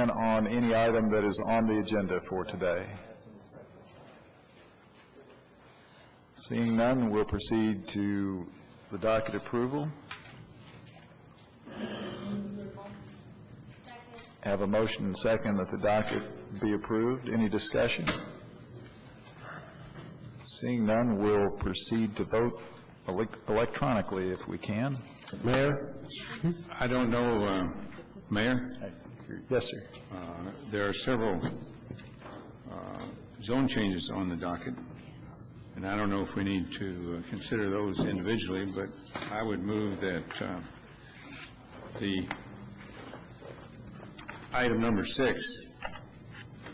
again on any item that is on the agenda for today? Seeing none, we'll proceed to the docket approval. Have a motion and second that the docket be approved. Any discussion? Seeing none, we'll proceed to vote electronically if we can. Mayor? I don't know, Mayor? Yes, sir. There are several zone changes on the docket, and I don't know if we need to consider those individually, but I would move that the item number 6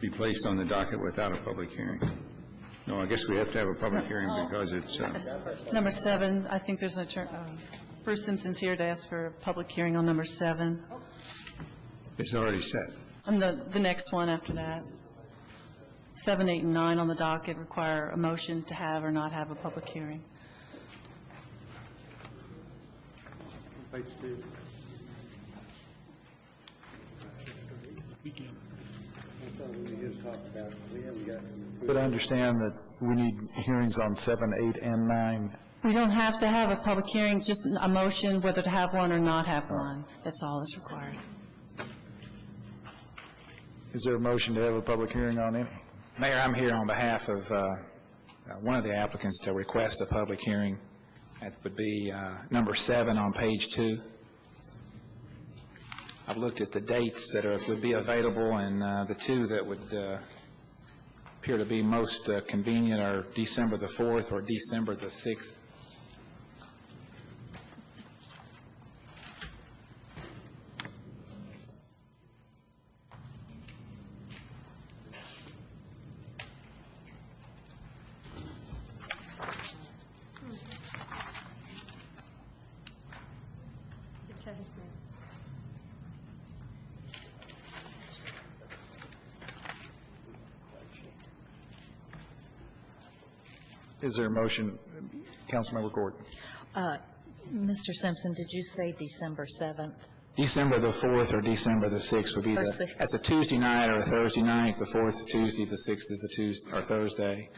be placed on the docket without a public hearing. No, I guess we have to have a public hearing because it's... Number 7, I think there's Bruce Simpson's here to ask for a public hearing on number 7. It's already set. And the next one after that. 7, 8, and 9 on the docket require a motion to have or not have a public hearing. But I understand that we need hearings on 7, 8, and 9. We don't have to have a public hearing, just a motion whether to have one or not have one. That's all that's required. Is there a motion to have a public hearing on it? Mayor, I'm here on behalf of one of the applicants to request a public hearing. That would be number 7 on page 2. I've looked at the dates that would be available, and the two that would appear to be most convenient are December the 4th or December the 6th. Is there a motion? Councilmember Gordon. Mr. Simpson, did you say December 7th? December the 4th or December the 6th would be that's a Tuesday night or a Thursday night. The 4th is Tuesday, the 6th is a Tuesday or Thursday.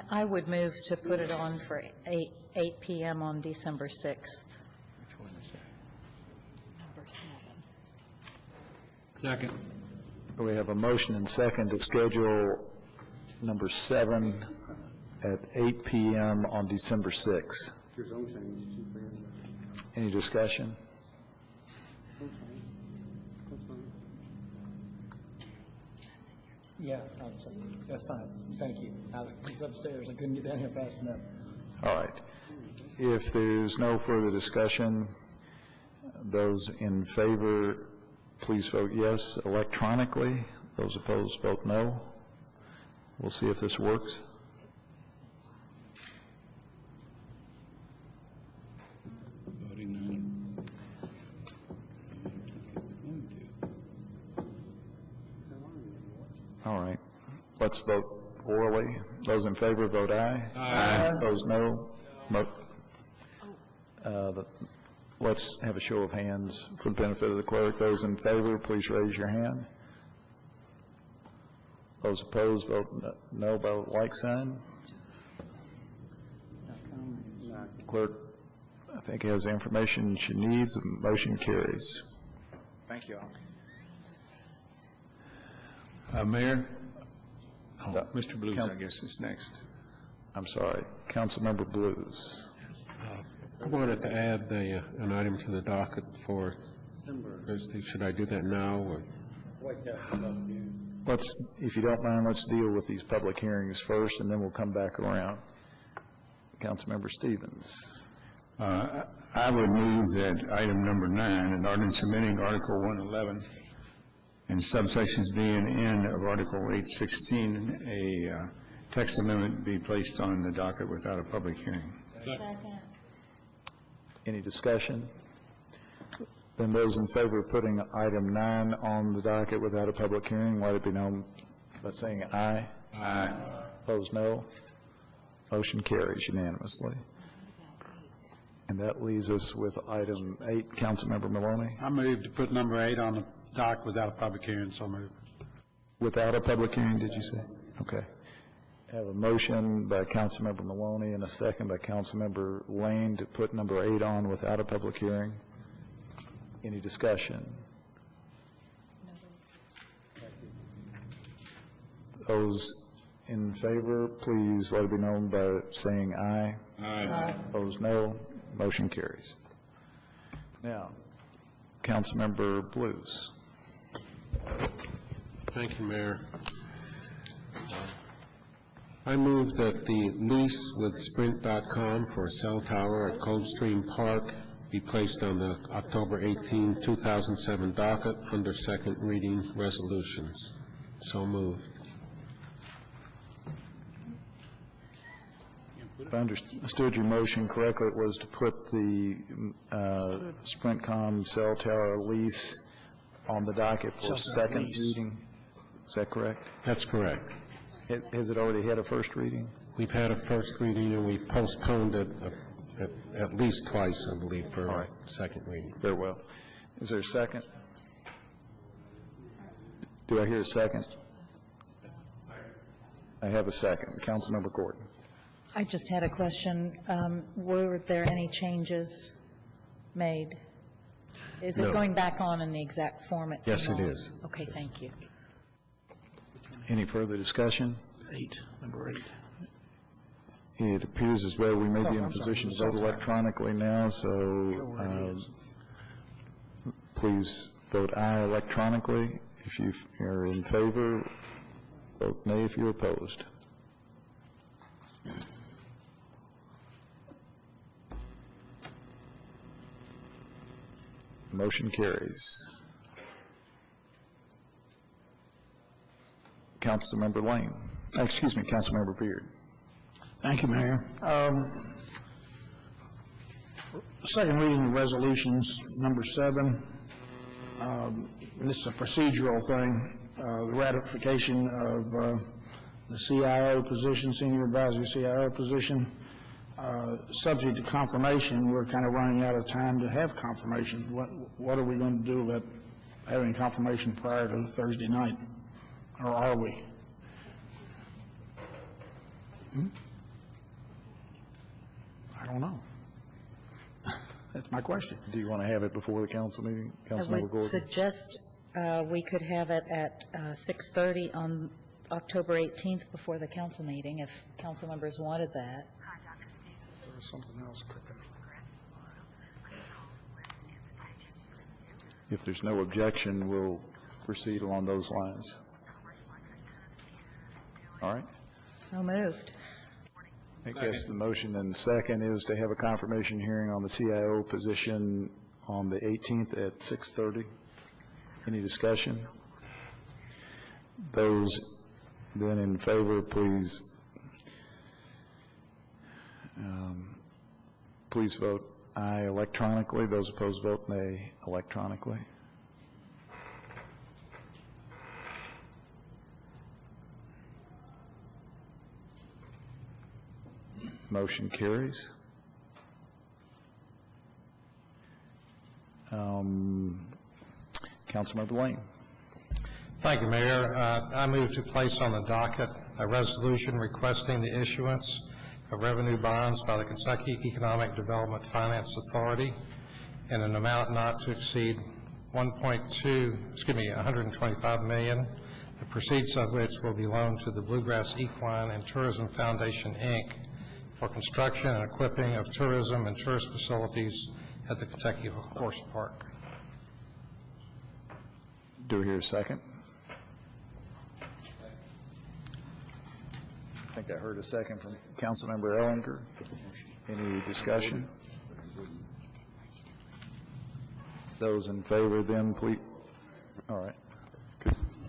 I would move to put it on for 8 p.m. on December 6th. Which one is that? Number 7. Second. We have a motion and second to schedule number 7 at 8 p.m. on December 6th. Any discussion? Yeah, that's fine. Thank you. I was upstairs. I couldn't get down here fast enough. All right. If there's no further discussion, those in favor, please vote yes electronically. Those opposed, vote no. We'll see if this works. All right. Let's vote orally. Those in favor, vote aye. Aye. Those no. Let's have a show of hands for the benefit of the clerk. Those in favor, please raise your hand. Those opposed, vote no by like sign. Clerk, I think, has the information she needs. The motion carries. Thank you all. Mayor? Mr. Blues, I guess, is next. I'm sorry. Councilmember Blues. I wanted to add an item to the docket for Thursday. Should I do that now? Or? If you don't mind, let's deal with these public hearings first, and then we'll come back around. Councilmember Stevens. I would move that item number 9, an ordinance amending Article 111 and subsections B and N of Article 816, a text amendment be placed on the docket without a public hearing. Second. Any discussion? Then those in favor of putting item 9 on the docket without a public hearing, let it be known by saying aye. Aye. Opposed, no. Motion carries unanimously. And that leaves us with item 8. Councilmember Maloney. I move to put number 8 on the dock without a public hearing, so move. Without a public hearing, did you say? Okay. Have a motion by Councilmember Maloney and a second by Councilmember Lane to put number 8 on without a public hearing. Any discussion? Those in favor, please let it be known by saying aye. Aye. Opposed, no. Motion carries. Now, Councilmember Blues. Thank you, Mayor. I move that the lease with Sprint.com for a cell tower at Coldstream Park be placed on the October 18, 2007 docket under second reading resolutions. So moved. If I understood your motion correctly, it was to put the Sprintcom cell tower lease on the docket for second reading. Is that correct? That's correct. Has it already had a first reading? We've had a first reading, and we've postponed it at least twice, I believe, for a second reading. Very well. Is there a second? Do I hear a second? I have a second. Councilmember Gordon. I just had a question. Were there any changes made? Is it No. going back on in the exact form it came Yes, it on? is. Okay, thank you. Any further discussion? Number 8. It appears as though we may be in a position to vote electronically now, so please vote aye electronically. If you are in favor, vote nay if you're opposed. Motion carries. Councilmember Lane. Excuse me, Councilmember Beard. Thank you, Mayor. Second reading of resolutions, number 7. This is a procedural thing, the ratification of the CIO position, Senior Advisory CIO position. Subject to confirmation, we're kind of running out of time to have confirmation. What are we going to do about having confirmation prior to Thursday night? Or are we? I don't know. That's my question. Do you want to have it before the council meeting, I Councilmember would Gordon? suggest we could have it at 6:30 on October 18th before the council meeting, if council members wanted that. There's something else cooking. If there's no objection, we'll proceed along those lines. All right? So moved. I guess the motion and second is to have a confirmation hearing on the CIO position on the 18th at 6:30. Any discussion? Those then in favor, please vote aye electronically. Those opposed, vote nay electronically. Motion carries. Councilmember Lane. Thank you, Mayor. I move to place on the docket a resolution requesting the issuance of revenue bonds by the Kentucky Economic Development Finance Authority in an amount not to exceed $125 million, the proceeds of which will be loaned to the Bluegrass Equine and Tourism Foundation, Inc., for construction and equipping of tourism and tourist facilities at the Kentucky Horse Park. Do we hear a second? I think I heard a second from Councilmember Ellinger. Any discussion? Those in favor then, please. All right.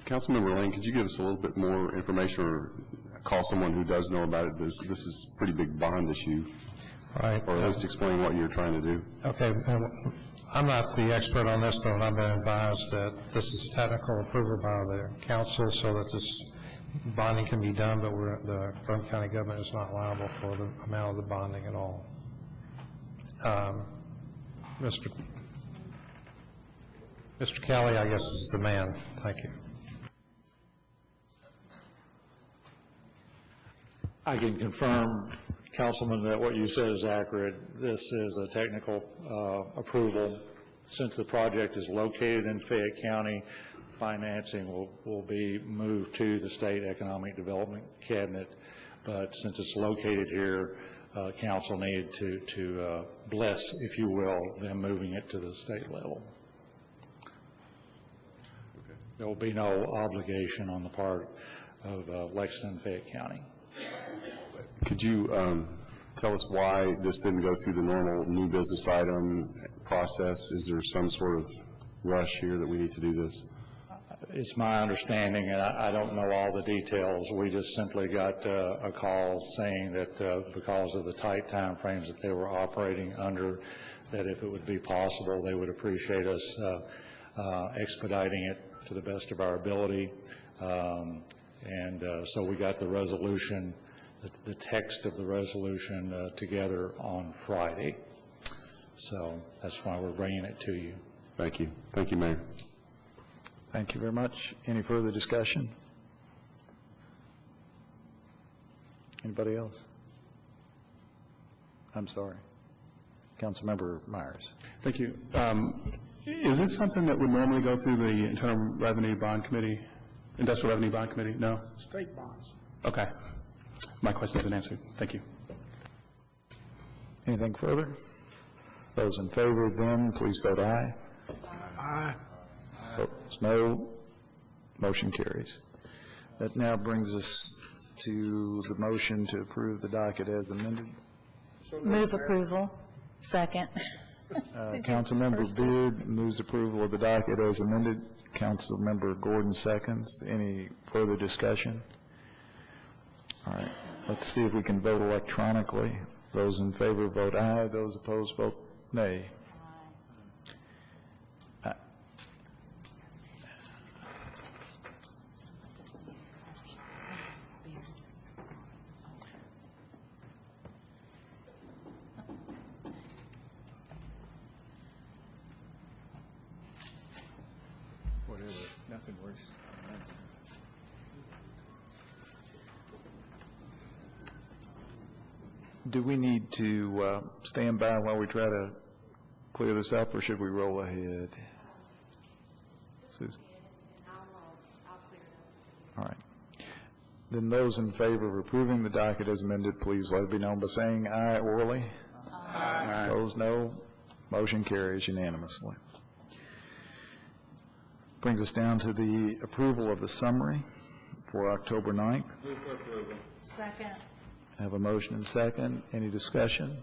Councilmember Lane, could you give us a little bit more information or call someone who does know about it? This is a pretty big bond issue. Right. Or at least explain what you're trying to do. Okay. I'm not the expert on this, but I've been advised that this is a technical approval by the council so that this bonding can be done, but the Bourbon County government is not liable for the amount of the bonding at all. Mr. Kelly, I guess, is the man. Thank you. I can confirm, Councilman, that what you said is accurate. This is a technical approval. Since the project is located in Fayette County, financing will be moved to the State Economic Development Cabinet. But since it's located here, council needed to bless, if you will, them moving it to the state level. There will be no obligation on the part of Lexington and Fayette County. Could you tell us why this didn't go through the normal new business item process? Is there some sort of rush here that we need to do this? It's my understanding, and I don't know all the details, we just simply got a call saying that because of the tight time frames that they were operating under, that if it would be possible, they would appreciate us expediting it to the best of our ability. So we got the resolution, the text of the resolution together on Friday. So that's why we're bringing it to you. Thank you. Thank you, Mayor. Thank you very much. Any further discussion? Anybody else? I'm sorry. Councilmember Myers. Thank you. Is this something that would normally go through the Internal Revenue Bond Committee, Industrial Revenue Bond Committee? No? State bonds. Okay. My question has been answered. Thank you. Anything further? Those in favor, then, please vote aye. Aye. Opposed, no. Motion carries. That now brings us to the motion to approve the docket as amended. Move approval. Second. Councilmember Beard moves approval of the docket as amended. Councilmember Gordon seconds. Any further discussion? All right. Let's see if we can vote electronically. Those in favor vote aye. Those opposed vote nay. Nothing worse. Do we need to stand by while we try to clear this up, or should we roll ahead? Susan? All right. Then those in favor of approving the docket as amended, please let it be known by saying aye orally. Aye. Opposed, no. Motion carries unanimously. Brings us down to the approval of the summary for October 9th. Move for approval. Second. I have a motion and second. Any discussion?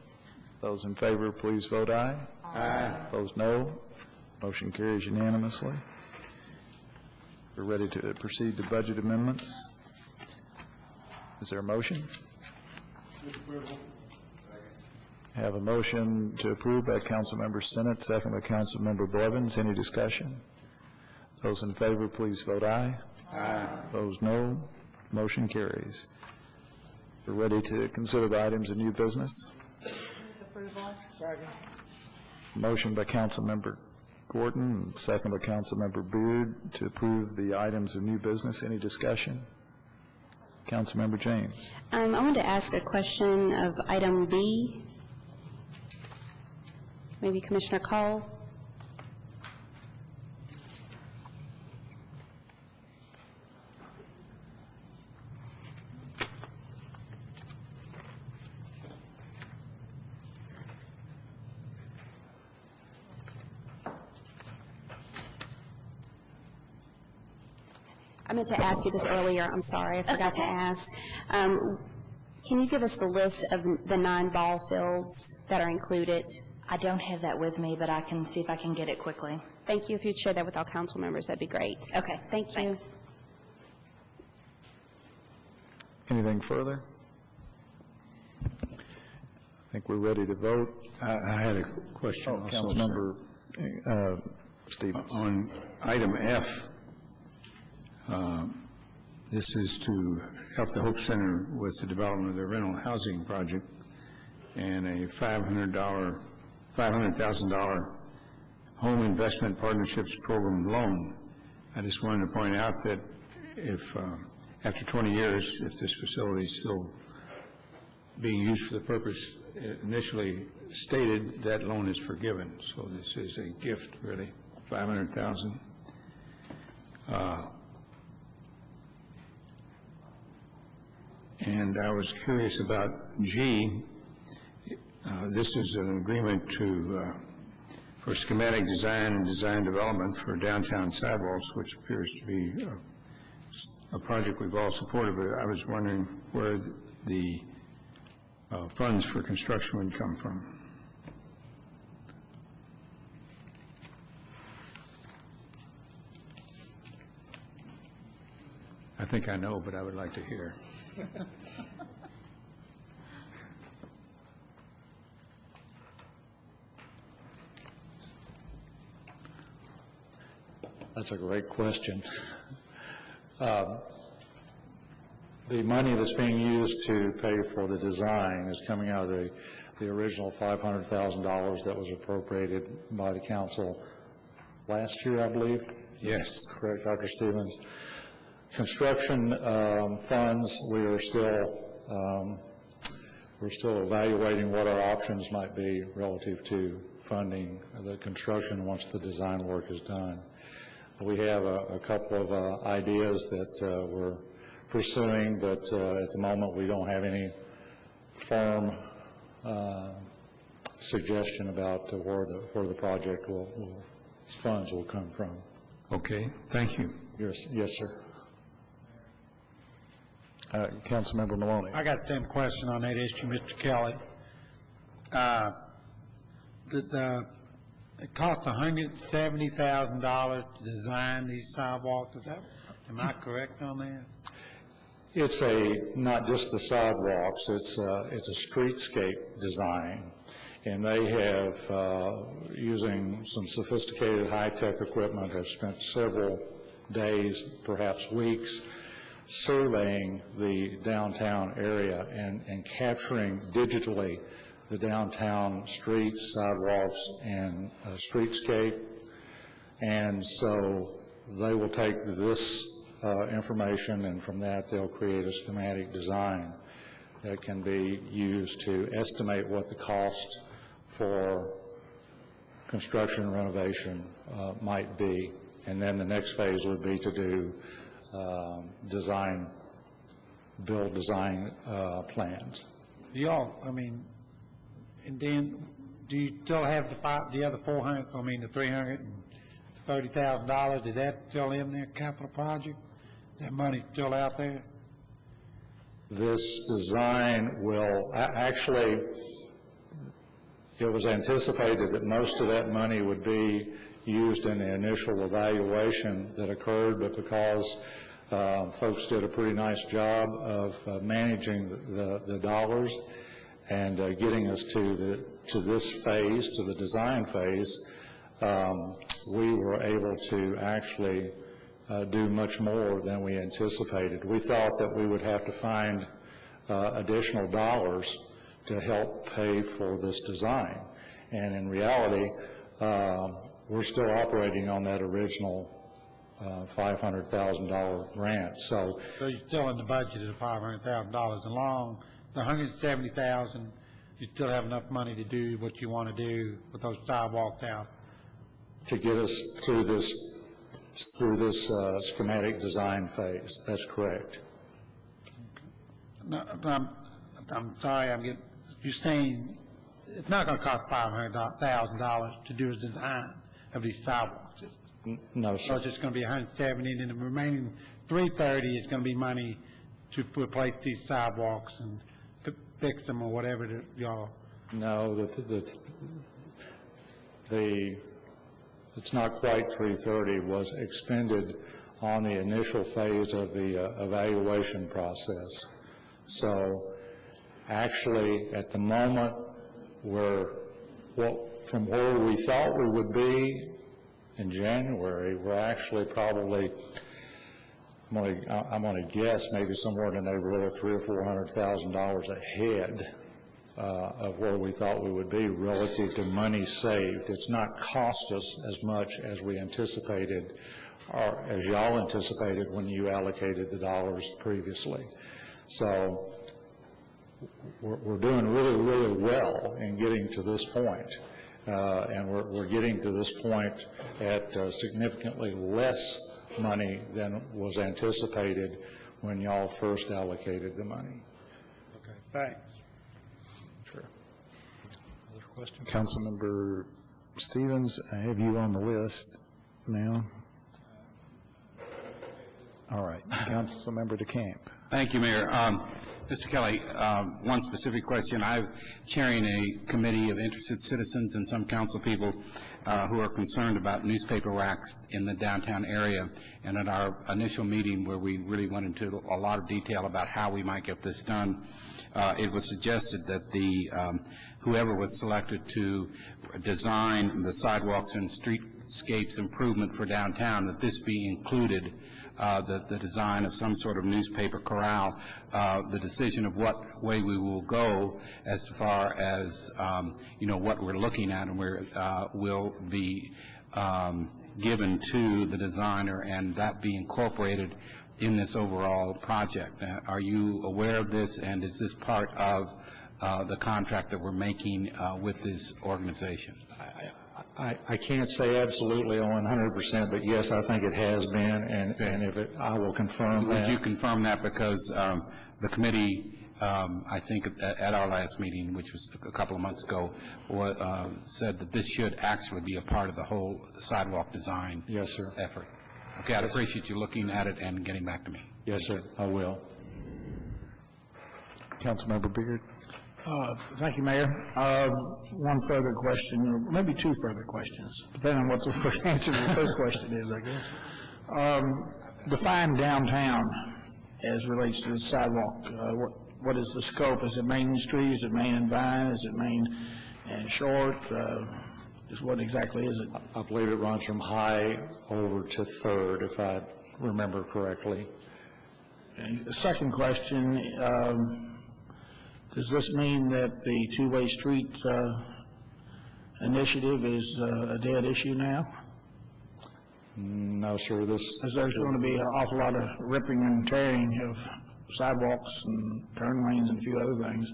Those in favor, please vote aye. Aye. Opposed, no. Motion carries unanimously. We're ready to proceed to budget amendments. Is there a motion? I have a motion to approve by Councilmember Stinnett, second by Councilmember Blevins. Any discussion? Those in favor, please vote aye. Aye. Opposed, no. Motion carries. We're ready to consider the items of new business. Approval. Second. Motion by Councilmember Gordon, second by Councilmember Beard to approve the items of new business. Any discussion? Councilmember James. I wanted to ask a question of item B. Maybe Commissioner Cole. I meant to ask you this earlier. I'm sorry. I forgot to ask. Can you give us the list of the 9 ball fields that are included? I don't have that with me, but I can see if I can get it quickly. Thank you. If you'd share that with all council members, that'd be great. Okay. Thank you. Thanks. Anything further? I think we're ready to vote. I had a question also. Councilmember Stevens. On item F, this is to help the Hope Center with the development of their rental housing project and a $500,000 home investment partnerships program loan. I just wanted to point out that if, after 20 years, if this facility is still being used for the purpose initially stated, that loan is forgiven. So this is a gift, really, $500,000. And I was curious about G. This is an agreement for schematic design and design development for downtown sidewalks, which appears to be a project we've all supported, but I was wondering where the funds for construction would come from. I think I know, but I would like to hear. That's a great question. The money that's being used to pay for the design is coming out of the original $500,000 that was appropriated by the council last year, I believe. Yes. Correct, Dr. Stevens. Construction funds, we're still evaluating what our options might be relative to funding the construction once the design work is done. We have a couple of ideas that we're pursuing, but at the moment we don't have any firm suggestion about where the project funds will come from. Okay, thank you. Yes, sir. Councilmember Maloney. I got the same question on that issue, Mr. Kelly. It cost $170,000 to design these sidewalks. Am I correct on that? It's not just the sidewalks. It's a streetscape design, and they have, using some sophisticated high-tech equipment, have spent several days, perhaps weeks, surveying the downtown area and capturing digitally the downtown streets, sidewalks, and streetscape. And so they will take this information, and from that they'll create a schematic design that can be used to estimate what the cost for construction and renovation might be. And then the next phase would be to do build design plans. And then do you still have the other the $330,000, is that still in their capital project? That money still out there? This design will, actually, it was anticipated that most of that money would be used in the initial evaluation that occurred, but because folks did a pretty nice job of managing the dollars and getting us to this phase, to the design phase, we were able to actually do much more than we anticipated. We thought that we would have to find additional dollars to help pay for this design. And in reality, we're still operating on that original $500,000 grant. So you're still in the budget of $500,000 along the $170,000. You still have enough money to do what you want to do with those sidewalks out to get us through this schematic design phase. That's correct. No, I'm sorry. You're saying it's not going to cost $500,000 to do a design of these sidewalks. No, sir. So it's just going to be $170,000, and then the remaining $330,000 is going to be money to replace these sidewalks and fix them or whatever y'all. No, it's not quite $330,000 was expended on the initial phase of the evaluation process. So actually, at the moment, from where we thought we would be in January, we're actually probably, I'm going to guess, maybe somewhere in the neighborhood of $300,000 or $400,000 ahead of where we thought we would be relative to money saved. It's not cost us as much as we anticipated, or as y'all anticipated when you allocated the dollars previously. So we're doing really, really well in getting to this point. And we're getting to this point at significantly less money than was anticipated when y'all first allocated the money. Okay, thanks. Sure. Other questions? Councilmember Stevens, I have you on the list now. All right, Councilmember DeCamp. Thank you, Mayor. Mr. Kelly, one specific question. I'm chairing a committee of interested citizens and some council people who are concerned about newspaper racks in the downtown area. And at our initial meeting where we really went into a lot of detail about how we might get this done, it was suggested that the whoever was selected to design the sidewalks and streetscapes improvement for downtown, that this be included, the design of some sort of newspaper corral, the decision of what way we will go as far as, what we're looking at and where will be given to the designer, and that be incorporated in this overall project. Are you aware of this, and is this part of the contract that we're making with this organization? I can't say absolutely 100%, but yes, I think it has been, and if it, I will confirm that. Would you confirm that? Because the committee, I think at our last meeting, which was a couple of months ago, said that this should actually be a part of the whole sidewalk design Yes, sir. effort. Okay, I'd appreciate you looking at it and getting back to me. Yes, sir, I will. Councilmember Beard. Thank you, Mayor. One further question, or maybe two further questions, depending on what the first answer to the first question is, I guess. Define downtown as relates to the sidewalk. What is the scope? Is it Main Street? Is it Main and Vine? Is it Main and Short? Just what exactly is it? I believe it runs from High over to Third, if I remember correctly. Okay. The second question, does this mean that the two-way street initiative is a dead issue now? No, sir. Because there's going to be an awful lot of ripping and tearing of sidewalks and turn lanes and a few other things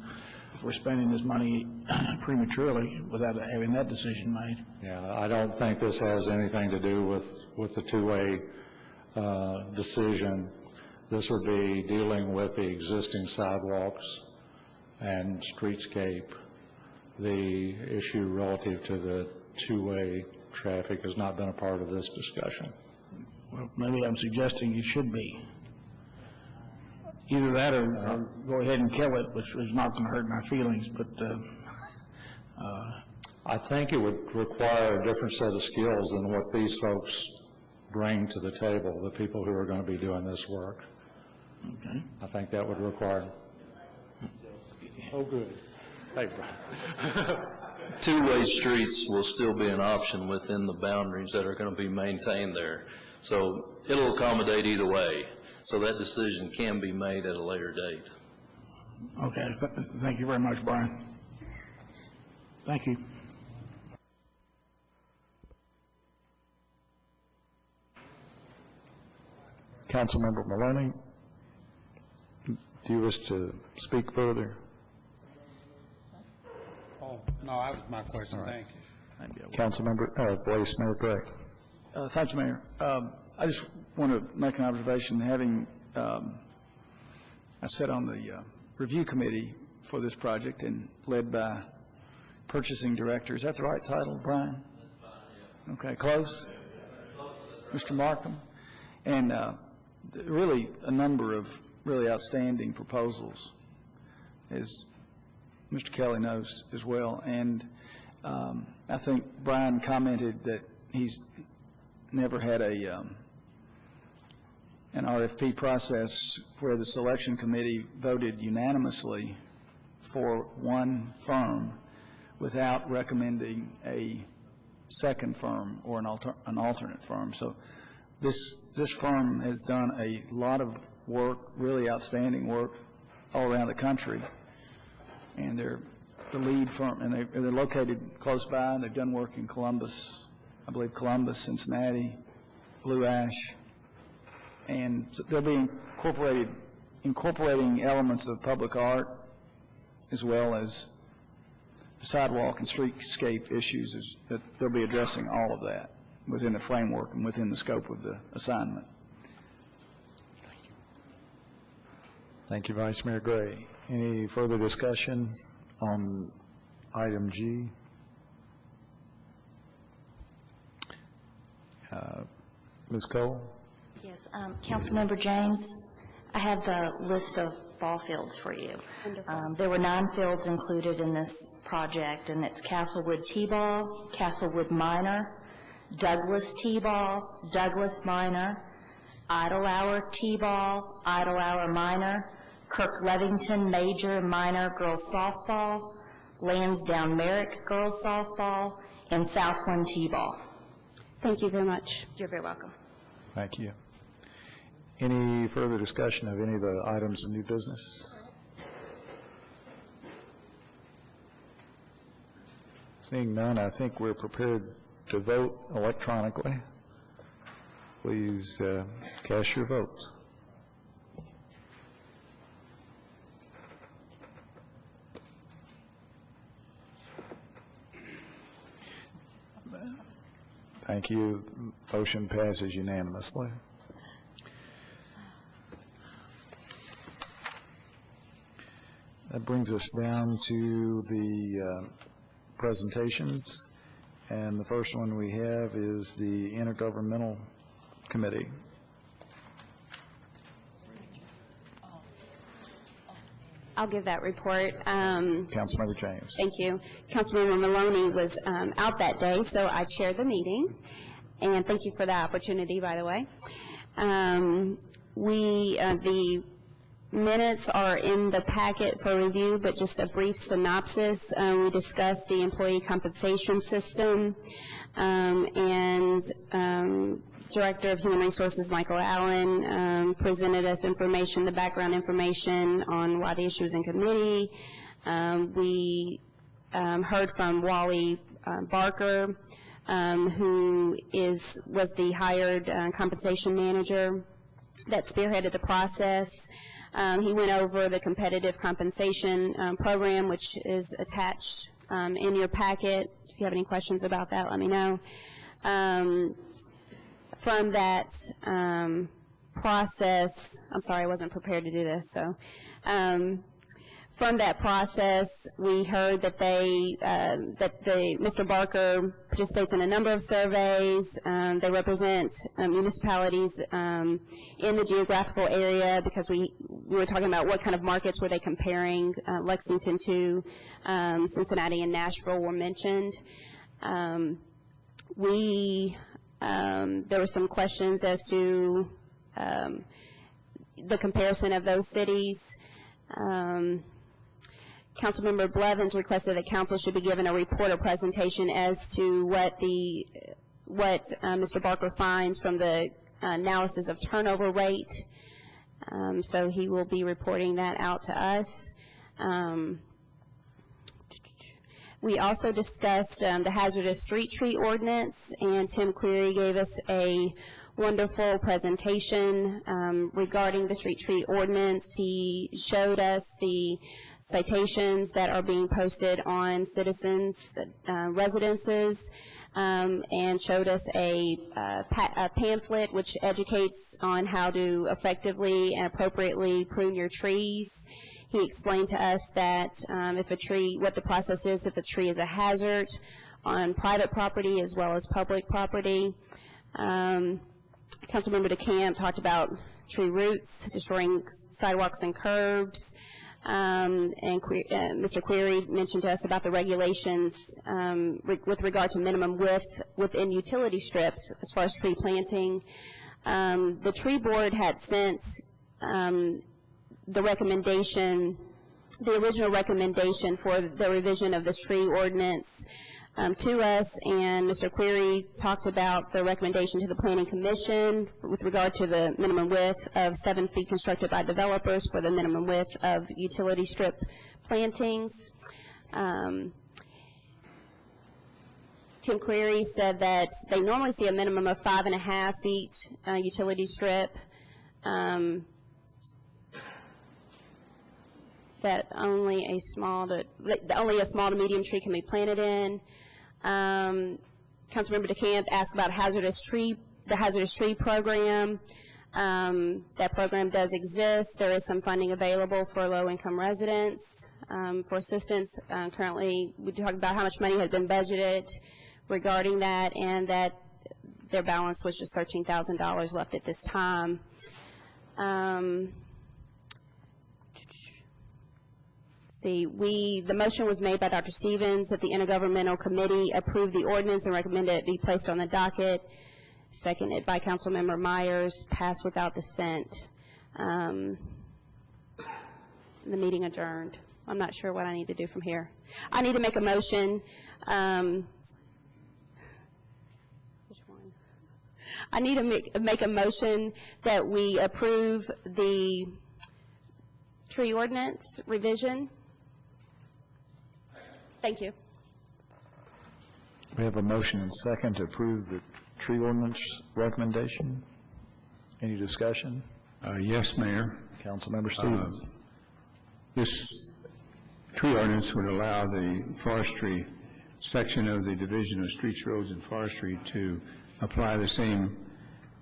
if we're spending this money prematurely without having that decision made. Yeah, I don't think this has anything to do with the two-way decision. This would be dealing with the existing sidewalks and streetscape. The issue relative to the two-way traffic has not been a part of this discussion. Well, maybe I'm suggesting it should be. Either that or go ahead and kill it, which is not going to hurt my feelings, but I think it would require a different set of skills than what these folks bring to the table, the people who are going to be doing this work. Okay. I think that would require. Oh, good. Hey, Brian. Two-way streets will still be an option within the boundaries that are going to be maintained there. So it'll accommodate either way. So that decision can be made at a later date. Okay. Thank you very much, Brian. Thank you. Councilmember Maloney, do you wish to speak further? Oh, no, that was my question. Thank you. Councilmember, Vice Mayor Gray. Thank you, Mayor. I just want to make an observation. Having I sat on the review committee for this project and led by purchasing director. Is that the right title, Brian? Okay, close. Mr. Markham. And really a number of really outstanding proposals, as Mr. Kelly knows as well. And I think Brian commented that he's never had an RFP process where the selection committee voted unanimously for one firm without recommending a second firm or an alternate firm. So this firm has done a lot of work, really outstanding work all around the country. And they're the lead firm, and they're located close by, and they've done work in Columbus, I believe Columbus, Cincinnati, Blue Ash, and so they'll be incorporating elements of public art as well as the sidewalk and streetscape issues, is that they'll be addressing all of that within the framework and within the scope of the assignment. Thank you, Vice Mayor Gray. Any further discussion on item G? Ms. Cole? Yes, Councilmember James, I have the list of ball fields for you. There were 9 fields included in this project, and it's Castlewood T-ball, Castlewood Minor, Douglas T-ball, Douglas Minor, Idlehour T-ball, Idlehour Minor, Kirk Levington Major Minor Girls Softball, Lansdowne Merrick Girls Softball, and Southland T-ball. Thank you very much. You're very welcome. Thank you. Any further discussion of any of the items of new business? Seeing none, I think we're prepared to vote electronically. Please cast your votes. Thank you. Motion passes unanimously. That brings us down to the presentations, and the first one we have is the Intergovernmental Committee. I'll give that report. Councilmember James. Thank you. Councilmember Maloney was out that day, so I chaired the meeting, and thank you for the opportunity, by the way. The minutes are in the packet for review, but just a brief synopsis. We discussed the employee compensation system, and Director of Human Resources, Michael Allen, presented us information, the background information on why the issue was in committee. We heard from Wally Barker, who was the hired compensation manager that spearheaded the process. He went over the competitive compensation program, which is attached in your packet. If you have any questions about that, let me know. From that process, I'm sorry, I wasn't prepared to do this, so from that process, we heard that Mr. Barker participates in a number of surveys. They represent municipalities in the geographical area, because we were talking about what kind of markets were they comparing. Lexington to Cincinnati and Nashville were mentioned. There were some questions as to the comparison of those cities. Councilmember Blevins requested that council should be given a report or presentation as to what Mr. Barker finds from the analysis of turnover rate. So he will be reporting that out to us. We also discussed the hazardous street tree ordinance, and Tim Query gave us a wonderful presentation regarding the street tree ordinance. He showed us the citations that are being posted on citizens' residences, and showed us a pamphlet which educates on how to effectively and appropriately prune your trees. He explained to us that what the process is if a tree is a hazard on private property as well as public property. Councilmember DeCamp talked about tree roots, destroying sidewalks and curbs. And Mr. Query mentioned to us about the regulations with regard to minimum width within utility strips as far as tree planting. The tree board had sent the original recommendation for the revision of this tree ordinance to us, and Mr. Query talked about the recommendation to the Planning Commission with regard to the minimum width of 7 feet constructed by developers for the minimum width of utility strip plantings. Tim Query said that they normally see a minimum of 5.5 feet utility strip. that only a small to medium tree can be planted in. Councilmember DeCamp asked about the hazardous tree program. That program does exist. There is some funding available for low-income residents for assistance. Currently, we talked about how much money had been budgeted regarding that, and that their balance was just $13,000 left at this time. The motion was made by Dr. Stevens that the Intergovernmental Committee approve the ordinance and recommend it be placed on the docket. Seconded by Councilmember Myers, passed without dissent. The meeting adjourned. I'm not sure what I need to do from here. I need to make a motion. Which one? I need to make a motion that we approve the tree ordinance revision. Thank you. We have a motion and second to approve the tree ordinance recommendation. Any discussion? Yes, Mayor. Councilmember Stevens. This tree ordinance would allow the forestry section of the Division of Streets, Roads, and Forestry to apply the same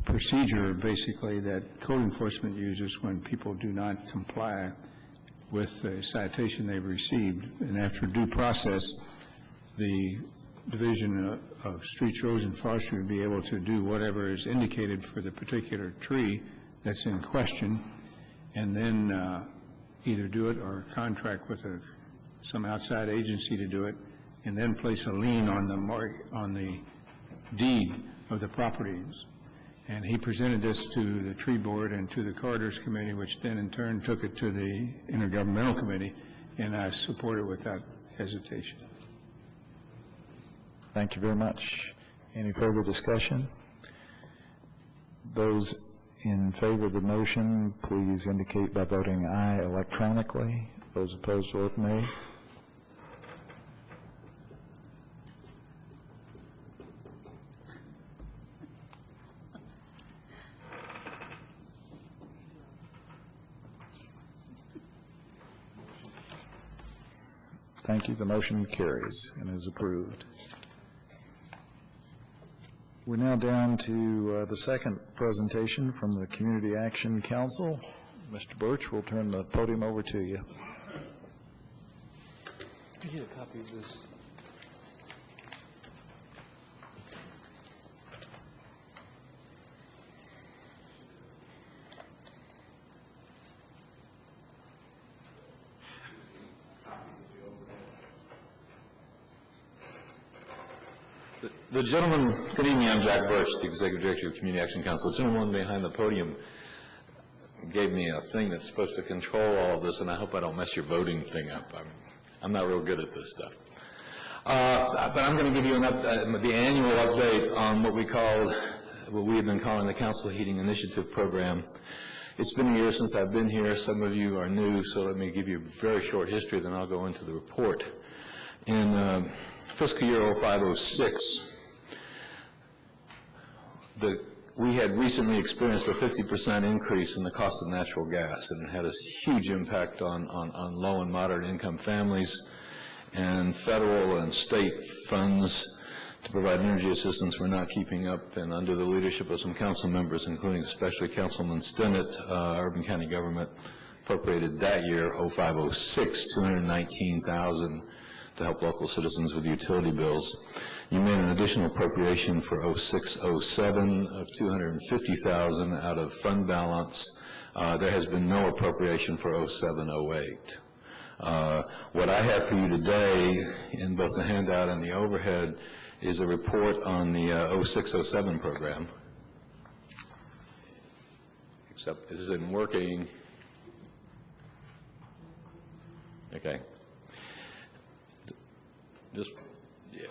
procedure, basically, that code enforcement uses when people do not comply with a citation they've received. And after due process, the Division of Streets, Roads, and Forestry would be able to do whatever is indicated for the particular tree that's in question, and then either do it or contract with some outside agency to do it, and then place a lien on the deed of the properties. And he presented this to the Tree Board and to the Corridors Committee, which then in turn took it to the Intergovernmental Committee, and I support it without hesitation. Thank you very much. Any further discussion? Those in favor of the motion, please indicate by voting aye electronically. Those opposed, vote nay. Thank you. The motion carries and is approved. We're now down to the second presentation from the Community Action Council. Mr. Birch, we'll turn the podium over to you. Can you get a copy of this? The gentleman, good evening, I'm Jack Birch, the Executive Director of Community Action Council. The gentleman behind the podium gave me a thing that's supposed to control all of this, and I hope I don't mess your voting thing up. I'm not real good at this stuff. But I'm going to give you the annual update on what we have been calling the Council Heating Initiative Program. It's been a year since I've been here. Some of you are new, so let me give you a very short history, then I'll go into the report. In fiscal year 05-06, we had recently experienced a 50% increase in the cost of natural gas, and it had a huge impact on low and moderate income families, and federal and state funds to provide energy assistance were not keeping up, and under the leadership of some council members, including especially Councilman Stinnett, Urban County government appropriated that year, 05-06, $219,000 to help local citizens with utility bills. You made an additional appropriation for 06-07 of $250,000 out of fund balance. There has been no appropriation for 07-08. What I have for you today, in both the handout and the overhead, is a report on the 06-07 program. Except this isn't working. Okay. Yeah.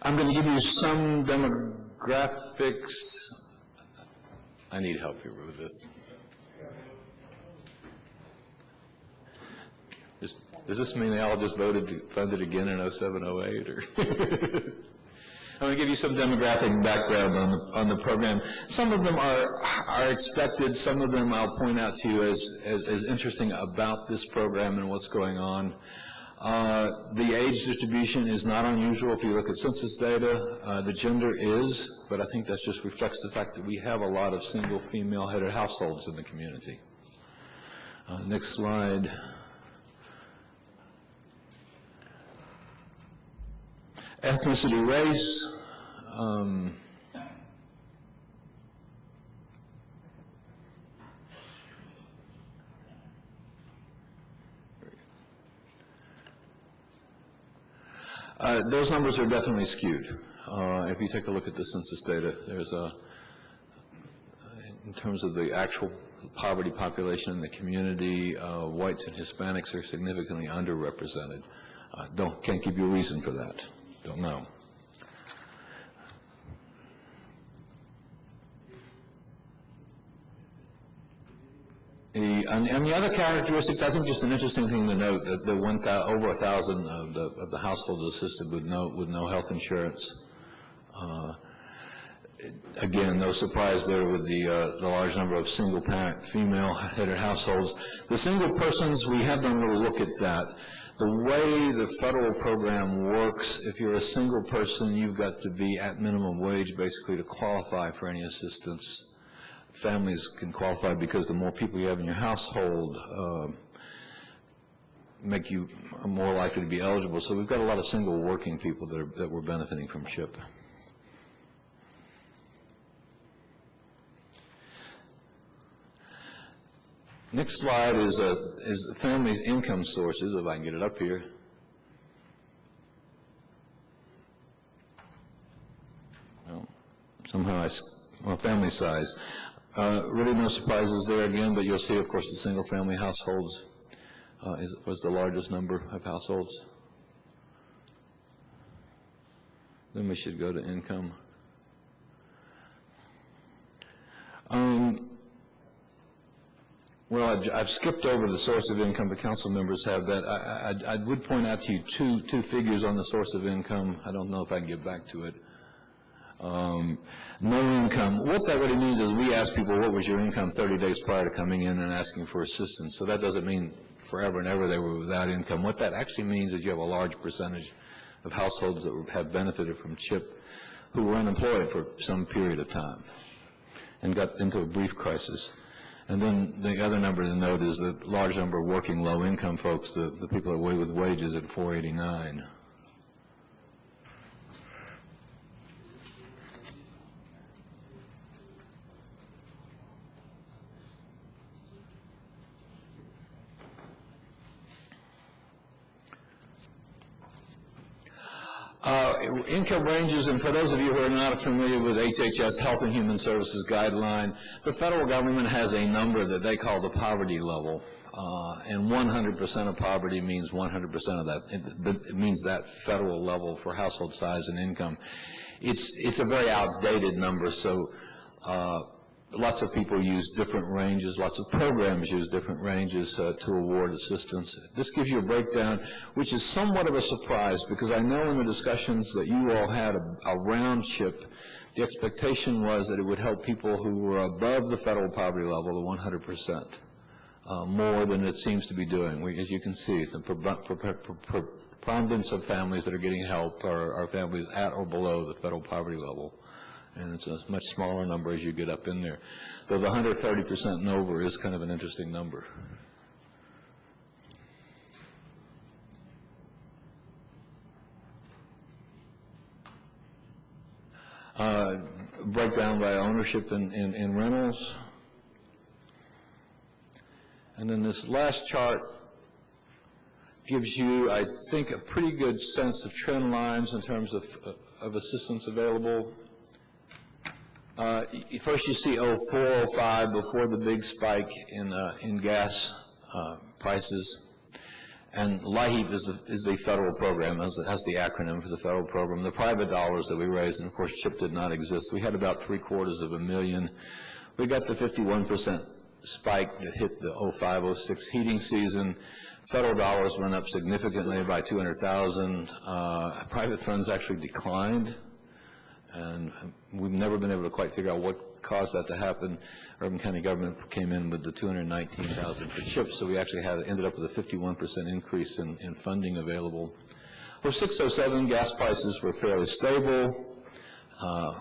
I'm going to give you some demographics. I need help here with this. Does this mean they all just funded again in 07-08? Or I'm going to give you some demographic background on the program. Some of them are expected. Some of them I'll point out to you as interesting about this program and what's going on. The age distribution is not unusual if you look at census data. The gender is, but I think that just reflects the fact that we have a lot of single female-headed households in the community. Next slide. Ethnicity, race. Those numbers are definitely skewed. If you take a look at the census data, there's in terms of the actual poverty population in the community, whites and Hispanics are significantly underrepresented. Can't give you a reason for that. Don't know. And the other characteristics, I think just an interesting thing to note, that the over 1,000 of the households assisted with no health insurance. Again, no surprise there with the large number of single-parent, female-headed households. The single persons, we have done a little look at that. The way the federal program works, if you're a single person, you've got to be at minimum wage basically to qualify for any assistance. Families can qualify because the more people you have in your household make you more likely to be eligible. So we've got a lot of single working people that were benefiting from CHIP. Next slide is family income sources, if I can get it up here. Well, somehow family size. Really no surprises there again, but you'll see, of course, the single-family households was the largest number of households. Then we should go to income. Well, I've skipped over the source of income. The council members have that. I would point out to you two figures on the source of income. I don't know if I can get back to it. No income. What that really means is we ask people, what was your income 30 days prior to coming in and asking for assistance. So that doesn't mean forever and ever they were without income. What that actually means is you have a large percentage of households that have benefited from CHIP who were unemployed for some period of time and got into a brief crisis. And then the other number to note is the large number of working low-income folks, the people that with wages at 489. Income ranges, and for those of you who are not familiar with HHS Health and Human Services Guideline, the federal government has a number that they call the poverty level, and 100% of poverty means 100% of that. It means that federal level for household size and income. It's a very outdated number, so lots of people use different ranges, lots of programs use different ranges to award assistance. This gives you a breakdown, which is somewhat of a surprise, because I know in the discussions that you all had around CHIP, the expectation was that it would help people who were above the federal poverty level, the 100%, more than it seems to be doing. As you can see, the preponderance of families that are getting help are families at or below the federal poverty level. And it's a much smaller number as you get up in there. Though the 130% and over is kind of an interesting number. Breakdown by ownership in rentals. And then this last chart gives you, I think, a pretty good sense of trend lines in terms of assistance available. First you see 04, 05, before the big spike in gas prices. And LIHEAP is the federal program, has the acronym for the federal program. The private dollars that we raised, and of course CHIP did not exist. We had about $750,000. We got the 51% spike that hit the 05, 06 heating season. Federal dollars went up significantly by $200,000. Private funds actually declined. and we've never been able to quite figure out what caused that to happen. Urban County government came in with the $219,000 for CHIP, so we actually ended up with a 51% increase in funding available. For 607, gas prices were fairly stable,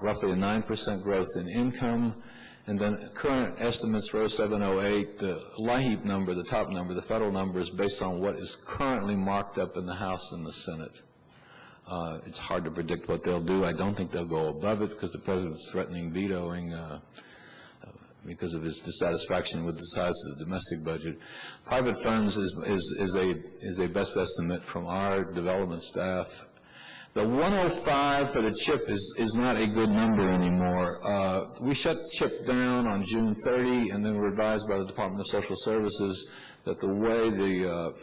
roughly a 9% growth in income. And then current estimates for 0708, the LIHEAP number, the top number, the federal number, is based on what is currently marked up in the House and the Senate. It's hard to predict what they'll do. I don't think they'll go above it because the president's threatening vetoing because of his dissatisfaction with the size of the domestic budget. Private funds is a best estimate from our development staff. The 105 for the CHIP is not a good number anymore. We shut CHIP down on June 30 and then were advised by the Department of Social Services that the way the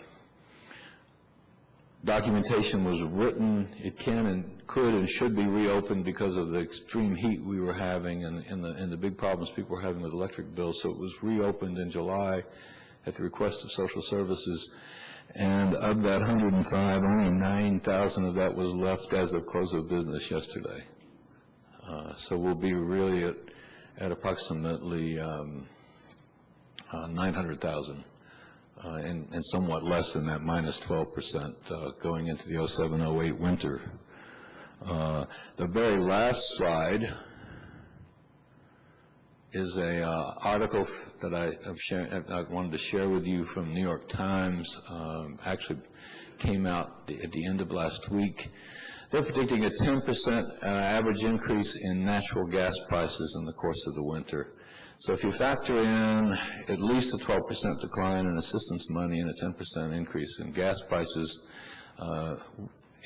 documentation was written, it can and could and should be reopened because of the extreme heat we were having and the big problems people were having with electric bills. So it was reopened in July at the request of Social Services. And of that 105, only 9,000 of that was left as of close of business yesterday. So we'll be really at approximately 900,000. And somewhat less than that, minus 12% going into the 07-08 winter. The very last slide is a article that I wanted to share with you from New York Times. Actually came out at the end of last week. They're predicting a 10% average increase in natural gas prices in the course of the winter. So if you factor in at least a 12% decline in assistance money and a 10% increase in gas prices,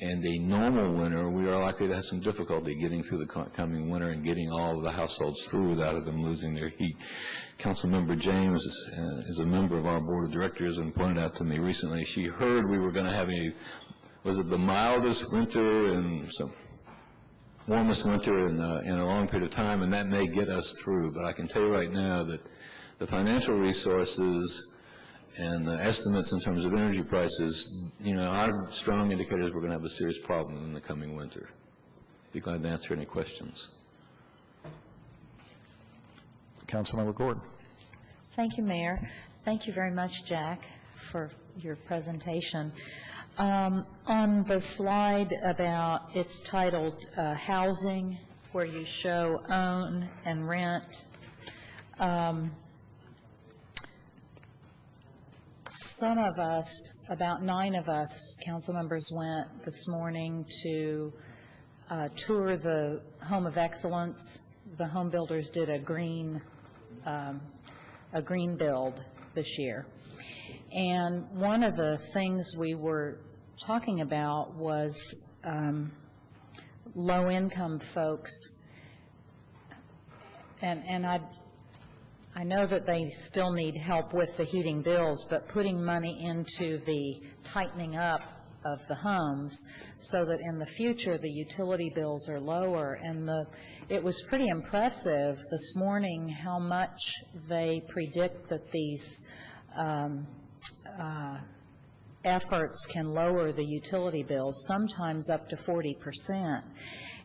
and a normal winter, we are likely to have some difficulty getting through the coming winter and getting all of the households through without them losing their heat. Councilmember James is a member of our board of directors and pointed out to me recently she heard we were going to have was it the mildest winter and some warmest winter in a long period of time, and that may get us through. But I can tell you right now that the financial resources and the estimates in terms of energy prices, are strong indicators we're going to have a serious problem in the coming winter. Be glad to answer any questions. Councilmember Gordon. Thank you, Mayor. Thank you very much, Jack, for your presentation. On the slide about, it's titled Housing, where you show own and rent. Some of us, about 9 of us, council members, went this morning to tour the Home of Excellence. The home builders did a green build this year. And one of the things we were talking about was low-income folks. And I know that they still need help with the heating bills, but putting money into the tightening up of the homes so that in the future the utility bills are lower. And it was pretty impressive this morning how much they predict that these efforts can lower the utility bills, sometimes up to 40%.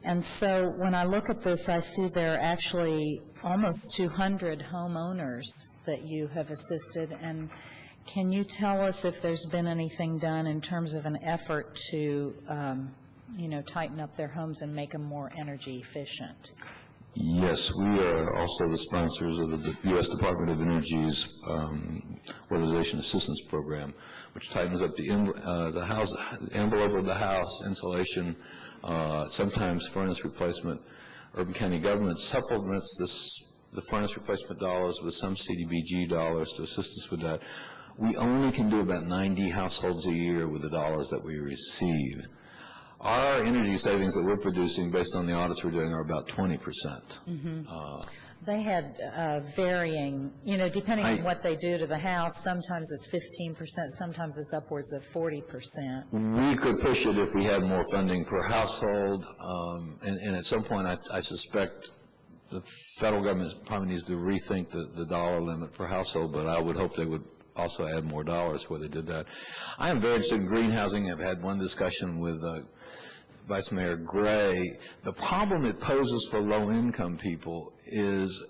And so when I look at this, I see there are actually almost 200 homeowners that you have assisted. And can you tell us if there's been anything done in terms of an effort to, tighten up their homes and make them more energy efficient? Yes, we are also the sponsors of the U.S. Department of Energy's Weatherization Assistance Program, which tightens up the envelope of the house, insulation, sometimes furnace replacement. Urban County government supplements the furnace replacement dollars with some CDBG dollars to assist us with that. We only can do about 90 households a year with the dollars that we receive. Our energy savings that we're producing based on the audits we're doing are about 20%. Mm-hmm. They had varying, depending on what they do to the house, sometimes it's 15%, sometimes it's upwards of 40%. We could push it if we had more funding per household, and at some point I suspect the federal government probably needs to rethink the dollar limit per household, but I would hope they would also add more dollars where they did that. I am very interested in green housing. I've had one discussion with Vice Mayor Gray, the problem it poses for low-income people is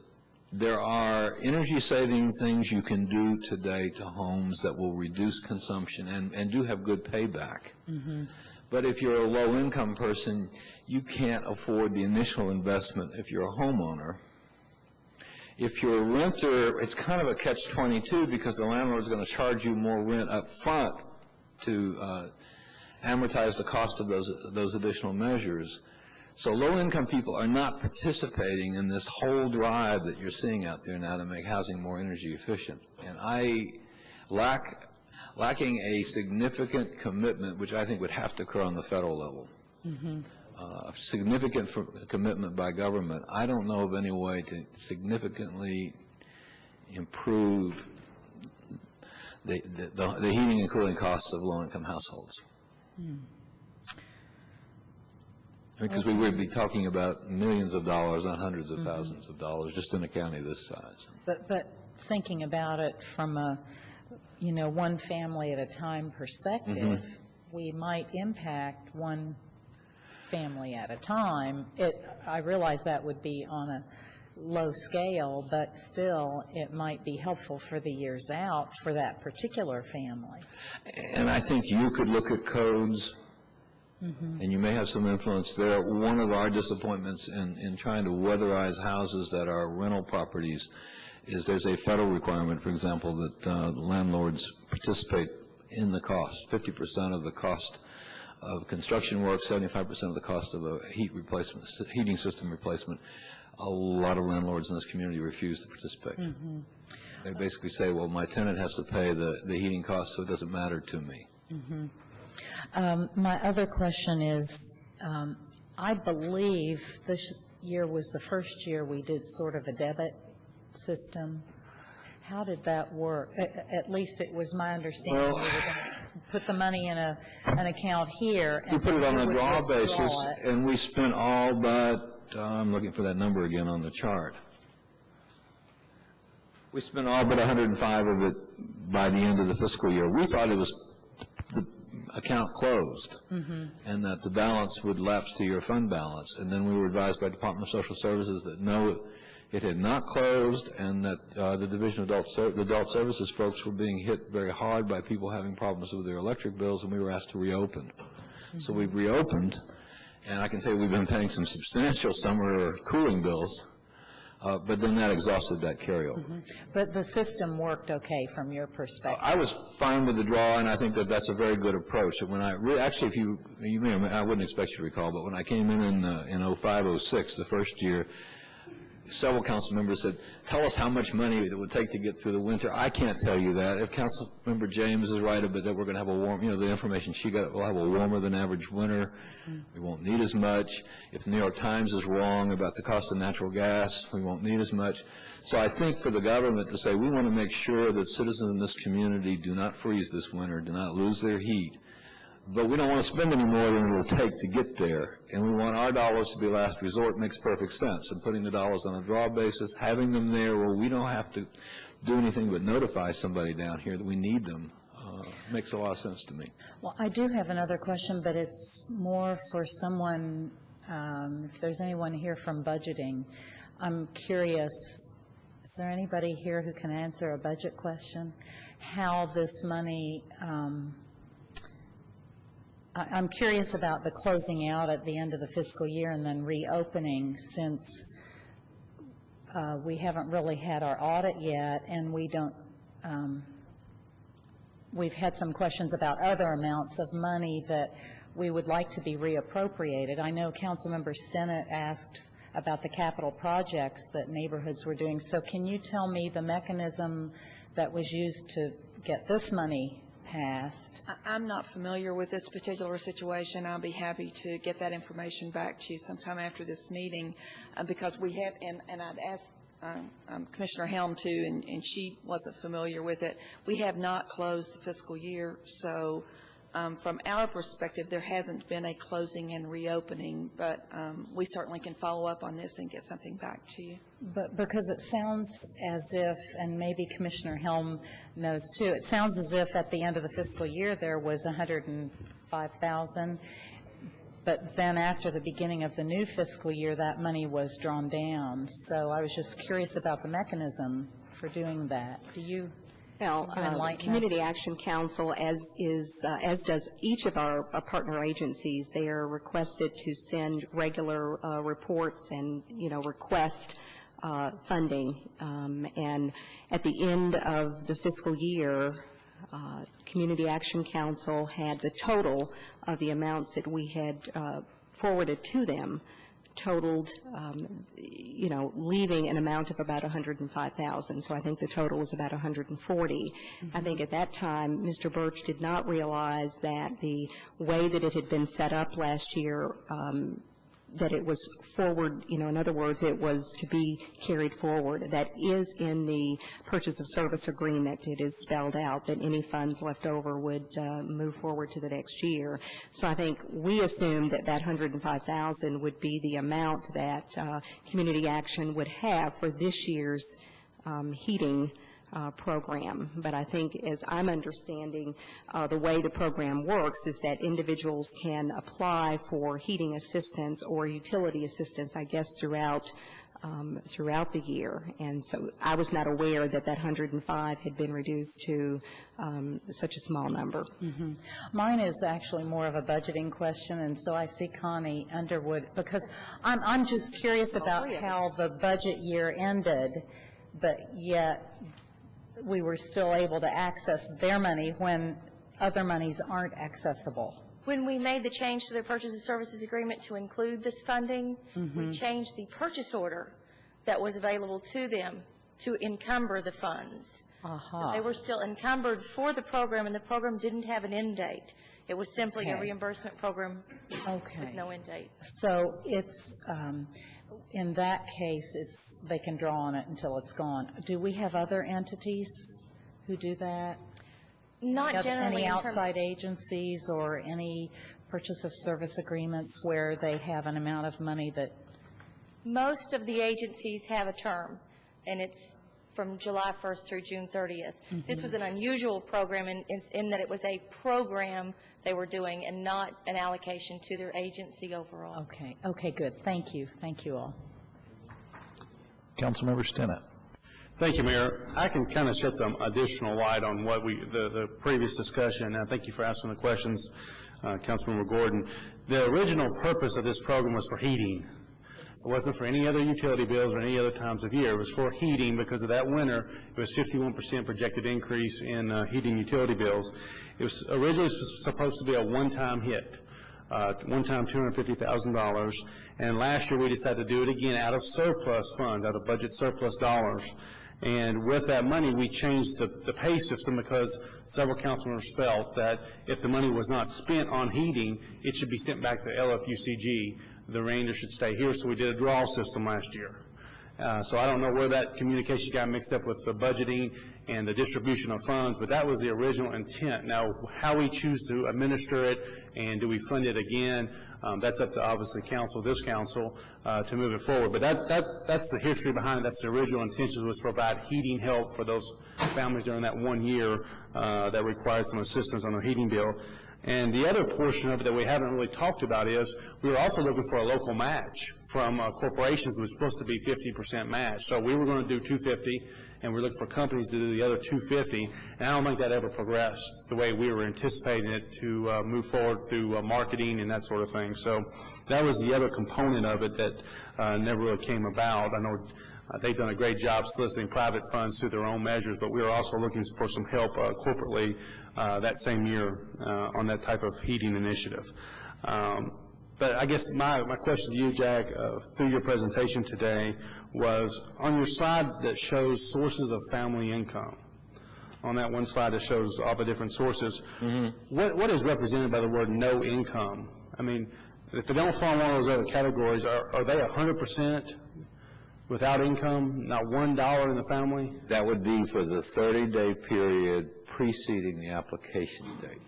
there are energy-saving things you can do today to homes that will reduce consumption and do have good payback. But if you're a low-income person, you can't afford the initial investment if you're a homeowner. If you're a renter, it's kind of a catch-22 because the landlord is going to charge you more rent up front to amortize the cost of those additional measures. So low-income people are not participating in this whole drive that you're seeing out there now to make housing more energy efficient. And lacking a significant commitment, which I think would have to occur on the federal level, a significant commitment by government, I don't know of any way to significantly improve the heating and cooling costs of low-income households. Because we would be talking about millions of dollars, not hundreds of thousands of dollars, just in a county this size. But thinking about it from a, one family at a time perspective, we might impact one family at a time. I realize that would be on a low scale, but still it might be helpful for the years out for that particular family. And I think you could look at codes, and you may have some influence there. One of our disappointments in trying to weatherize houses that are rental properties is there's a federal requirement, for example, that landlords participate in the cost, 50% of the cost of construction work, 75% of the cost of a heating system replacement. A lot of landlords in this community refuse to participate. They basically say, well, my tenant has to pay the heating costs, so it doesn't matter to me. My other question is, I believe this year was the first year we did sort of a debit system. How did that work? At least it was my understanding we were going to put the money in an account here. We put it on a draw basis, and we spent all but, I'm looking for that number again on the chart. We spent all but 105 of it by the end of the fiscal year. We thought it was the account closed and that the balance would lapse to your fund balance. And then we were advised by Department of Social Services that no, it had not closed, and that the Division of Adult Services folks were being hit very hard by people having problems with their electric bills, and we were asked to reopen. So we've reopened, and I can tell you we've been paying some substantial summer cooling bills, but then that exhausted that carryover. But the system worked okay from your perspective? I was fine with the draw, and I think that that's a very good approach. When actually, if you may, I wouldn't expect you to recall, but when I came in 05, 06, the first year, several council members said, tell us how much money it would take to get through the winter. I can't tell you that. If Council Member James is right about that we're going to have a warm, the information she got, we'll have a warmer than average winter. We won't need as much. If the New York Times is wrong about the cost of natural gas, we won't need as much. So I think for the government to say we want to make sure that citizens in this community do not freeze this winter, do not lose their heat, but we don't want to spend any more than it will take to get there, and we want our dollars to be last resort, makes perfect sense. And putting the dollars on a draw basis, having them there where we don't have to do anything but notify somebody down here that we need them, makes a lot of sense to me. Well, I do have another question, but it's more for someone, if there's anyone here from budgeting. I'm curious, is there anybody here who can answer a budget question? How this money, I'm curious about the closing out at the end of the fiscal year and then reopening, since we haven't really had our audit yet, and we don't, we've had some questions about other amounts of money that we would like to be reappropriated. I know Councilmember Stennett asked about the capital projects that neighborhoods were doing. So can you tell me the mechanism that was used to get this money passed? I'm not familiar with this particular situation. I'll be happy to get that information back to you sometime after this meeting, because we have, and I'd asked Commissioner Helm too, and she wasn't familiar with it. We have not closed the fiscal year, so from our perspective, there hasn't been a closing and reopening, but we certainly can follow up on this and get something back to you. But because it sounds as if, and maybe Commissioner Helm knows too, it sounds as if at the end of the fiscal year there was $105,000. but then after the beginning of the new fiscal year, that money was drawn down. So I was just curious about the mechanism for doing that. Do you Well, enlighten us? Community Action Council, as does each of our partner agencies, they are requested to send regular reports and, request funding. And at the end of the fiscal year, Community Action Council had the total of the amounts that we had forwarded to them totaled, leaving an amount of about $105,000. So I think the total was about $140,000. I think at that time, Mr. Birch did not realize that the way that it had been set up last year, that it was forward, in other words, it was to be carried forward. That is in the purchase of service agreement. It is spelled out that any funds left over would move forward to the next year. So I think we assumed that that $105,000 would be the amount that Community Action would have for this year's heating program. But I think, as I'm understanding, the way the program works is that individuals can apply for heating assistance or utility assistance, I guess, throughout the year. And so I was not aware that that 105 had been reduced to such a small number. Mm-hmm. Mine is actually more of a budgeting question, and so I see Connie Underwood, because I'm just curious about how the budget year ended, but yet we were still able to access their money when other monies aren't accessible. When we made the change to their purchase of services agreement to include this funding, Mm-hmm. we changed the purchase order that was available to them to encumber the funds. So they were still encumbered for the program, and the program didn't have an end date. It was simply a Okay. reimbursement program Okay. with no end date. So it's, in that case, they can draw on it until it's gone. Do we have other entities who do that? Not generally Any in terms- outside agencies or any purchase of service agreements where they have an amount of money that, Most of the agencies have a term, and it's from July 1st through June 30th. This was an unusual program in that it was a program they were doing and not an allocation to their agency overall. okay, good. Thank you all. Councilmember Stinnett. Thank you, Mayor. I can kind of shed some additional light on what the previous discussion, and thank you for asking the questions, Councilmember Gordon. The original purpose of this program was for heating. It wasn't for any other utility bills or any other times of year. It was for heating because of that winter. It was 51% projected increase in heating utility bills. It was originally supposed to be a one-time hit, one-time $250,000. And last year we decided to do it again out of surplus funds, out of budget surplus dollars. And with that money, we changed the pay system because several councilors felt that if the money was not spent on heating, it should be sent back to LFUCG. The remainder should stay here, so we did a draw system last year. So I don't know where that communication got mixed up with the budgeting and the distribution of funds, but that was the original intent. Now, how we choose to administer it and do we fund it again, that's up to obviously this council, to move it forward. But that's the history behind it. That's the original intention, was to provide heating help for those families during that 1 year that required some assistance on their heating bill. And the other portion of it that we haven't really talked about is we were also looking for a local match from corporations. It was supposed to be 50% match. So we were going to do $250, and we're looking for companies to do the other $250. And I don't think that ever progressed the way we were anticipating it to move forward through marketing and that sort of thing. So that was the other component of it that never really came about. I know they've done a great job soliciting private funds through their own measures, but we were also looking for some help corporately that same year on that type of heating initiative. But I guess my question to you, Jack, through your presentation today, was on your slide that shows sources of family income. On that one slide that shows all the different sources, what is represented by the word no income? I mean, if they don't fall in one of those other categories, are they 100% without income, not $1 in the family? That would be for the 30-day period preceding the application date.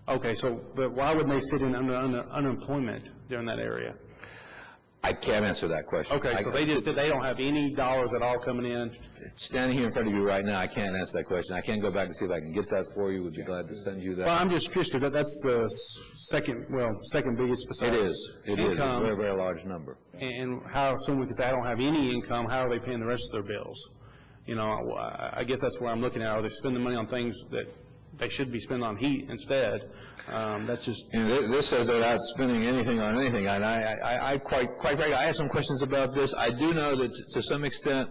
Okay, so but why would they fit in under unemployment during that area? I can't answer that question. Okay, so they just said they don't have any dollars at all coming in? Standing here in front of you right now, I can't answer that question. I can go back and see if I can get that for you. Would be glad to send you that. Well, I'm just curious, because that's the second biggest besides It is. It is. It's a very, very large number. And how, someone could say, I don't have any income, how are they paying the rest of their bills? You know, I guess that's where I'm looking at. Are they spending money on things that they should be spending on heat instead? That's just... This says they're not spending anything on anything, and I quite frankly, I have some questions about this. I do know that to some extent,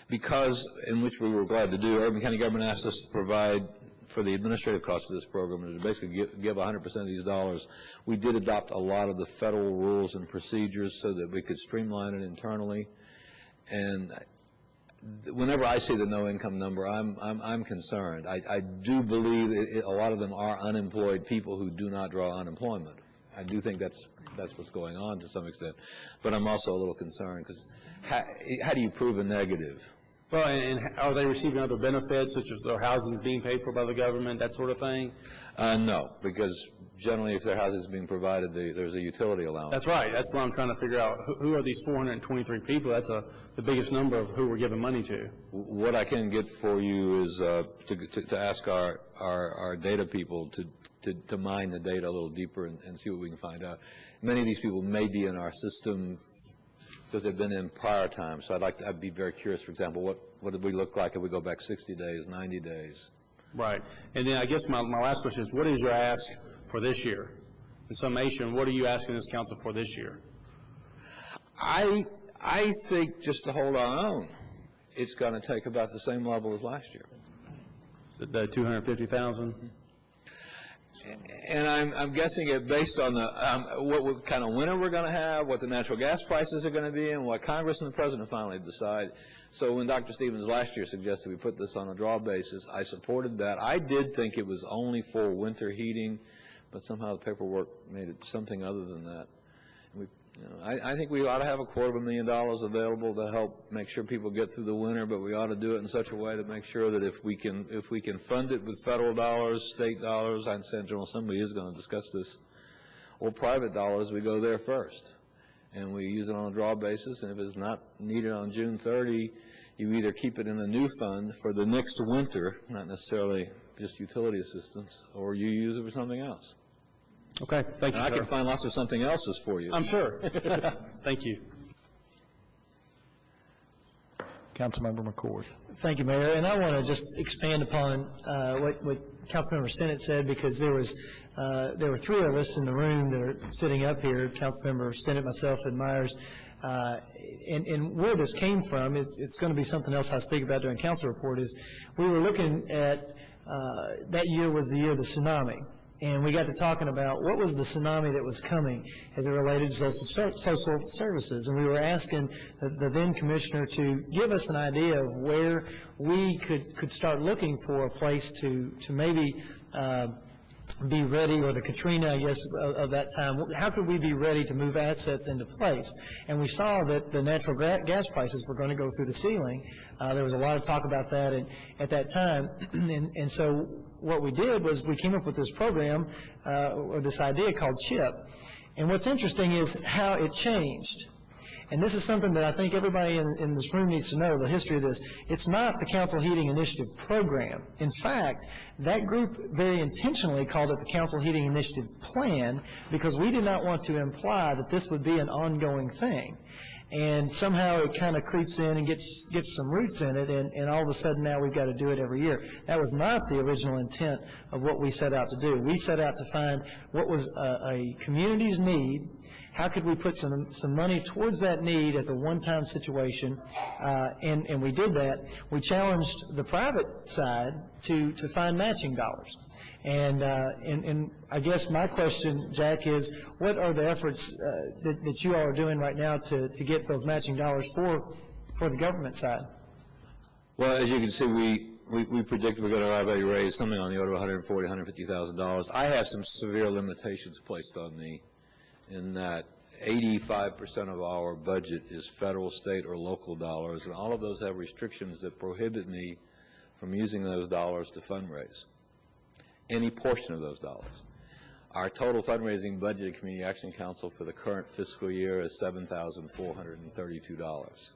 because in which we were glad to do, Urban County government asked us to provide for the administrative costs of this program, and to basically give 100% of these dollars. We did adopt a lot of the federal rules and procedures so that we could streamline it internally. And whenever I see the no-income number, I'm concerned. I do believe a lot of them are unemployed people who do not draw unemployment. I do think that's what's going on to some extent. But I'm also a little concerned because how do you prove a negative? Well, and are they receiving other benefits, such as their housing is being paid for by the government, that sort of thing? No, because generally if their housing is being provided, there's a utility allowance. That's right. That's what I'm trying to figure out. Who are these 423 people? That's the biggest number of who we're giving money to. What I can get for you is to ask our data people to mine the data a little deeper and see what we can find out. Many of these people may be in our system because they've been in prior times. So I'd be very curious, for example, what did we look like if we go back 60 days, 90 days? Right. And then I guess my last question is, what is your ask for this year? In summation, what are you asking this council for this year? I think just to hold our own, it's going to take about the same level as last year. The 250,000? And I'm guessing it based on the what kind of winter we're going to have, what the natural gas prices are going to be, and what Congress and the President finally decide. So when Dr. Stevens last year suggested we put this on a draw basis, I supported that. I did think it was only for winter heating, but somehow the paperwork made it something other than that. I think we ought to have $250,000 available to help make sure people get through the winter, but we ought to do it in such a way to make sure that if we can fund it with federal dollars, state dollars, I understand General Assembly is going to discuss this, or private dollars, we go there first. And we use it on a draw basis, and if it's not needed on June 30, you either keep it in a new fund for the next winter, not necessarily just utility assistance, or you use it for something else. Okay, thank you, and I sir. can find lots of something else's for you. I'm sure. Thank you. Councilmember McCord. Thank you, Mayor. And I want to just expand upon what Councilmember Stinnett said, because there were three of us in the room that are sitting up here, Councilmember Stinnett, myself, and Myers. And where this came from, it's going to be something else I speak about during council report, is we were looking at that year was the year of the tsunami. And we got to talking about what was the tsunami that was coming as it related to social services. And we were asking the then commissioner to give us an idea of where we could start looking for a place to maybe be ready, or the Katrina, I guess, of that time. How could we be ready to move assets into place? And we saw that the natural gas prices were going to go through the ceiling. There was a lot of talk about that at that time. And so what we did was we came up with this program, or this idea called CHIP. And what's interesting is how it changed. And this is something that I think everybody in this room needs to know, the history of this. It's not the Council Heating Initiative program. In fact, that group very intentionally called it the Council Heating Initiative Plan, because we did not want to imply that this would be an ongoing thing. And somehow it kind of creeps in and gets some roots in it, and all of a sudden now we've got to do it every year. That was not the original intent of what we set out to do. We set out to find what was a community's need. How could we put some money towards that need as a one-time situation? And we did that. We challenged the private side to find matching dollars. And I guess my question, Jack, is what are the efforts that you all are doing right now to get those matching dollars for the government side? Well, as you can see, we predict we're going to raise something on the order of $140,000, $150,000. I have some severe limitations placed on me in that 85% of our budget is federal, state, or local dollars, and all of those have restrictions that prohibit me from using those dollars to fundraise any portion of those dollars. Our total fundraising budget at Community Action Council for the current fiscal year is $7,432.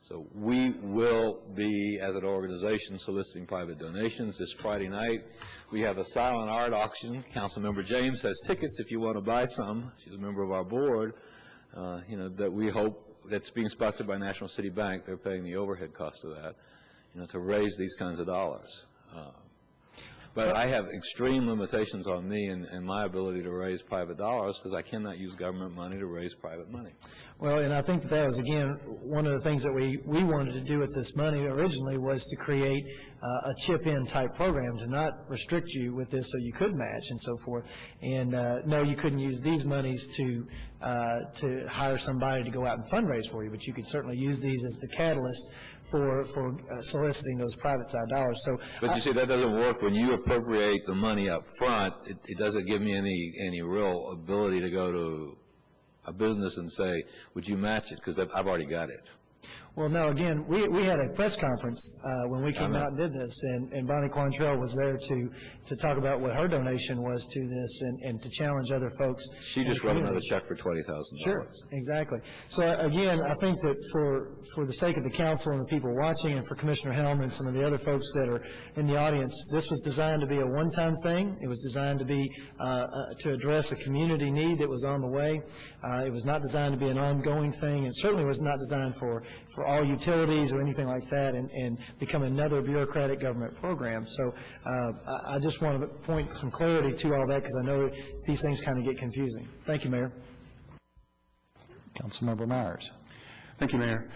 So we will be, as an organization, soliciting private donations. This Friday night, we have a silent art auction. Councilmember James has tickets if you want to buy some. She's a member of our board. That we hope, that's being sponsored by National City Bank. They're paying the overhead cost of that, to raise these kinds of dollars. But I have extreme limitations on me and my ability to raise private dollars because I cannot use government money to raise private money. Well, and I think that was, again, one of the things that we wanted to do with this money originally was to create a chip-in type program, to not restrict you with this so you could match and so forth. And no, you couldn't use these monies to hire somebody to go out and fundraise for you, but you could certainly use these as the catalyst for soliciting those private side dollars. So, but you see, that doesn't work when you appropriate the money up front. It doesn't give me any real ability to go to a business and say, would you match it? Because I've already got it. Well, no, again, we had a press conference when we came out and did this, and Bonnie Quantrell was there to talk about what her donation was to this and to challenge other folks. She just wrote another check for $20,000. Sure, exactly. So, again, I think that for the sake of the council and the people watching and for Commissioner Helm and some of the other folks that are in the audience, this was designed to be a one-time thing. It was designed to be to address a community need that was on the way. It was not designed to be an ongoing thing. It certainly was not designed for all utilities or anything like that and become another bureaucratic government program. So I just want to point some clarity to all that because I know these things kind of get confusing. Thank you, Mayor. Councilmember Myers. Thank you, Mayor.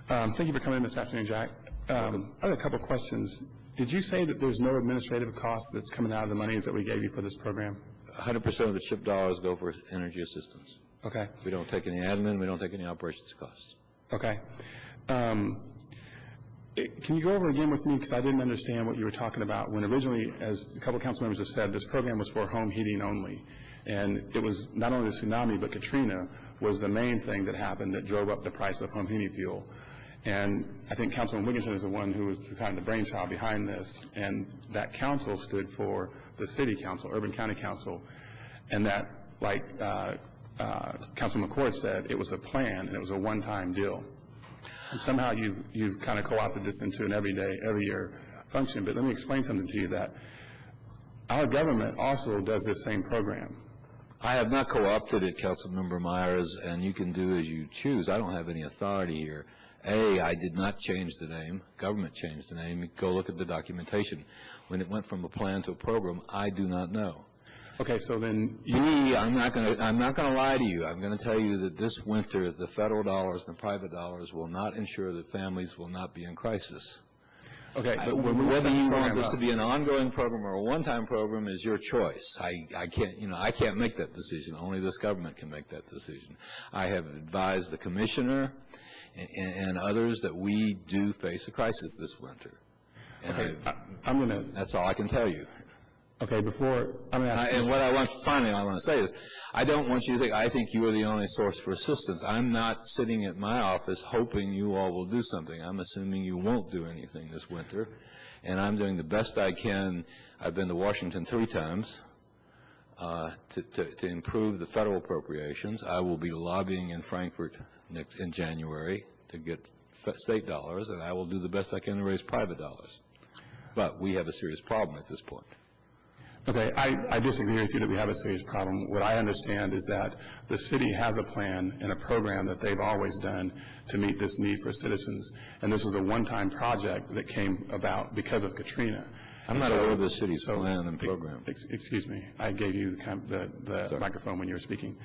Thank you for coming in this afternoon, Jack. I have a couple of questions. Did you say that there's no administrative cost that's coming out of the monies that we gave you for this program? 100% of the CHIP dollars go for energy assistance. Okay. We don't take any admin. We don't take any operations costs. Okay. Can you go over again with me, because I didn't understand what you were talking about when originally, as a couple of council members have said, this program was for home heating only. And it was not only the tsunami, but Katrina was the main thing that happened that drove up the price of home heating fuel. And I think Councilman Wigginton is the one who was kind of the brainchild behind this. And that council stood for the city council, Urban County Council. And that, like Councilman McCord said, it was a plan and it was a one-time deal. And somehow you've kind of co-opted this into an every year function. But let me explain something to you, that our government also does this same program. I have not co-opted it, Councilmember Myers, and you can do as you choose. I don't have any authority here. I did not change the name. Government changed the name. Go look at the documentation. When it went from a plan to a program, I do not know. Okay, so then I'm not going to lie to you. I'm going to tell you that this winter, the federal dollars and the private dollars will not ensure that families will not be in crisis. Okay, but whether you want this to be an ongoing program or a one-time program is your choice. I can't make that decision. Only this government can make that decision. I have advised the commissioner and others that we do face a crisis this winter. And okay, that's all I can tell you. Okay, and what I want to say is, I don't want you to think I think you are the only source for assistance. I'm not sitting at my office hoping you all will do something. I'm assuming you won't do anything this winter, and I'm doing the best I can. I've been to Washington 3 times to improve the federal appropriations. I will be lobbying in Frankfurt in January to get state dollars, and I will do the best I can to raise private dollars. But we have a serious problem at this point. Okay, I disagree with you that we have a serious problem. What I understand is that the city has a plan and a program that they've always done to meet this need for citizens. And this was a one-time project that came about because of Katrina. I'm not aware of the city's plan and program. Excuse me. I gave you the microphone when you were speaking.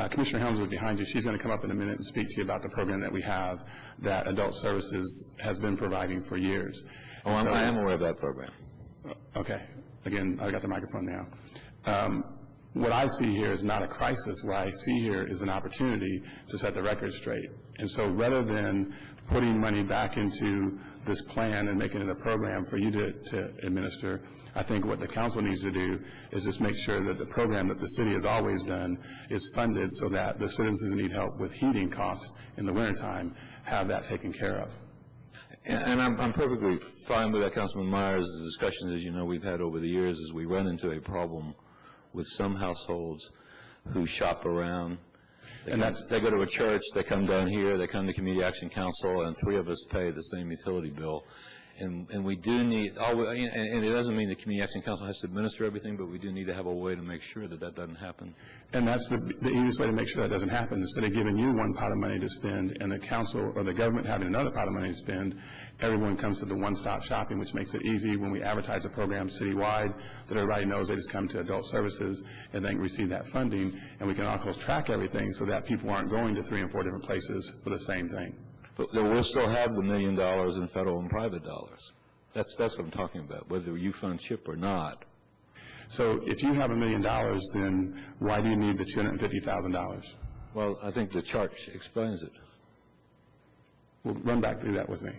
Commissioner Helms is behind you. She's going to come up in a minute and speak to you about the program that we have that Adult Services has been providing for years. Oh, I am aware of that program. Okay. Again, I got the microphone now. What I see here is not a crisis. What I see here is an opportunity to set the record straight. And so rather than putting money back into this plan and making it a program for you to administer, I think what the council needs to do is just make sure that the program that the city has always done is funded so that the citizens who need help with heating costs in the wintertime have that taken care of. And I'm perfectly fine with that, Councilman Myers. The discussions, as you know, we've had over the years as we run into a problem with some households who shop around. They go to a church, they come down here, they come to Community Action Council, and 3 of us pay the same utility bill. And we do need, and it doesn't mean the Community Action Council has to administer everything, but we do need to have a way to make sure that that doesn't happen. And that's the easiest way to make sure that doesn't happen. Instead of giving you one pot of money to spend and the council or the government having another pot of money to spend, everyone comes to the one-stop shopping, which makes it easy when we advertise a program citywide that everybody knows they just come to adult services and they can receive that funding. And we can also track everything so that people aren't going to 3 and 4 different places for the same thing. But we'll still have the $1 million in federal and private dollars. That's what I'm talking about, whether you fund CHIP or not. So if you have $1 million, then why do you need the $250,000? Well, I think the chart explains it. Well, run back through that with me.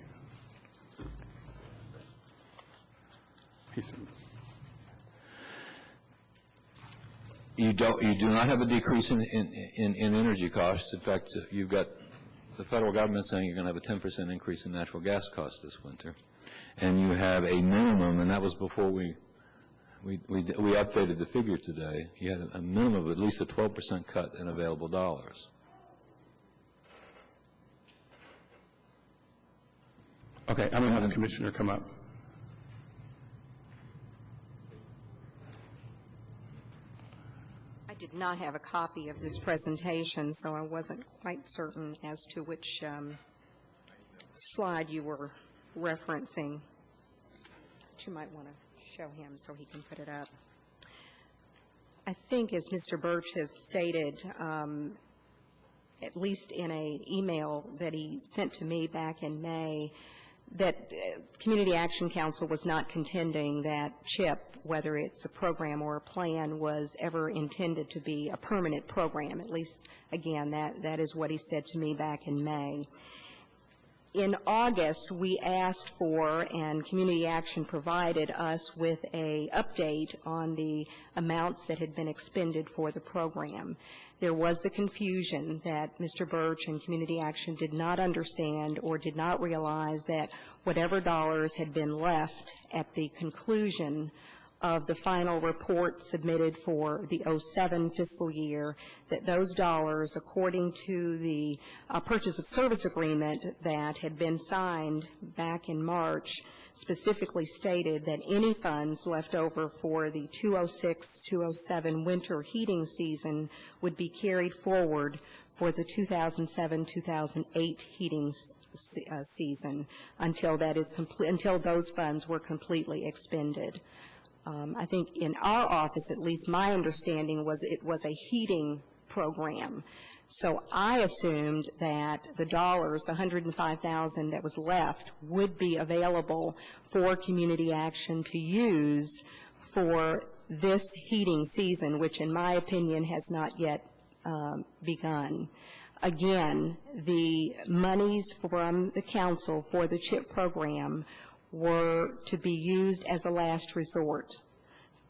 You do not have a decrease in energy costs. In fact, you've got the federal government saying you're going to have a 10% increase in natural gas costs this winter. And you have a minimum, and that was before we updated the figure today. You had a minimum of at least a 12% cut in available dollars. Okay, I'm going to have the commissioner come up. I did not have a copy of this presentation, so I wasn't quite certain as to which slide you were referencing. But you might want to show him so he can put it up. I think, as Mr. Birch has stated, at least in an email that he sent to me back in May, that Community Action Council was not contending that CHIP, whether it's a program or a plan, was ever intended to be a permanent program. At least, again, that is what he said to me back in May. In August, we asked for, and Community Action provided us with an update on the amounts that had been expended for the program. There was the confusion that Mr. Birch and Community Action did not understand or did not realize that whatever dollars had been left at the conclusion of the final report submitted for the 07 fiscal year, that those dollars, according to the purchase of service agreement that had been signed back in March, specifically stated that any funds left over for the 2006-2007 winter heating season would be carried forward for the 2007-2008 heating season until that is until those funds were completely expended. I think in our office, at least my understanding was it was a heating program. So I assumed that the dollars, the $105,000 that was left, would be available for Community Action to use for this heating season, which in my opinion has not yet begun. Again, the monies from the council for the CHIP program were to be used as a last resort,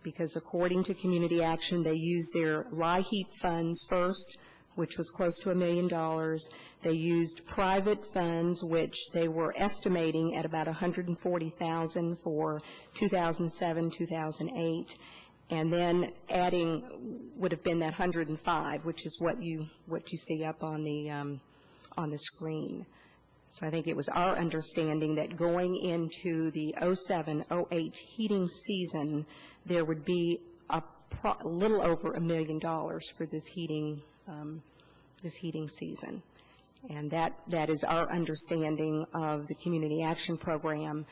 because according to Community Action, they used their LIHEAP funds first, which was close to $1 million. They used private funds, which they were estimating at about $140,000 for 2007, 2008, and then adding would have been that $105,000, which is what you see up on the screen. So I think it was our understanding that going into the 07-08 heating season, there would be a little over $1 million for this heating season. And that is our understanding of the Community Action Program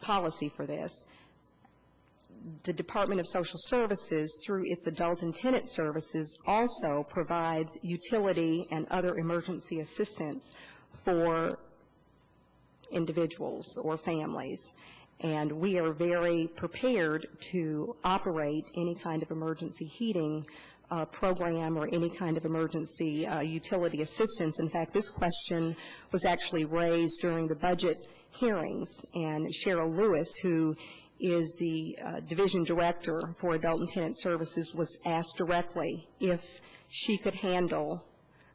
policy for this. The Department of Social Services, through its adult and tenant services, also provides utility and other emergency assistance for individuals or families. And we are very prepared to operate any kind of emergency heating program or any kind of emergency utility assistance. In fact, this question was actually raised during the budget hearings, and Cheryl Lewis, who is the division director for adult and tenant services, was asked directly if she could handle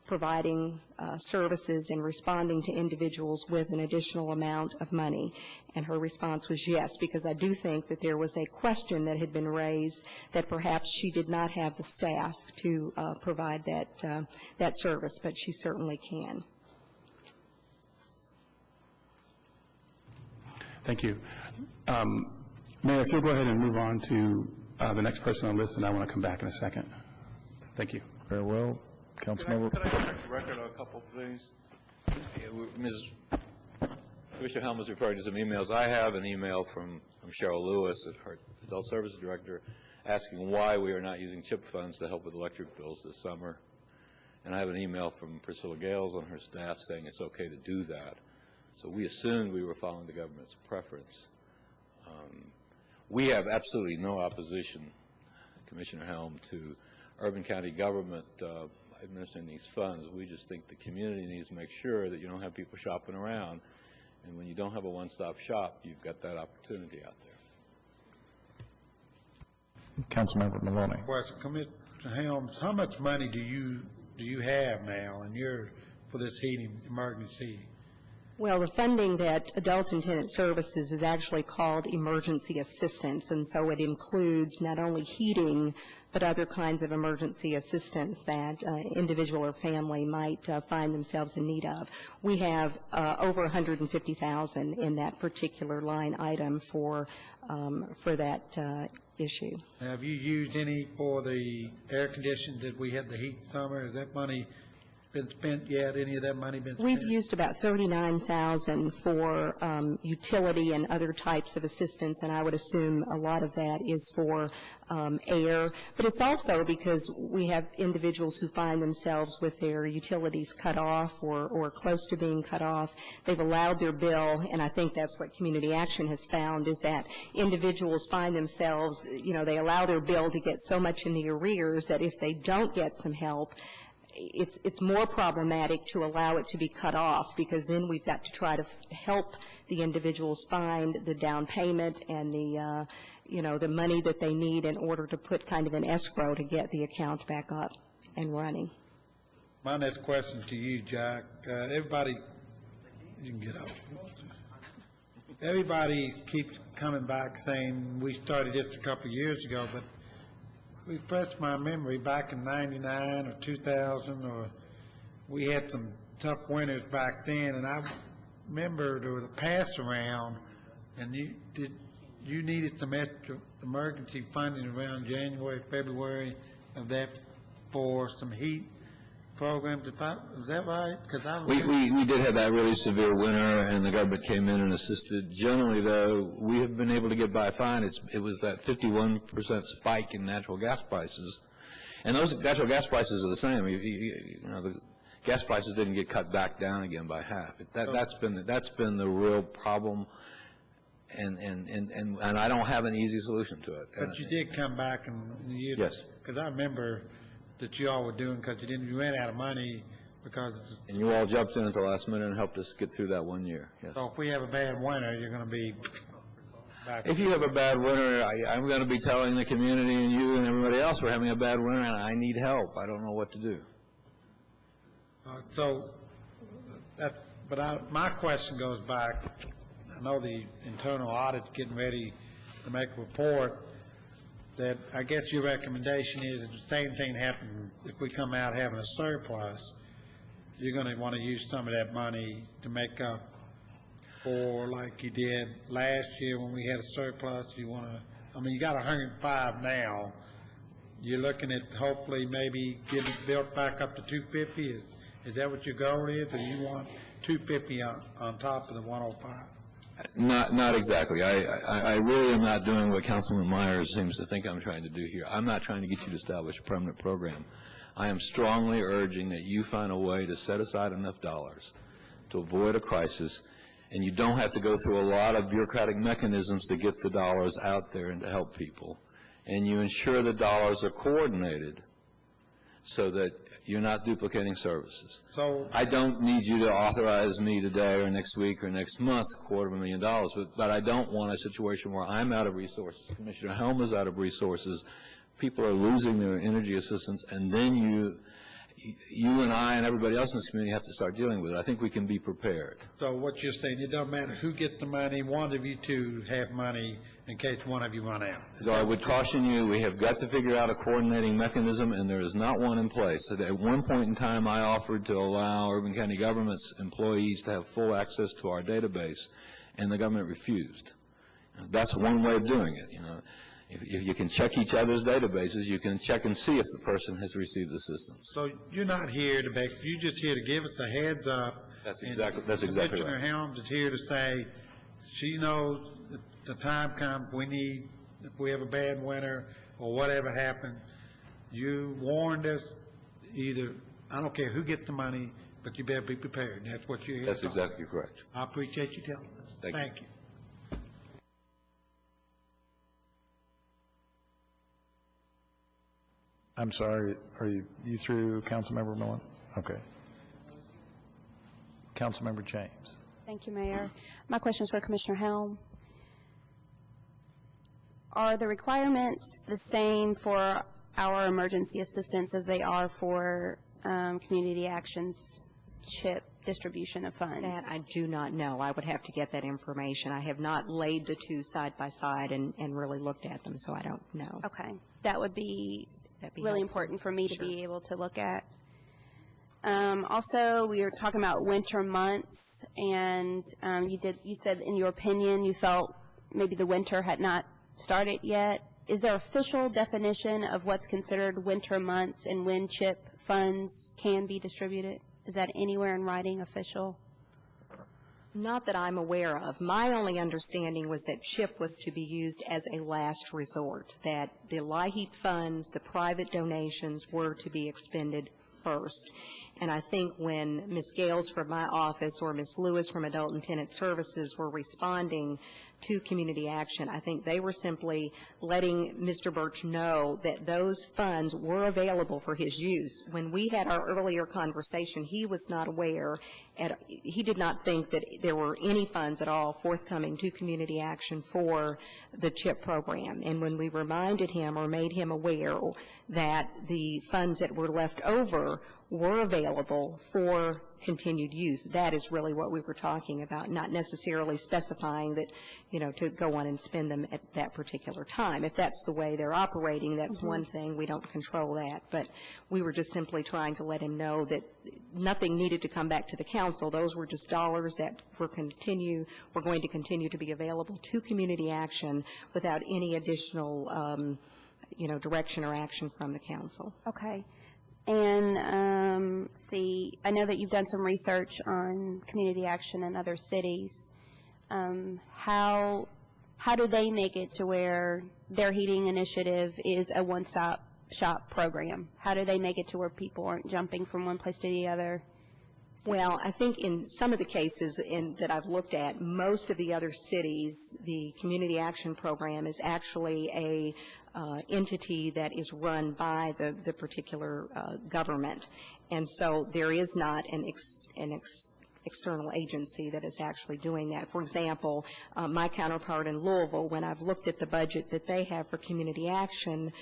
providing services and responding to individuals with an additional amount of money? And her response was yes, because I do think that there was a question that had been raised that perhaps she did not have the staff to provide that service, but she certainly can. Thank you. Mayor, if you'll go ahead and move on to the next person on the list, and I want to come back in a second. Thank you. Very well. Councilmember. Could I correct the record on a couple of things? Commissioner Helm was referring to some emails. I have an email from Cheryl Lewis, our Adult Services Director, asking why we are not using CHIP funds to help with electric bills this summer. And I have an email from Priscilla Gales on her staff saying it's okay to do that. So we assumed we were following the government's preference. We have absolutely no opposition, Commissioner Helm, to urban county government administering these funds. We just think the community needs to make sure that you don't have people shopping around. And when you don't have a one-stop shop, you've got that opportunity out there. Councilmember Maloney. Question, Commissioner Helms, how much money do you have now for this heating, emergency heating? Well, the funding that Adult and Tenant Services is actually called emergency assistance, and so it includes not only heating, but other kinds of emergency assistance that individual or family might find themselves in need of. We have over $150,000 in that particular line item for that issue. Have you used any for the air conditioning that we had the heat summer? Has that money been spent yet? Any of that money been spent? We've used about $39,000 for utility and other types of assistance, and I would assume a lot of that is for air. But it's also because we have individuals who find themselves with their utilities cut off or close to being cut off. They've allowed their bill, and I think that's what Community Action has found, is that individuals find themselves, they allow their bill to get so much in the arrears that if they don't get some help, it's more problematic to allow it to be cut off, because then we've got to try to help the individuals find the down payment and the the money that they need in order to put kind of an escrow to get the account back up and running. My next question to you, Jack. Everybody, you can get up. Everybody keeps coming back saying we started this a couple of years ago, but refresh my memory, back in 99 or 2000, or we had some tough winters back then, and I remember there was a pass-around, and you needed some extra emergency funding around January, February of that for some heat programs. Is that right? We did have that really severe winter, and the government came in and assisted. Generally, though, we have been able to get by fine. It was that 51% spike in natural gas prices, and those natural gas prices are the same. The gas prices didn't get cut back down again by half. That's been the real problem, and I don't have an easy solution to it. But you did come back in the year. Yes. Because I remember that you all were doing, because you ran out of money because. And you all jumped in at the last minute and helped us get through that 1 year. Yes. So if we have a bad winter, you're going to be back. If you have a bad winter, I'm going to be telling the community and you and everybody else we're having a bad winter and I need help. I don't know what to do. My question goes back. I know the internal audit getting ready to make a report. That I guess your recommendation is that the same thing happened if we come out having a surplus. You're going to want to use some of that money to make up for, like you did last year when we had a surplus. You want to, you got 105 now. You're looking at hopefully maybe getting it built back up to 250. Is that what your goal is, or you want 250 on top of the 105? Not exactly. I really am not doing what Councilman Myers seems to think I'm trying to do here. I'm not trying to get you to establish a permanent program. I am strongly urging that you find a way to set aside enough dollars to avoid a crisis, and you don't have to go through a lot of bureaucratic mechanisms to get the dollars out there and to help people. And you ensure the dollars are coordinated so that you're not duplicating services. So I don't need you to authorize me today or next week or next month $250,000, but I don't want a situation where I'm out of resources, Commissioner Helm is out of resources, people are losing their energy assistance, and then you and I and everybody else in this community have to start dealing with it. I think we can be prepared. So what you're saying, it doesn't matter who gets the money, one of you two have money in case one of you run out. So I would caution you, we have got to figure out a coordinating mechanism, and there is not one in place. At one point in time, I offered to allow Urban County government's employees to have full access to our database, and the government refused. That's one way of doing it, you know. If you can check each other's databases, you can check and see if the person has received assistance. So you're not here to make, you're just here to give us a heads up. That's exactly right. Commissioner Helms is here to say, she knows that the time comes, if we have a bad winter or whatever happened, you warned us, either, I don't care who gets the money, but you better be prepared. That's what you're here That's for. exactly correct. I appreciate you telling us. Thank you. I'm sorry, are you through, Councilmember Millen? Okay. Councilmember James. Thank you, Mayor. My question is for Commissioner Helm. Are the requirements the same for our emergency assistance as they are for Community Action's CHIP distribution of funds? That I do not know. I would have to get that information. I have not laid the two side by side and really looked at them, so I don't know. Okay. That would be really important for me to be able to look at. Also, we were talking about winter months, and you said in your opinion you felt maybe the winter had not started yet. Is there official definition of what's considered winter months and when CHIP funds can be distributed? Is that anywhere in writing official? Not that I'm aware of. My only understanding was that CHIP was to be used as a last resort, that the LIHEAP funds, the private donations were to be expended first. And I think when Ms. Gales from my office or Ms. Lewis from Adult and Tenant Services were responding to Community Action, I think they were simply letting Mr. Birch know that those funds were available for his use. When we had our earlier conversation, he was not aware, he did not think that there were any funds at all forthcoming to Community Action for the CHIP program. And when we reminded him or made him aware that the funds that were left over were available for continued use, that is really what we were talking about, not necessarily specifying that, you know, to go on and spend them at that particular time. If that's the way they're operating, that's one thing. We don't control that. But we were just simply trying to let him know that nothing needed to come back to the council. Those were just dollars that were going to continue to be available to Community Action without any additional, you know, direction or action from the council. Okay. And see, I know that you've done some research on Community Action in other cities. How do they make it to where their heating initiative is a one-stop shop program? How do they make it to where people aren't jumping from one place to the other? Well, I think in some of the cases that I've looked at, most of the other cities, the Community Action Program is actually a entity that is run by the particular government. And so there is not an external agency that is actually doing that. For example, my counterpart in Louisville, when I've looked at the budget that they have for Community Action,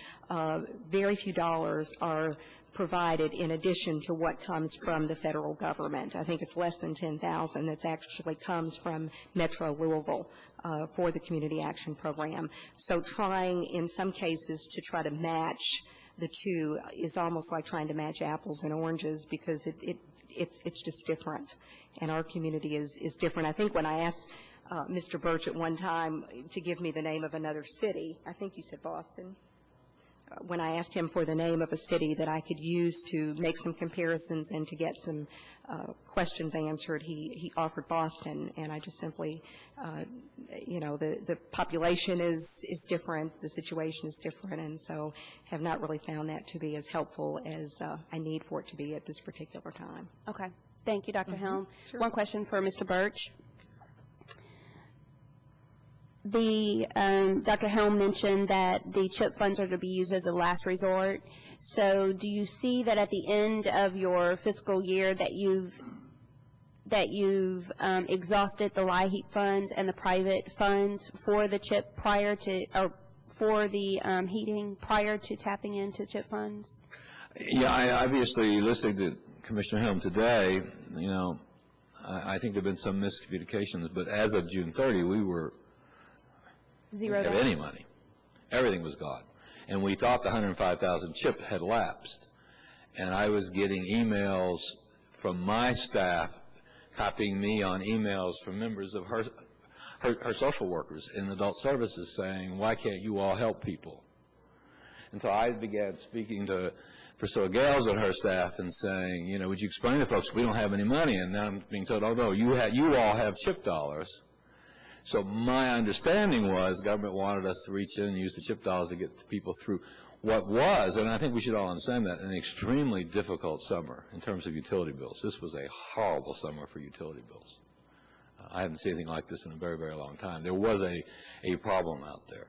very few dollars are provided in addition to what comes from the federal government. I think it's less than $10,000 that actually comes from Metro Louisville for the Community Action Program. So trying in some cases to try to match the two is almost like trying to match apples and oranges, because it's just different, and our community is different. I think when I asked Mr. Birch at one time to give me the name of another city, I think you said Boston, when I asked him for the name of a city that I could use to make some comparisons and to get some questions answered, he offered Boston, and I just simply, you know, the population is different, the situation is different, and so have not really found that to be as helpful as I need for it to be at this particular time. Okay. Thank you, Dr. Helm. Sure. One question for Mr. Birch. Dr. Helm mentioned that the CHIP funds are to be used as a last resort. So do you see that at the end of your fiscal year that you've exhausted the LIHEAP funds and the private funds for the CHIP prior to, or for the heating prior to tapping into CHIP funds? Yeah, obviously, listening to Commissioner Helm today, you know, I think there have been some miscommunications, but as of June 30, we were Zero didn't have any money. Everything was gone. And we thought the 105,000 chip had lapsed. And I was getting emails from my staff copying me on emails from members of her social workers in adult services saying, why can't you all help people? And so I began speaking to Priscilla Gales and her staff and saying, you know, would you explain to folks, we don't have any money. And now I'm being told, oh, no, you all have CHIP dollars. So my understanding was government wanted us to reach in and use the CHIP dollars to get the people through what was, and I think we should all understand that, an extremely difficult summer in terms of utility bills. This was a horrible summer for utility bills. I haven't seen anything like this in a very, very long time. There was a problem out there.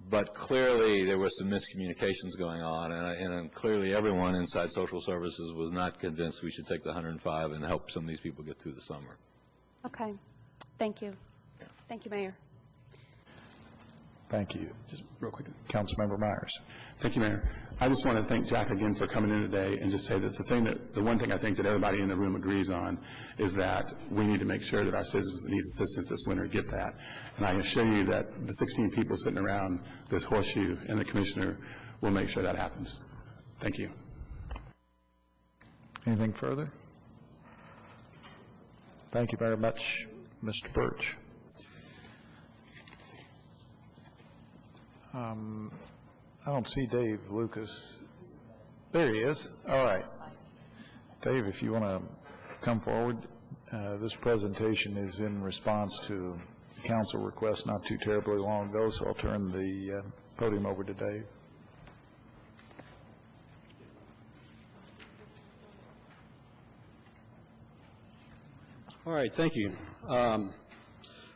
But clearly there was some miscommunications going on, and clearly everyone inside social services was not convinced we should take the 105 and help some of these people get through the summer. Okay. Thank you. Thank you, Mayor. Thank you. Just real quick. Councilmember Myers. Thank you, Mayor. I just want to thank Jack again for coming in today and just say that the one thing I think that everybody in the room agrees on is that we need to make sure that our citizens that need assistance this winter get that. And I assure you that the 16 people sitting around this horseshoe and the commissioner will make sure that happens. Thank you. Anything further? Thank you very much, Mr. Birch. I don't see Dave Lucas. There he is. All right. Dave, if you want to come forward. This presentation is in response to a council request not too terribly long ago, so I'll turn the podium over to Dave. All right, thank you. I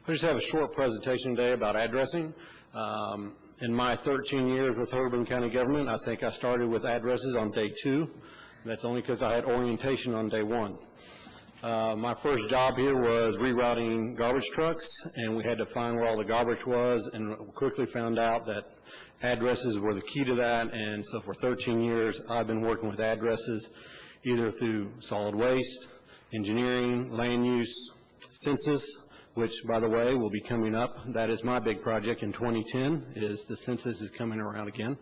just have a short presentation today about addressing. In my 13 years with Bourbon County government, I think I started with addresses on day 2. That's only because I had orientation on day 1. My first job here was rerouting garbage trucks, and we had to find where all the garbage was, and quickly found out that addresses were the key to that. And so for 13 years, I've been working with addresses either through solid waste, engineering, land use, census, which, by the way, will be coming up. That is my big project in 2010, is the census is coming around again.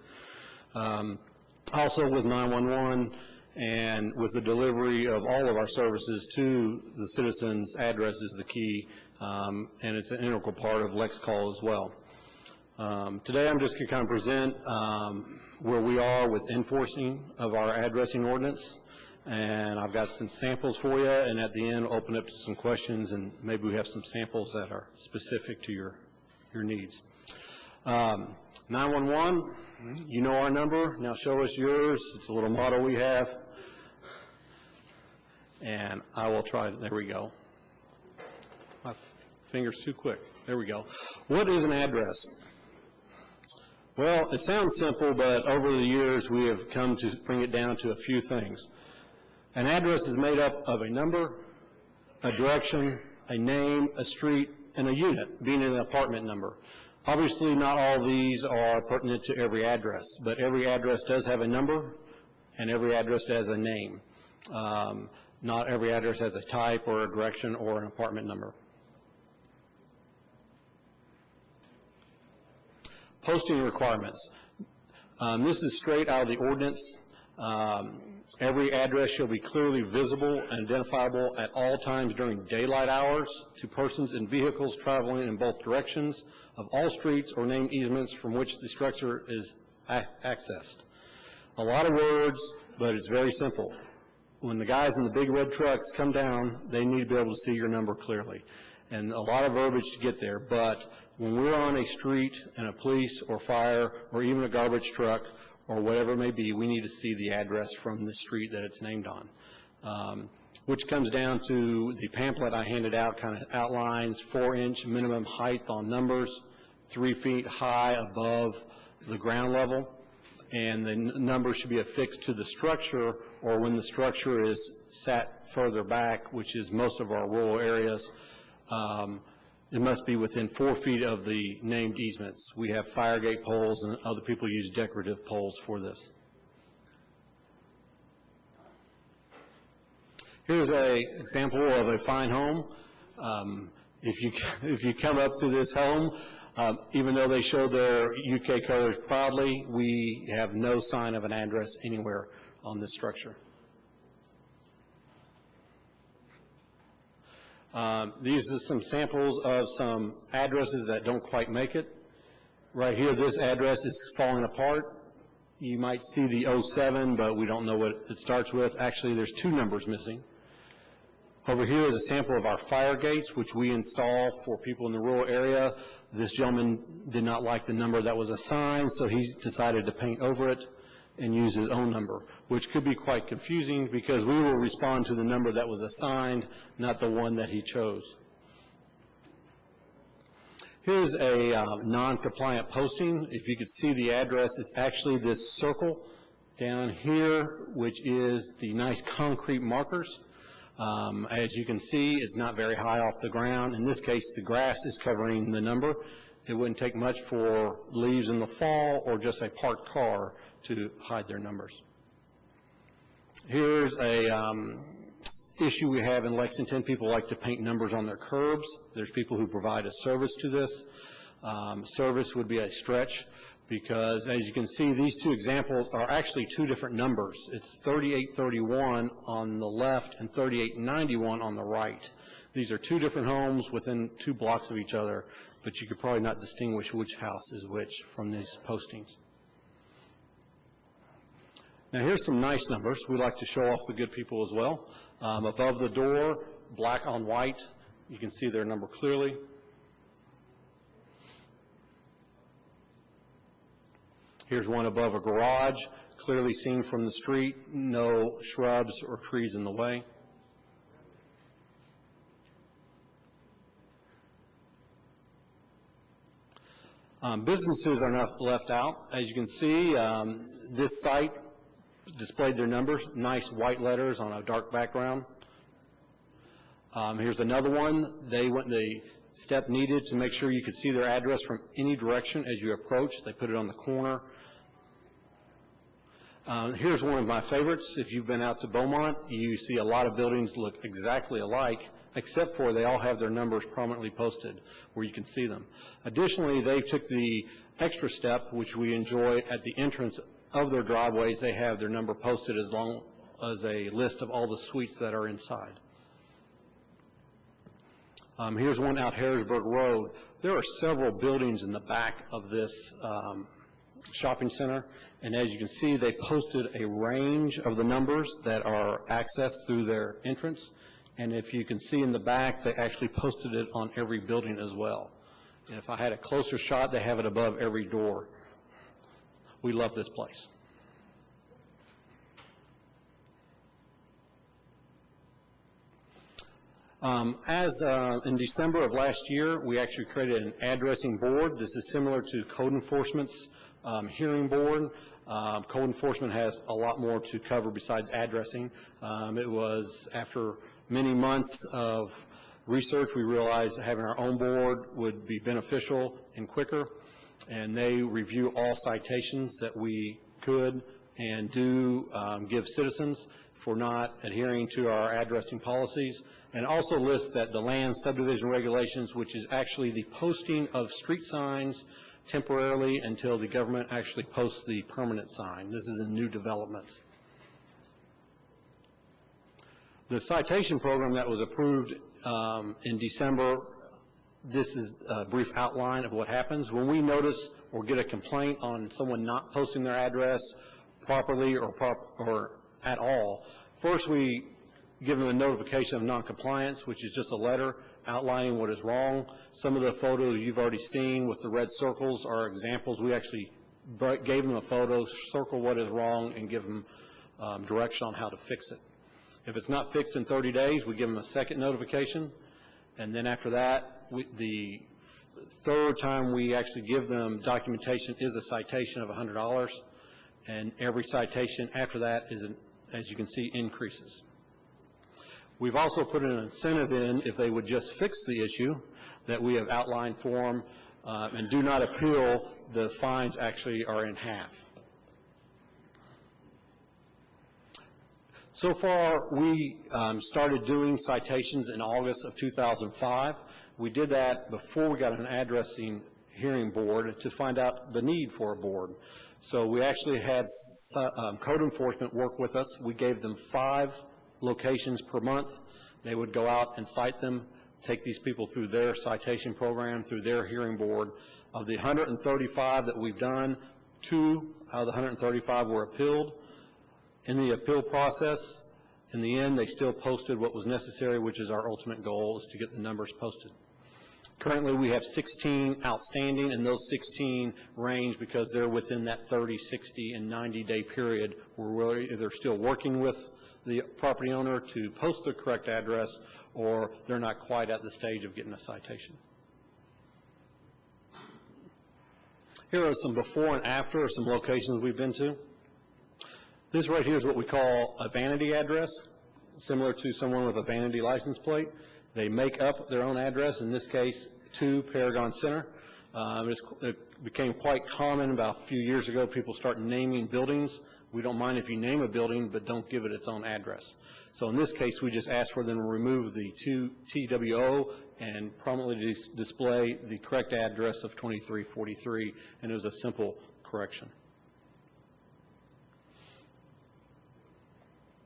Also with 911 and with the delivery of all of our services to the citizens, address is the key, and it's an integral part of LexCall as well. Today I'm just going to kind of present where we are with enforcing of our addressing ordinance. And I've got some samples for you, and at the end, I'll open up to some questions, and maybe we have some samples that are specific to your needs. 911, you know our number. Now show us yours. It's a little motto we have. And I will try, there we go. My finger's too quick. There we go. What is an address? Well, it sounds simple, but over the years, we have come to bring it down to a few things. An address is made up of a number, a direction, a name, a street, and a unit, being an apartment number. Obviously, not all of these are pertinent to every address, but every address does have a number, and every address has a name. Not every address has a type or a direction or an apartment number. Posting requirements. This is straight out of the ordinance. Every address shall be clearly visible and identifiable at all times during daylight hours to persons in vehicles traveling in both directions of all streets or named easements from which the structure is accessed. A lot of words, but it's very simple. When the guys in the big red trucks come down, they need to be able to see your number clearly. And a lot of verbiage to get there, but when we're on a street and a police or fire or even a garbage truck or whatever it may be, we need to see the address from the street that it's named on, which comes down to the pamphlet I handed out, kind of outlines 4-inch minimum height on numbers, 3 feet high above the ground level, and the number should be affixed to the structure, or when the structure is set further back, which is most of our rural areas, it must be within 4 feet of the named easements. We have fire gate poles, and other people use decorative poles for this. Here's an example of a fine home. If you come up to this home, even though they show their UK colors proudly, we have no sign of an address anywhere on this structure. These are some samples of some addresses that don't quite make it. Right here, this address is falling apart. You might see the 07, but we don't know what it starts with. Actually, there's 2 numbers missing. Over here is a sample of our fire gates, which we install for people in the rural area. This gentleman did not like the number that was assigned, so he decided to paint over it and use his own number, which could be quite confusing because we will respond to the number that was assigned, not the one that he chose. Here's a non-compliant posting. If you could see the address, it's actually this circle down here, which is the nice concrete markers. As you can see, it's not very high off the ground. In this case, the grass is covering the number. It wouldn't take much for leaves in the fall or just a parked car to hide their numbers. Here's a issue we have in Lexington. People like to paint numbers on their curbs. There's people who provide a service to this. Service would be a stretch because, as you can see, these 2 examples are actually 2 different numbers. It's 3831 on the left and 3891 on the right. These are 2 different homes within 2 blocks of each other, but you could probably not distinguish which house is which from these postings. Now here's some nice numbers. We like to show off the good people as well. Above the door, black on white, you can see their number clearly. Here's one above a garage, clearly seen from the street, no shrubs or trees in the way. Businesses are not left out. As you can see, this site displayed their numbers, nice white letters on a dark background. Here's another one. They went the step needed to make sure you could see their address from any direction as you approach. They put it on the corner. Here's one of my favorites. If you've been out to Beaumont, you see a lot of buildings look exactly alike, except for they all have their numbers prominently posted where you can see them. Additionally, they took the extra step, which we enjoy at the entrance of their driveways. They have their number posted as long as a list of all the suites that are inside. Here's one out Harrisburg Road. There are several buildings in the back of this shopping center, and as you can see, they posted a range of the numbers that are accessed through their entrance, and if you can see in the back, they actually posted it on every building as well. And if I had a closer shot, they have it above every door. We love this place. In December of last year, we actually created an addressing board. This is similar to code enforcement's hearing board. Code enforcement has a lot more to cover besides addressing. It was after many months of research, we realized having our own board would be beneficial and quicker, and they review all citations that we could and do give citizens for not adhering to our addressing policies, and also lists that the land subdivision regulations, which is actually the posting of street signs temporarily until the government actually posts the permanent sign. This is a new development. The citation program that was approved in December, this is a brief outline of what happens. When we notice or get a complaint on someone not posting their address properly or at all, first we give them a notification of noncompliance, which is just a letter outlining what is wrong. Some of the photos you've already seen with the red circles are examples. We actually gave them a photo, circle what is wrong, and give them direction on how to fix it. If it's not fixed in 30 days, we give them a second notification, and then after that, the third time we actually give them documentation is a citation of $100, and every citation after that is, as you can see, increases. We've also put an incentive in if they would just fix the issue that we have outlined for them and do not appeal, the fines actually are in half. So far, we started doing citations in August of 2005. We did that before we got an addressing hearing board to find out the need for a board. So we actually had code enforcement work with us. We gave them 5 locations per month. They would go out and cite them, take these people through their citation program, through their hearing board. Of the 135 that we've done, 2 out of the 135 were appealed. In the appeal process, in the end, they still posted what was necessary, which is our ultimate goal, is to get the numbers posted. Currently, we have 16 outstanding, and those 16 range because they're within that 30, 60, and 90-day period where we're either still working with the property owner to post the correct address, or they're not quite at the stage of getting a citation. Here are some before and after of some locations we've been to. This right here is what we call a vanity address, similar to someone with a vanity license plate. They make up their own address, in this case, 2 Paragon Center. It became quite common about a few years ago. People start naming buildings. We don't mind if you name a building, but don't give it its own address. So in this case, we just asked for them to remove the 2 TWO and prominently display the correct address of 2343, and it was a simple correction.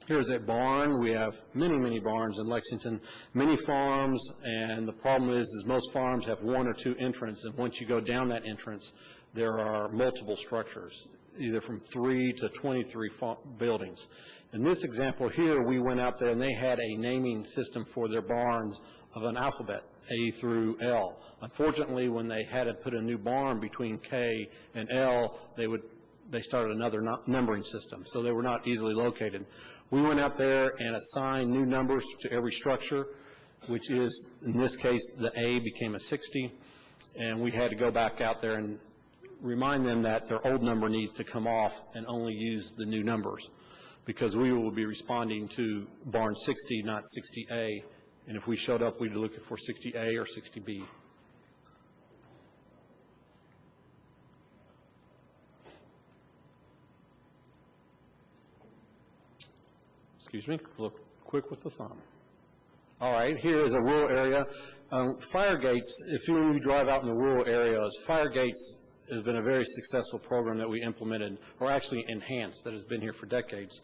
Here's a barn. We have many, many barns in Lexington, many farms, and the problem is most farms have 1 or 2 entrances, and once you go down that entrance, there are multiple structures, either from 3 to 23 buildings. In this example here, we went out there and they had a naming system for their barns of an alphabet, A through L. Unfortunately, when they had to put a new barn between K and L, they started another numbering system, so they were not easily located. We went out there and assigned new numbers to every structure, which is, in this case, the A became a 60, and we had to go back out there and remind them that their old number needs to come off and only use the new numbers, because we will be responding to barn 60, not 60A, and if we showed up, we'd be looking for 60A or 60B. Excuse me, look quick with the thumb. All right, here is a rural area. Fire gates, if you drive out in the rural areas, fire gates has been a very successful program that we implemented, or actually enhanced, that has been here for decades.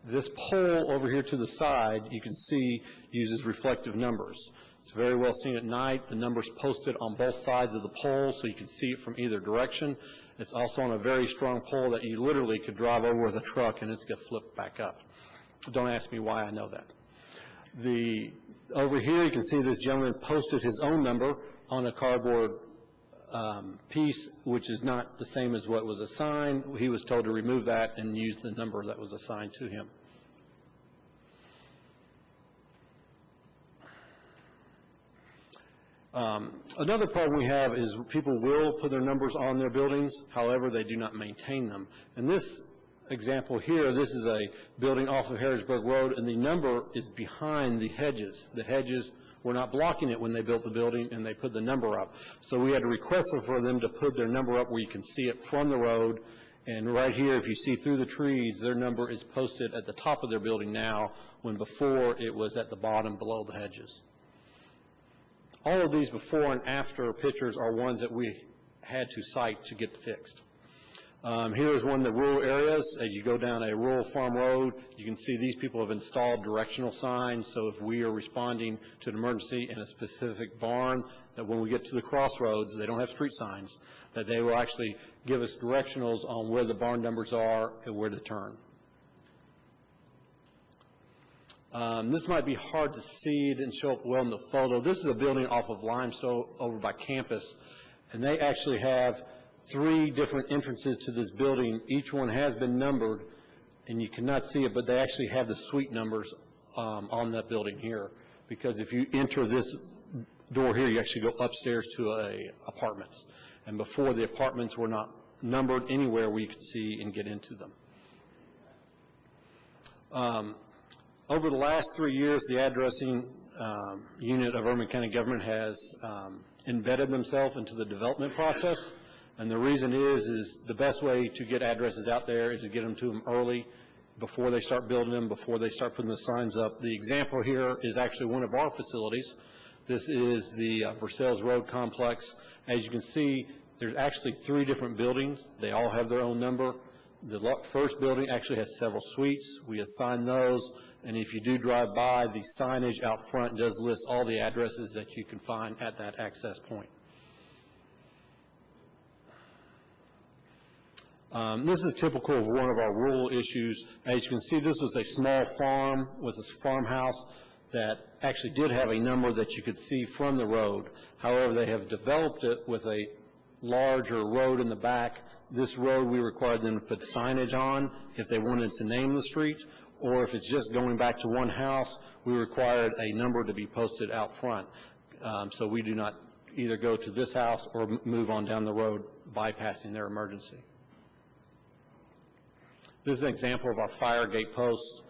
This pole over here to the side, you can see, uses reflective numbers. It's very well seen at night. The number's posted on both sides of the pole, so you can see it from either direction. It's also on a very strong pole that you literally could drive over with a truck and it's going to flip back up. Don't ask me why I know that. Over here, you can see this gentleman posted his own number on a cardboard piece, which is not the same as what was assigned. He was told to remove that and use the number that was assigned to him. Another problem we have is people will put their numbers on their buildings, however, they do not maintain them. In this example here, this is a building off of Harrisburg Road, and the number is behind the hedges. The hedges were not blocking it when they built the building, and they put the number up. So we had to request for them to put their number up where you can see it from the road. And right here, if you see through the trees, their number is posted at the top of their building now, when before it was at the bottom below the hedges. All of these before and after pictures are ones that we had to cite to get fixed. Here is one of the rural areas. As you go down a rural farm road, you can see these people have installed directional signs, so if we are responding to an emergency in a specific barn, that when we get to the crossroads, they don't have street signs, that they will actually give us directionals on where the barn numbers are and where to turn. This might be hard to see. It didn't show up well in the photo. This is a building off of Limestone over by campus, and they actually have 3 different entrances to this building. Each one has been numbered, and you cannot see it, but they actually have the suite numbers on that building here, because if you enter this door here, you actually go upstairs to apartments, and before the apartments were not numbered anywhere where you could see and get into them. Over the last 3 years, the addressing unit of Irving County government has embedded themselves into the development process. And the reason is the best way to get addresses out there is to get them to them early, before they start building them, before they start putting the signs up. The example here is actually one of our facilities. This is the Versailles Road complex. As you can see, there's actually 3 different buildings. They all have their own number. The first building actually has several suites. We assign those, and if you do drive by, the signage out front does list all the addresses that you can find at that access point. This is typical of one of our rural issues. As you can see, this was a small farm with a farmhouse that actually did have a number that you could see from the road. However, they have developed it with a larger road in the back. This road, we required them to put signage on if they wanted to name the street, or if it's just going back to one house, we required a number to be posted out front. So we do not either go to this house or move on down the road bypassing their emergency. This is an example of our fire gate posts.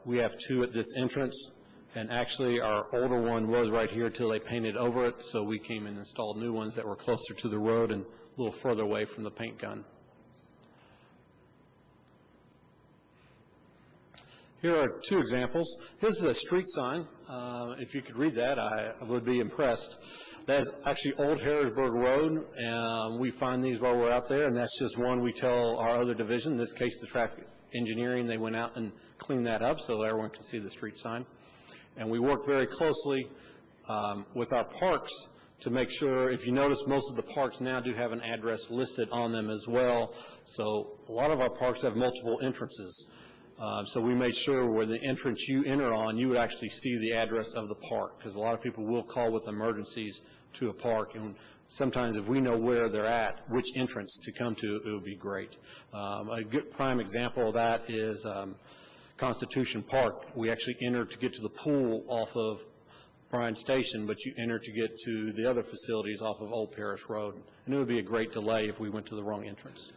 We have 2 at this entrance, and actually our older one was right here till they painted over it, so we came and installed new ones that were closer to the road and a little further away from the paint gun. Here are 2 examples. This is a street sign. If you could read that, I would be impressed. That's actually Old Harrisburg Road, and we find these while we're out there, and that's just one we tell our other division, in this case the traffic engineering, they went out and cleaned that up so everyone can see the street sign. And we work very closely with our parks to make sure, if you notice, most of the parks now do have an address listed on them as well. So a lot of our parks have multiple entrances. So we made sure where the entrance you enter on, you would actually see the address of the park, because a lot of people will call with emergencies to a park, and sometimes if we know where they're at, which entrance to come to, it would be great. A good prime example of that is Constitution Park. We actually enter to get to the pool off of Bryan Station, but you enter to get to the other facilities off of Old Parish Road, and it would be a great delay if we went to the wrong entrance.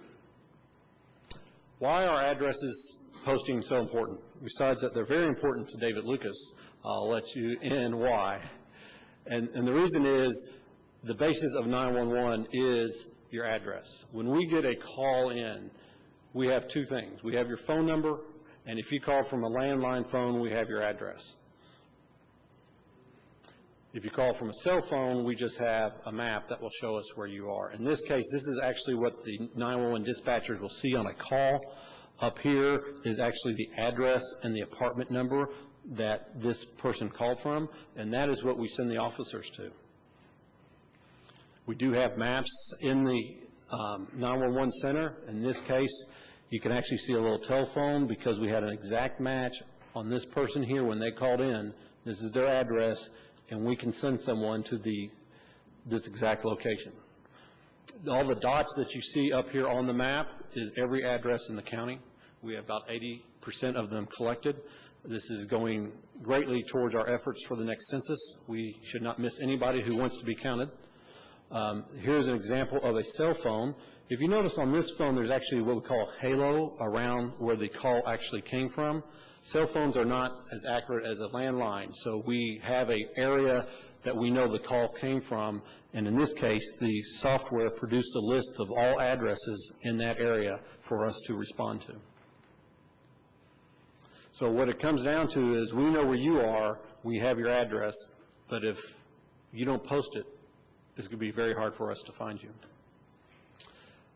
Why are addresses posting so important? Besides that they're very important to David Lucas, I'll let you in why. And the reason is the basis of 911 is your address. When we get a call in, we have 2 things. We have your phone number, and if you call from a landline phone, we have your address. If you call from a cell phone, we just have a map that will show us where you are. In this case, this is actually what the 911 dispatchers will see on a call. Up here is actually the address and the apartment number that this person called from, and that is what we send the officers to. We do have maps in the 911 center. In this case, you can actually see a little telephone because we had an exact match on this person here when they called in. This is their address, and we can send someone to this exact location. All the dots that you see up here on the map is every address in the county. We have about 80% of them collected. This is going greatly towards our efforts for the next census. We should not miss anybody who wants to be counted. Here's an example of a cell phone. If you notice on this phone, there's actually what we call a halo around where the call actually came from. Cell phones are not as accurate as a landline, so we have an area that we know the call came from, and in this case, the software produced a list of all addresses in that area for us to respond to. So what it comes down to is we know where you are, we have your address, but if you don't post it, it's going to be very hard for us to find you.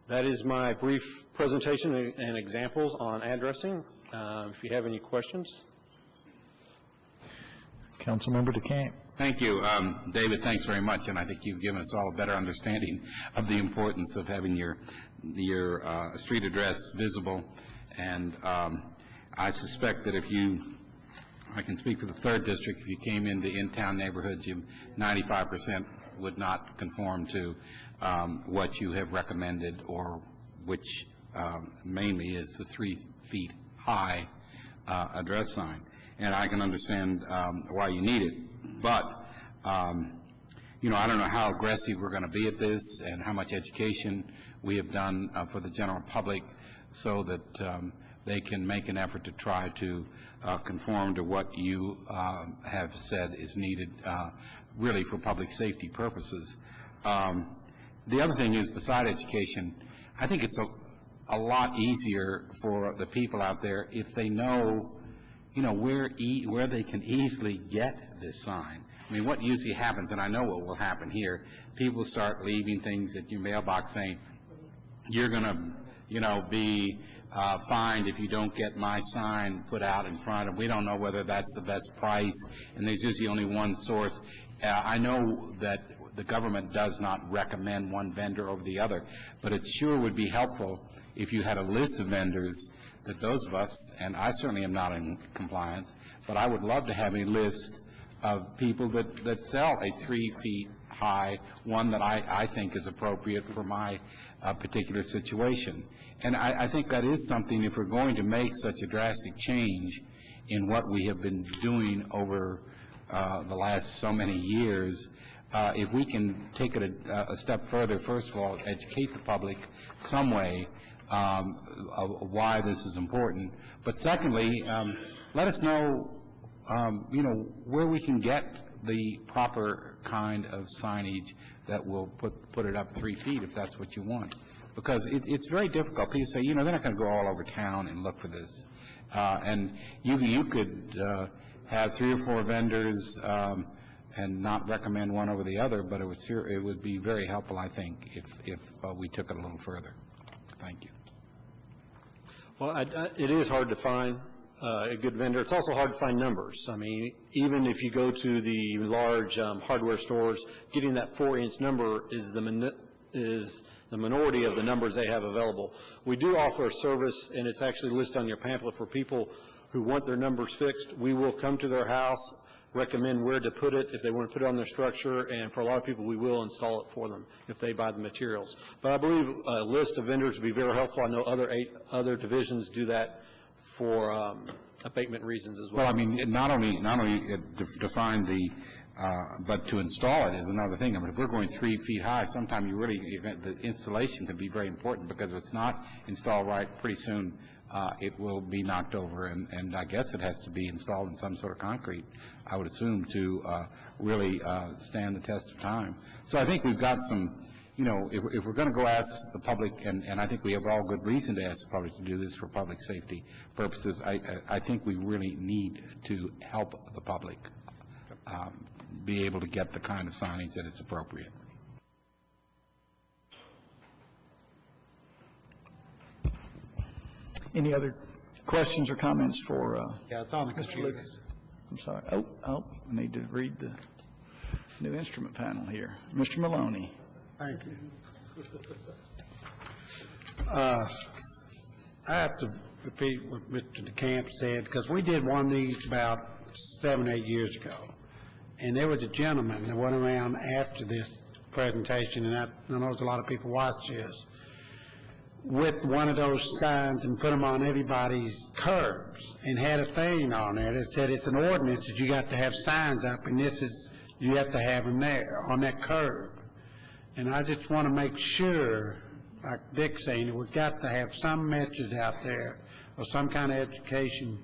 That is my brief presentation and examples on addressing. If you have any questions. Councilmember DeCamp. Thank you. David, thanks very much, and I think you've given us all a better understanding of the importance of having your street address visible. And I suspect that I can speak for the 3rd District, if you came into in-town neighborhoods, 95% would not conform to what you have recommended, or which mainly is the 3 feet high address sign. And I can understand why you need it. But, I don't know how aggressive we're going to be at this and how much education we have done for the general public so that they can make an effort to try to conform to what you have said is needed really for public safety purposes. The other thing is, beside education, I think it's a lot easier for the people out there if they know, where they can easily get this sign. I mean, what usually happens, and I know what will happen here, people start leaving things at your mailbox saying, you're going to, be fined if you don't get my sign put out in front, and we don't know whether that's the best price, and there's usually only one source. I know that the government does not recommend one vendor over the other, but it sure would be helpful if you had a list of vendors that those of us, and I certainly am not in compliance, but I would love to have a list of people that sell a 3 feet high, one that I think is appropriate for my particular situation. And I think that is something, if we're going to make such a drastic change in what we have been doing over the last so many years, if we can take it a step further, first of all, educate the public some way of why this is important. But secondly, let us know, where we can get the proper kind of signage that will put it up 3 feet if that's what you want. Because it's very difficult. People say, they're not going to go all over town and look for this. And you could have 3 or 4 vendors and not recommend one over the other, but it would be very helpful, I think, if we took it a little further. Thank you. Well, it is hard to find a good vendor. It's also hard to find numbers. I mean, even if you go to the large hardware stores, getting that 4-inch number is the minority of the numbers they have available. We do offer a service, and it's actually listed on your pamphlet for people who want their numbers fixed. We will come to their house, recommend where to put it if they want to put it on their structure, and for a lot of people, we will install it for them if they buy the materials. But I believe a list of vendors would be very helpful. I know other divisions do that for abatement reasons as well. Well, I mean, not only to find the, but to install it is another thing. I mean, if we're going 3 feet high, sometimes the installation can be very important, because if it's not installed right, pretty soon it will be knocked over, and I guess it has to be installed in some sort of concrete, I would assume, to really stand the test of time. So I think we've got some, if we're going to go ask the public, and I think we have all good reason to ask the public to do this for public safety purposes, I think we really need to help the public be able to get the kind of signage that is appropriate. Any other questions or comments for Yeah, it's on the Mr. computer. Lucas? I'm sorry. I need to read the new instrument panel here. Mr. Maloney. Thank you. I have to repeat what Mr. DeCamp said, because we did one of these about 7, 8 years ago. And there was a gentleman that went around after this presentation, and I know there's a lot of people watch this, with one of those signs and put them on everybody's curbs, and had a thing on there that said it's an ordinance that you got to have signs up, and you have to have them there on that curb. And I just want to make sure, like Dick's saying, that we've got to have some message out there or some kind of education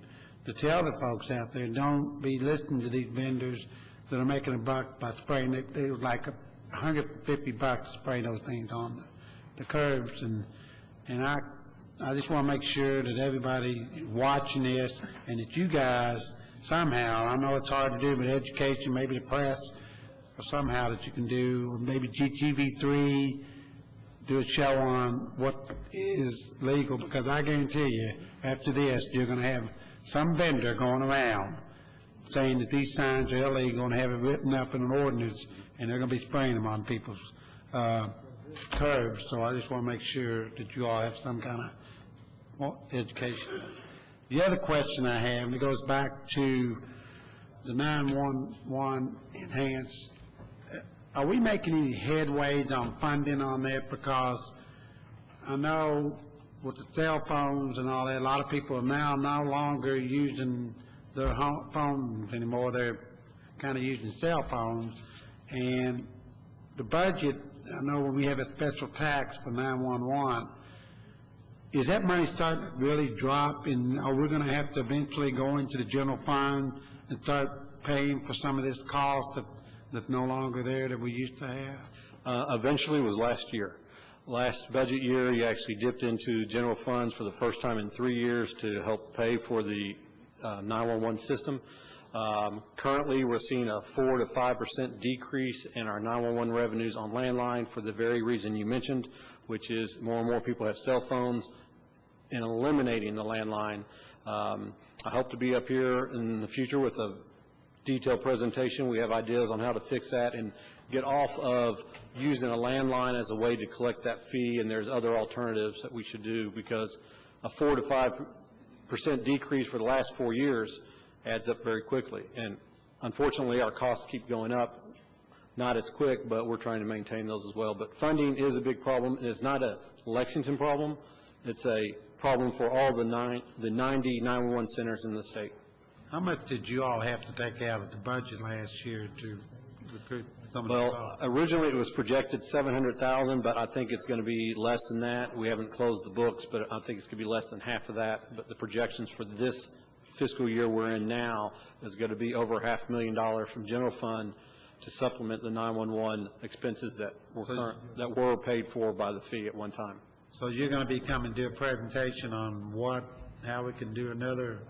to tell the folks out there, don't be listening to these vendors that are making a buck by spraying it. They was like $150 to spray those things on the curbs. And I just want to make sure that everybody watching this, and that you guys somehow, I know it's hard to do, but education, maybe the press, or somehow that you can do, or maybe GTV3, do a show on what is legal, because I guarantee you, after this, you're going to have some vendor going around saying that these signs are illegal and have it written up in an ordinance, and they're going to be spraying them on people's curbs. So I just want to make sure that you all have some kind of education. The other question I have, and it goes back to the 911 enhanced, are we making any headways on funding on that? Because I know with the cell phones and all that, a lot of people are now no longer using their phones anymore. They're kind of using cell phones. And the budget, I know when we have a special tax for 911, is that money starting to really drop? And are we going to have to eventually go into the general fund and start paying for some of this cost that's no longer there that we used to have? Eventually was last year. Last budget year, you actually dipped into general funds for the first time in 3 years to help pay for the 911 system. Currently, we're seeing a 4 to 5% decrease in our 911 revenues on landline for the very reason you mentioned, which is more and more people have cell phones, and eliminating the landline. I hope to be up here in the future with a detailed presentation. We have ideas on how to fix that and get off of using a landline as a way to collect that fee, and there's other alternatives that we should do, because a 4 to 5% decrease for the last 4 years adds up very quickly. And unfortunately, our costs keep going up, not as quick, but we're trying to maintain those as well. But funding is a big problem. It's not a Lexington problem. It's a problem for all the 90 911 centers in the state. How much did you all have to take out of the budget last year to recruit some of the Well, costs? originally it was projected 700,000, but I think it's going to be less than that. We haven't closed the books, but I think it's going to be less than half of that. But the projections for this fiscal year we're in now is going to be over $500,000 from general fund to supplement the 911 expenses that were paid for by the fee at one time. So you're going to be coming to a presentation on how we can do another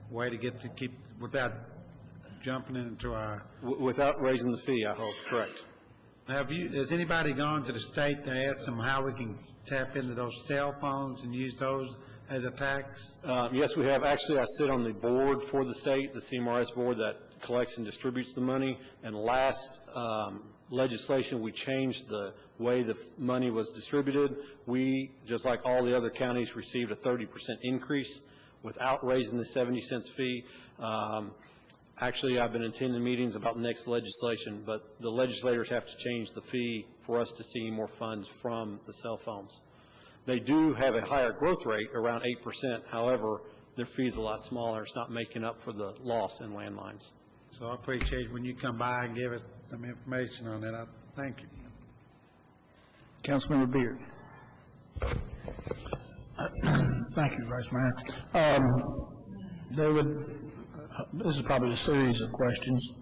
way to keep, without jumping into our... Without raising the fee, I hope, correct. Has anybody gone to the state to ask them how we can tap into those cell phones and use those as a tax? Yes, we have. Actually, I sit on the board for the state, the CMRS board that collects and distributes the money. And last legislation, we changed the way the money was distributed. We, just like all the other counties, received a 30% increase without raising the 70 cents fee. Actually, I've been attending meetings about the next legislation, but the legislators have to change the fee for us to see more funds from the cell phones. They do have a higher growth rate, around 8%. However, their fee's a lot smaller. It's not making up for the loss in landlines. So I appreciate when you come by and give us some information on that. Thank you. Councilmember Beard. Thank you, Vice Mayor. David, this is probably a series of questions.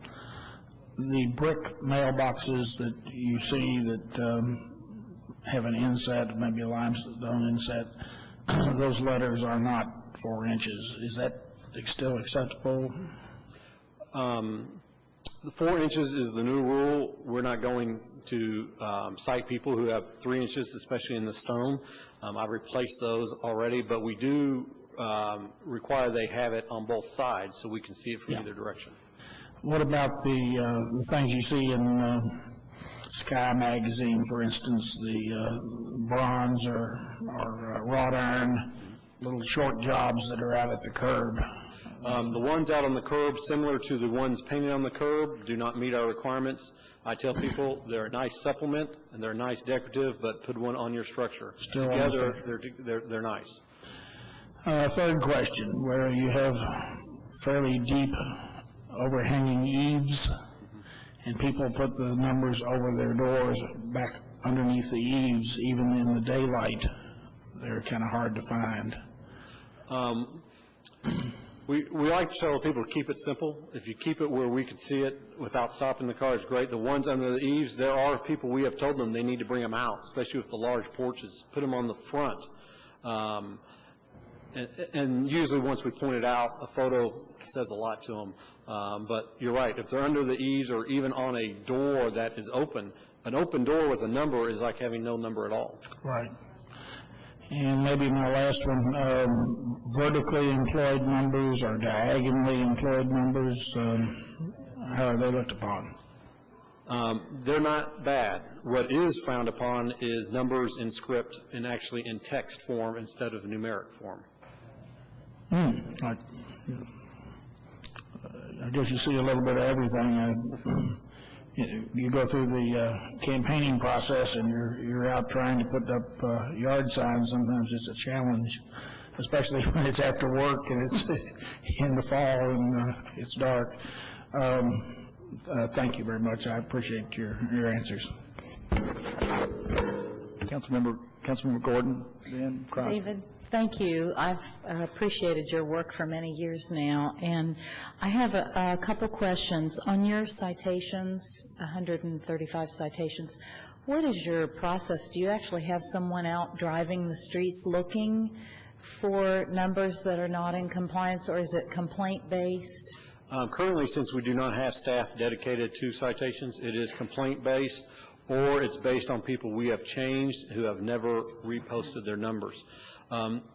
The brick mailboxes that you see that have an inset, maybe a limestone inset, those letters are not 4 inches. Is that still acceptable? The 4 inches is the new rule. We're not going to cite people who have 3 inches, especially in the stone. I've replaced those already, but we do require they have it on both sides so we can see it from either direction. What about the things you see in Sky Magazine, for instance, the bronze or wrought iron, little short jobs that are out at the curb? The ones out on the curb, similar to the ones painted on the curb, do not meet our requirements. I tell people they're a nice supplement and they're nice decorative, but put one on your structure. Still together, they're nice. Third question, where you have fairly deep overhanging eaves, and people put the numbers over their doors back underneath the eaves, even in the daylight, they're kind of hard to find. We like to tell people to keep it simple. If you keep it where we could see it without stopping the car, it's great. The ones under the eaves, there are people, we have told them they need to bring them out, especially with the large porches. Put them on the front. And usually once we point it out, a photo says a lot to them. But you're right, if they're under the eaves or even on a door that is open, an open door with a number is like having no number at all. Right. And maybe my last one, vertically employed numbers or diagonally employed numbers, how are they looked upon? They're not bad. What is frowned upon is numbers in script and actually in text form instead of numeric form. I guess you see a little bit of everything. You go through the campaigning process and you're out trying to put up yard signs. Sometimes it's a challenge, especially when it's after work and it's in the fall and it's dark. Thank you very much. I appreciate your answers. Councilmember Gordon, then Crosby. David, thank you. I've appreciated your work for many years now, and I have a couple questions. On your citations, 135 citations, What is your process? Do you actually have someone out driving the streets looking for numbers that are not in compliance, or is it complaint-based? Currently, since we do not have staff dedicated to citations, it is complaint-based, or it's based on people we have changed who have never reposted their numbers.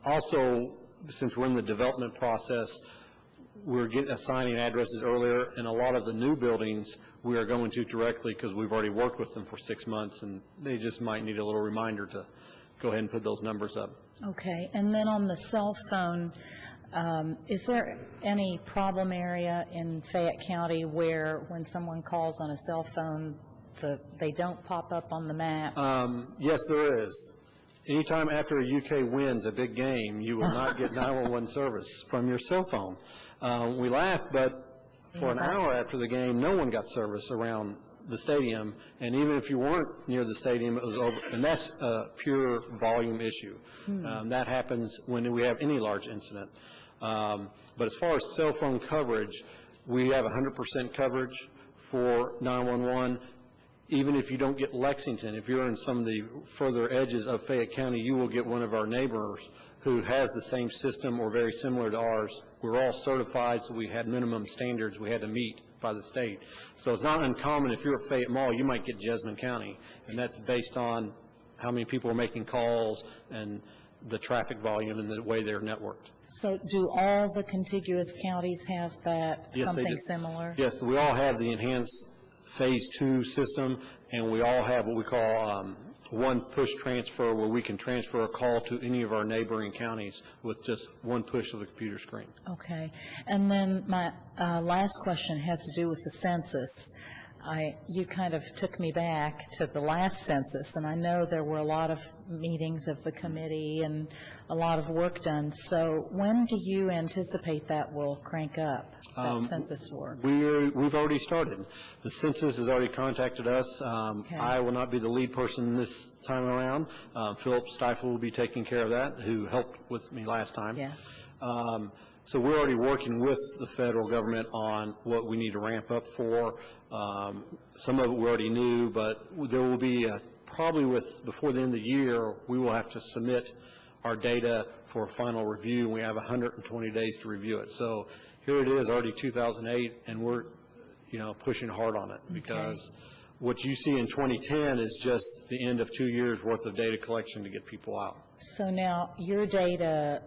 Also, since we're in the development process, we're assigning addresses earlier, and a lot of the new buildings we are going to directly because we've already worked with them for 6 months, and they just might need a little reminder to go ahead and put those numbers up. Okay, and then on the cell phone, is there any problem area in Fayette County where when someone calls on a cell phone, they don't pop up on the map? Yes, there is. Anytime after a UK wins a big game, you will not get 911 service from your cell phone. We laugh, but for an hour after the game, no one got service around the stadium, and even if you weren't near the stadium, it was over, and that's a pure volume issue. That happens when we have any large incident. But as far as cell phone coverage, we have 100% coverage for 911. Even if you don't get Lexington, if you're in some of the further edges of Fayette County, you will get one of our neighbors who has the same system or very similar to ours. We're all certified, so we had minimum standards we had to meet by the state. So it's not uncommon if you're at Fayette Mall, you might get Jessamine County, and that's based on how many people are making calls and the traffic volume and the way they're networked. So do all the contiguous counties have that, Yes, they something do. similar? Yes, we all have the enhanced Phase 2 system, and we all have what we call one push transfer, where we can transfer a call to any of our neighboring counties with just one push of the computer screen. Okay. And then my last question has to do with the census. You kind of took me back to the last census, and I know there were a lot of meetings of the committee and a lot of work done. So when do you anticipate that will crank up, that census work? We've already started. The census has already contacted us. I will not be the lead person this time around. Philip Stiefel will be taking care of that, who helped with me last time. Yes. So we're already working with the federal government on what we need to ramp up for. Some of it we already knew, but there will be probably before the end of the year, we will have to submit our data for final review. We have 120 days to review it. So here it is, already 2008, and we're pushing hard on it, because what you see in 2010 is just the end of 2 years worth of data collection to get people out. So now your data,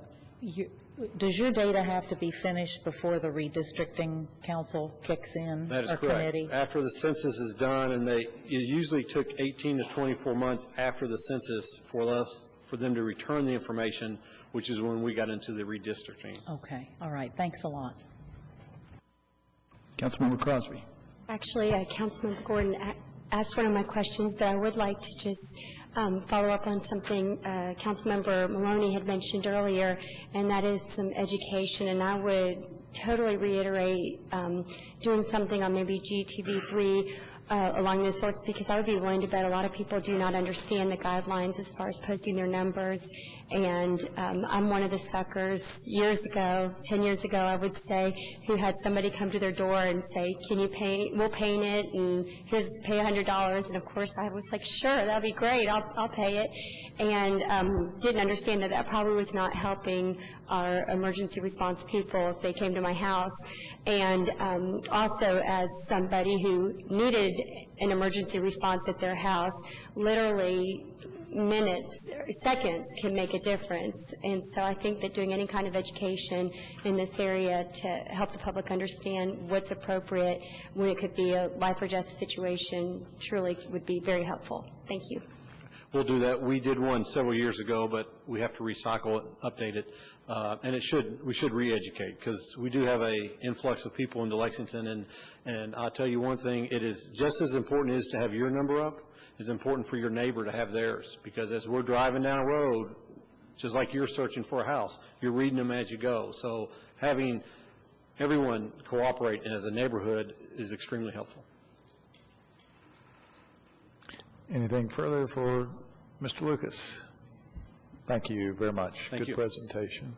does your data have to be finished before the redistricting council kicks in? That is or correct. committee? After the census is done, and it usually took 18 to 24 months after the census for them to return the information, which is when we got into the redistricting. Okay, all right, thanks a lot. Councilmember Crosby. Actually, Councilmember Gordon asked one of my questions, but I would like to just follow up on something Councilmember Maloney had mentioned earlier, and that is some education. And I would totally reiterate doing something on maybe GTV3 along those sorts, because I would be willing to bet a lot of people do not understand the guidelines as far as posting their numbers. And I'm one of the suckers years ago, 10 years ago, I would say, who had somebody come to their door and say, can you paint, we'll paint it, and pay $100. And of course I was like, sure, that'd be great, I'll pay it. And didn't understand that that probably was not helping our emergency response people if they came to my house. And also, as somebody who needed an emergency response at their house, literally minutes, seconds can make a difference. And so I think that doing any kind of education in this area to help the public understand what's appropriate when it could be a life or death situation truly would be very helpful. Thank you. We'll do that. We did one several years ago, but we have to recycle it, update it, and we should re-educate, because we do have an influx of people into Lexington, and I'll tell you one thing, it is just as important as to have your number up, it's important for your neighbor to have theirs, because as we're driving down a road, just like you're searching for a house, you're reading them as you go. So having everyone cooperate as a neighborhood is extremely helpful. Anything further for Mr. Lucas? Thank you very much. Thank Good you. presentation.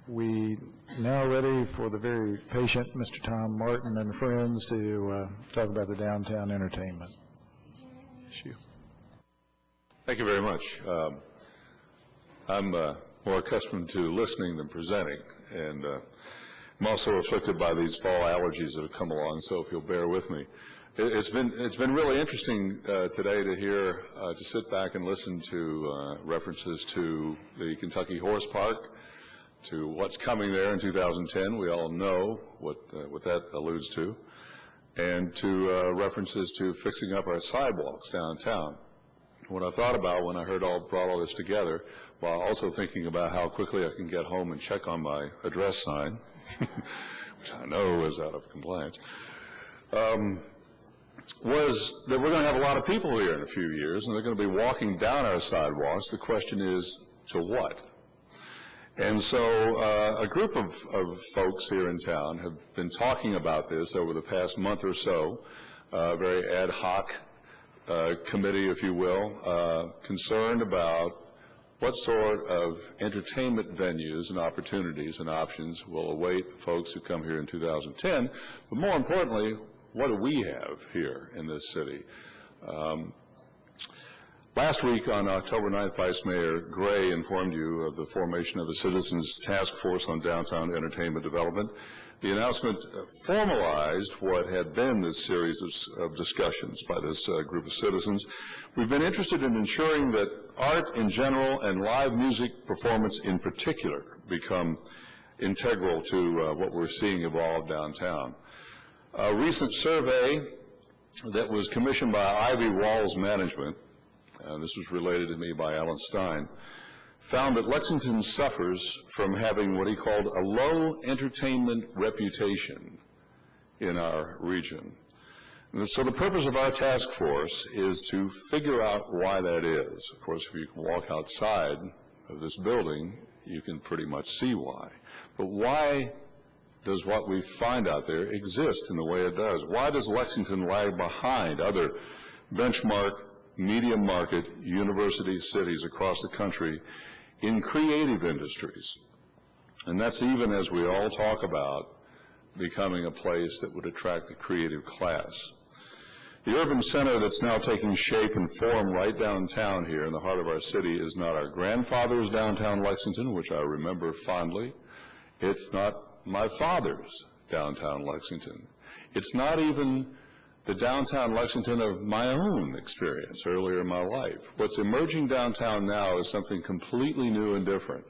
We now ready for the very patient Mr. Tom Martin and friends to talk about the downtown entertainment. issue. Thank you very much. I'm more accustomed to listening than presenting, and I'm also afflicted by these fall allergies that have come along, so if you'll bear with me. It's been really interesting today to hear, to sit back and listen to references to the Kentucky Horse Park, to what's coming there in 2010. We all know what that alludes to, and to references to fixing up our sidewalks downtown. What I thought about when I brought all this together, while also thinking about how quickly I can get home and check on my address sign, which I know is out of compliance, was that we're going to have a lot of people here in a few years, and they're going to be walking down our sidewalks. The question is, to what? And so a group of folks here in town have been talking about this over the past month or so, a very ad hoc committee, if you will, concerned about what sort of entertainment venues and opportunities and options will await the folks who come here in 2010, but more importantly, what do we have here in this city? Last week on October 9th, Vice Mayor Gray informed you of the formation of a Citizens Task Force on Downtown Entertainment Development. The announcement formalized what had been this series of discussions by this group of citizens. We've been interested in ensuring that art in general and live music performance in particular become integral to what we're seeing evolve downtown. A recent survey that was commissioned by Ivy Walls Management, and this was related to me by Alan Stein, found that Lexington suffers from having what he called a low entertainment reputation in our region. And so the purpose of our task force is to figure out why that is. Of course, if you can walk outside of this building, you can pretty much see why. But why does what we find out there exist in the way it does? Why does Lexington lag behind other benchmark, medium market university cities across the country in creative industries? And that's even as we all talk about becoming a place that would attract the creative class. The urban center that's now taking shape and form right downtown here in the heart of our city is not our grandfather's downtown Lexington, which I remember fondly. It's not my father's downtown Lexington. It's not even the downtown Lexington of my own experience earlier in my life. What's emerging downtown now is something completely new and different,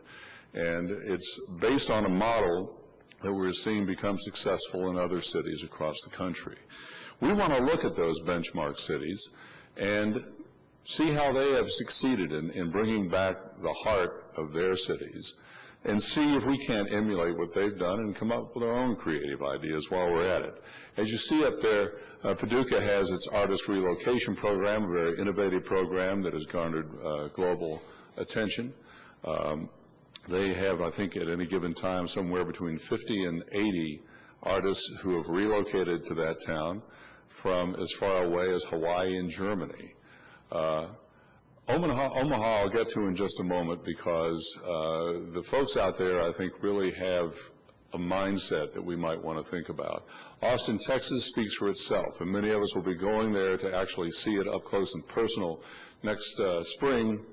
and it's based on a model that we're seeing become successful in other cities across the country. We want to look at those benchmark cities and see how they have succeeded in bringing back the heart of their cities, and see if we can't emulate what they've done and come up with our own creative ideas while we're at it. As you see up there, Paducah has its artist relocation program, a very innovative program that has garnered global attention. They have, I think, at any given time, somewhere between 50 and 80 artists who have relocated to that town from as far away as Hawaii and Germany. Omaha I'll get to in just a moment, because the folks out there, I think, really have a mindset that we might want to think about. Austin, Texas speaks for itself, and many of us will be going there to actually see it up close and personal next spring,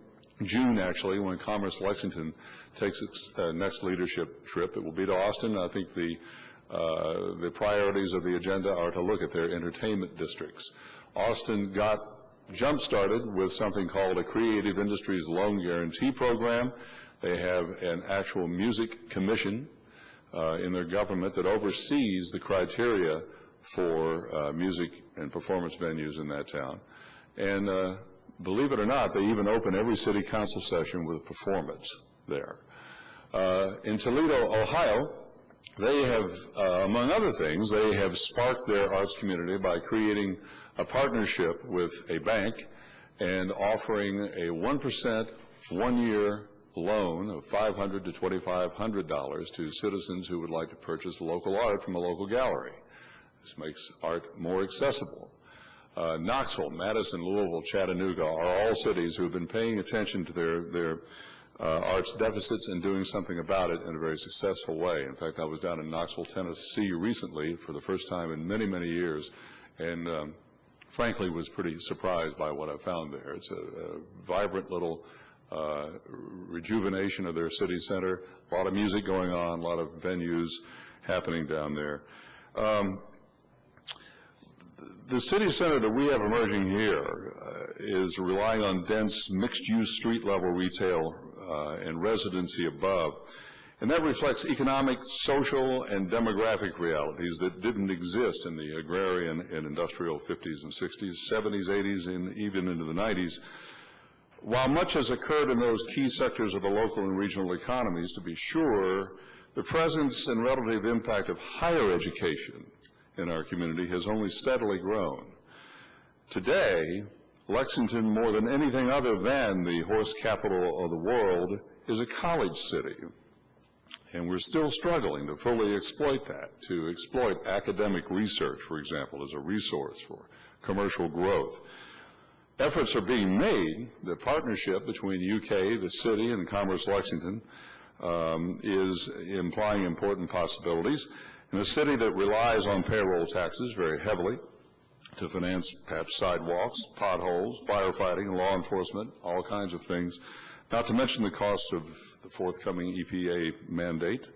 June actually, when Commerce Lexington takes its next leadership trip. It will be to Austin. I think the priorities of the agenda are to look at their entertainment districts. Austin got jump-started with something called a Creative Industries Loan Guarantee Program. They have an actual music commission in their government that oversees the criteria for music and performance venues in that town. And believe it or not, they even open every city council session with a performance there. In Toledo, Ohio, they have, among other things, they have sparked their arts community by creating a partnership with a bank and offering a 1% one-year loan of $500 to $2,500 to citizens who would like to purchase local art from a local gallery. This makes art more accessible. Knoxville, Madison, Louisville, Chattanooga are all cities who have been paying attention to their arts deficits and doing something about it in a very successful way. In fact, I was down in Knoxville, Tennessee recently for the first time in many, many years, and frankly was pretty surprised by what I found there. It's a vibrant little rejuvenation of their city center, a lot of music going on, a lot of venues happening down there. The city center that we have emerging here is relying on dense mixed-use street-level retail and residency above, and that reflects economic, social, and demographic realities that didn't exist in the agrarian and industrial 50s and 60s, 70s, 80s, and even into the 90s. While much has occurred in those key sectors of the local and regional economies, to be sure, the presence and relative impact of higher education in our community has only steadily grown. Today, Lexington, more than anything other than the horse capital of the world, is a college city. And we're still struggling to fully exploit that, to exploit academic research, for example, as a resource for commercial growth. Efforts are being made. The partnership between UK, the city, and Commerce Lexington is implying important possibilities. In a city that relies on payroll taxes very heavily to finance patch sidewalks, potholes, firefighting, law enforcement, all kinds of things, not to mention the cost of the forthcoming EPA mandate.